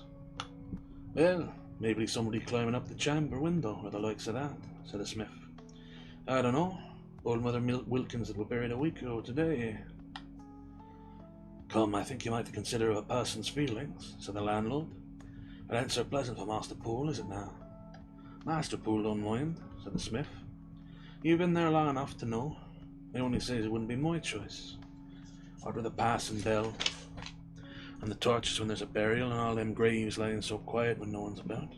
Speaker 2: "Well, maybe somebody climbing up the chamber window, or the likes of that," said the smith. "I don't know. Old Mother Wilkins that were buried a week ago today." "Come, I think you might consider a person's feelings," said the landlord. "It ain't so pleasant for Master Poole, is it now?" "Master Poole don't mind," said the smith. "You've been there long enough to know. He only says it wouldn't be my choice. I'd rather pass and bell, and the torches when there's a burial, and all them graves lying so quiet when no one's about.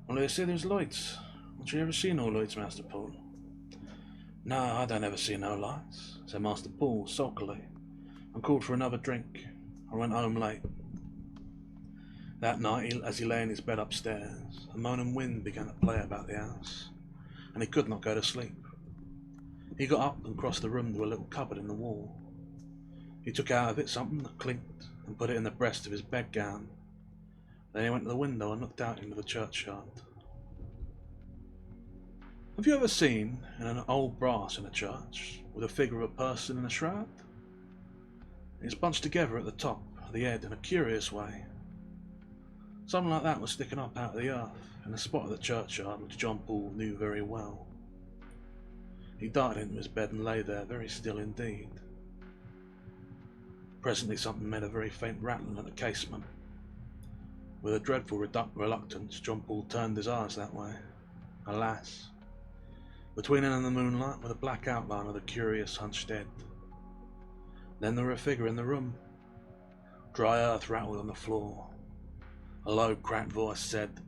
Speaker 2: Only they say there's lights. Don't you ever see no lights, Master Poole?" "No, I don't ever see no lights," said Master Poole sulkily, and called for another drink, and went home late. That night, as he lay in his bed upstairs, a moaning wind began to play about the house, and he could not go to sleep. He got up and crossed the room to a little cupboard in the wall. He took out of it something that clinked and put it in the breast of his bedgown. Then he went to the window and looked out into the churchyard. Have you ever seen, in an old brass in a church, with a figure of a person in a shroud? It's bunched together at the top of the head in a curious way. Something like that was sticking up out of the earth in a spot of the churchyard which John Poole knew very well. He darted into his bed and lay there very still indeed. Presently something made a very faint rattling at the casement. With a dreadful reluctance, John Poole turned his eyes that way. Alas! Between him and the moonlight was a black outline of the curious hunched head. Then there was a figure in the room. Dry earth rattled on the floor. A low, cracked voice said,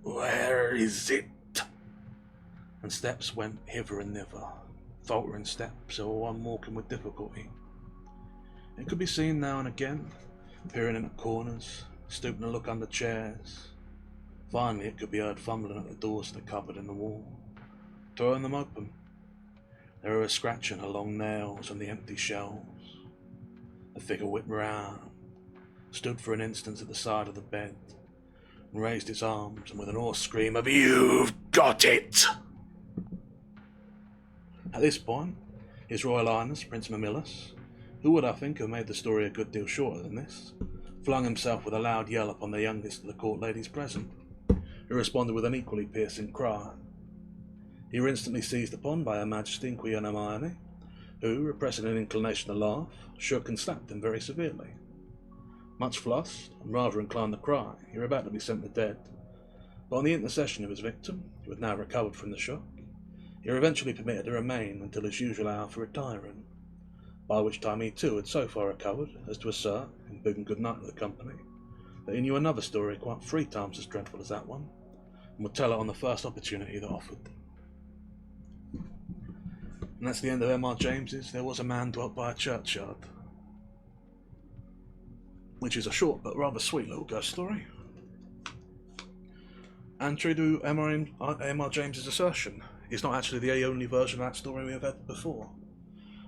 Speaker 2: "Where is it?" And steps went hither and thither, faltering steps, or one walking with difficulty. It could be seen now and again, peering into corners, stooping to look under chairs, Finally, it could be heard fumbling at the doors of the cupboard in the wall. Throwing them open, there were a scratching of long nails on the empty shelves. A figure whipped round, stood for an instant at the side of the bed, and raised its arms, and with an hoarse scream of "You've got it!" At this point, His Royal Highness Prince Mamillus, who would I think have made the story a good deal shorter than this, flung himself with a loud yell upon the youngest of the court ladies present, who responded with an equally piercing cry. He were instantly seized upon by Her Majesty and Queen Hermione, who, repressing an inclination to laugh, shook and slapped him very severely. Much flustered, and rather inclined to cry, he were about to be sent to dead, but on the intercession of his victim, who had now recovered from the shock, he were eventually permitted to remain until his usual hour for retiring, by which time he too had so far recovered as to assert, in bidding good night to the company, that he knew another story quite 3 times as dreadful as that one, and would tell it on the first opportunity that offered. And that's the end of M.R. James's There Was a Man Dwelt by a Churchyard, which is a short but rather sweet little ghost story. And true to M.R. James's assertion, it's not actually the only version of that story we have had before.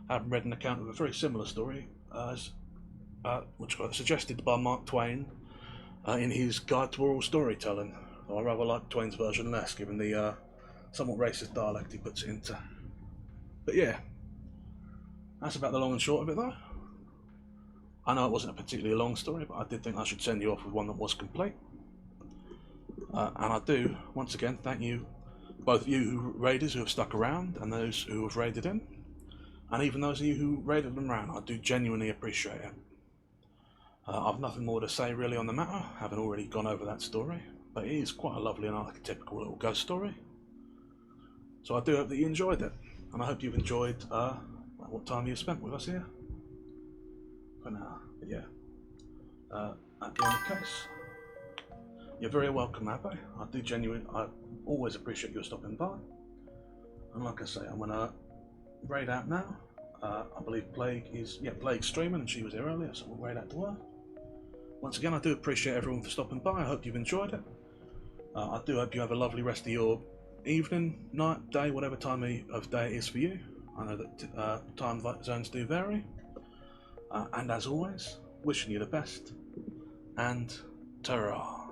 Speaker 2: I have read an account of a very similar story, which was suggested by Mark Twain in his Guide to Oral Storytelling, though I rather like Twain's version less, given the somewhat racist dialect he puts it into. But yeah, that's about the long and short of it though. I know it wasn't a particularly long story, but I did think I should send you off with one that was complete. And I do, once again, thank you, both of you raiders who have stuck around and those who have raided in. And even those of you who raided them around, I do genuinely appreciate it. I've nothing more to say really on the matter, having already gone over that story, but it is quite a lovely and archetypical little ghost story. So I do hope that you enjoyed it, and I hope you've enjoyed what time you've spent with us here. For now, but yeah. At the end of the case, you're very welcome, Abbe. I always appreciate your stopping by. And like I say, I'm gonna raid out now. I believe Plague's streaming and she was here earlier, so we'll raid out to her. Once again, I do appreciate everyone for stopping by. I hope you've enjoyed it. I do hope you have a lovely rest of your evening, night, day, whatever time of day it is for you. I know that time zones do vary. And as always, wishing you the best, and ta-ra.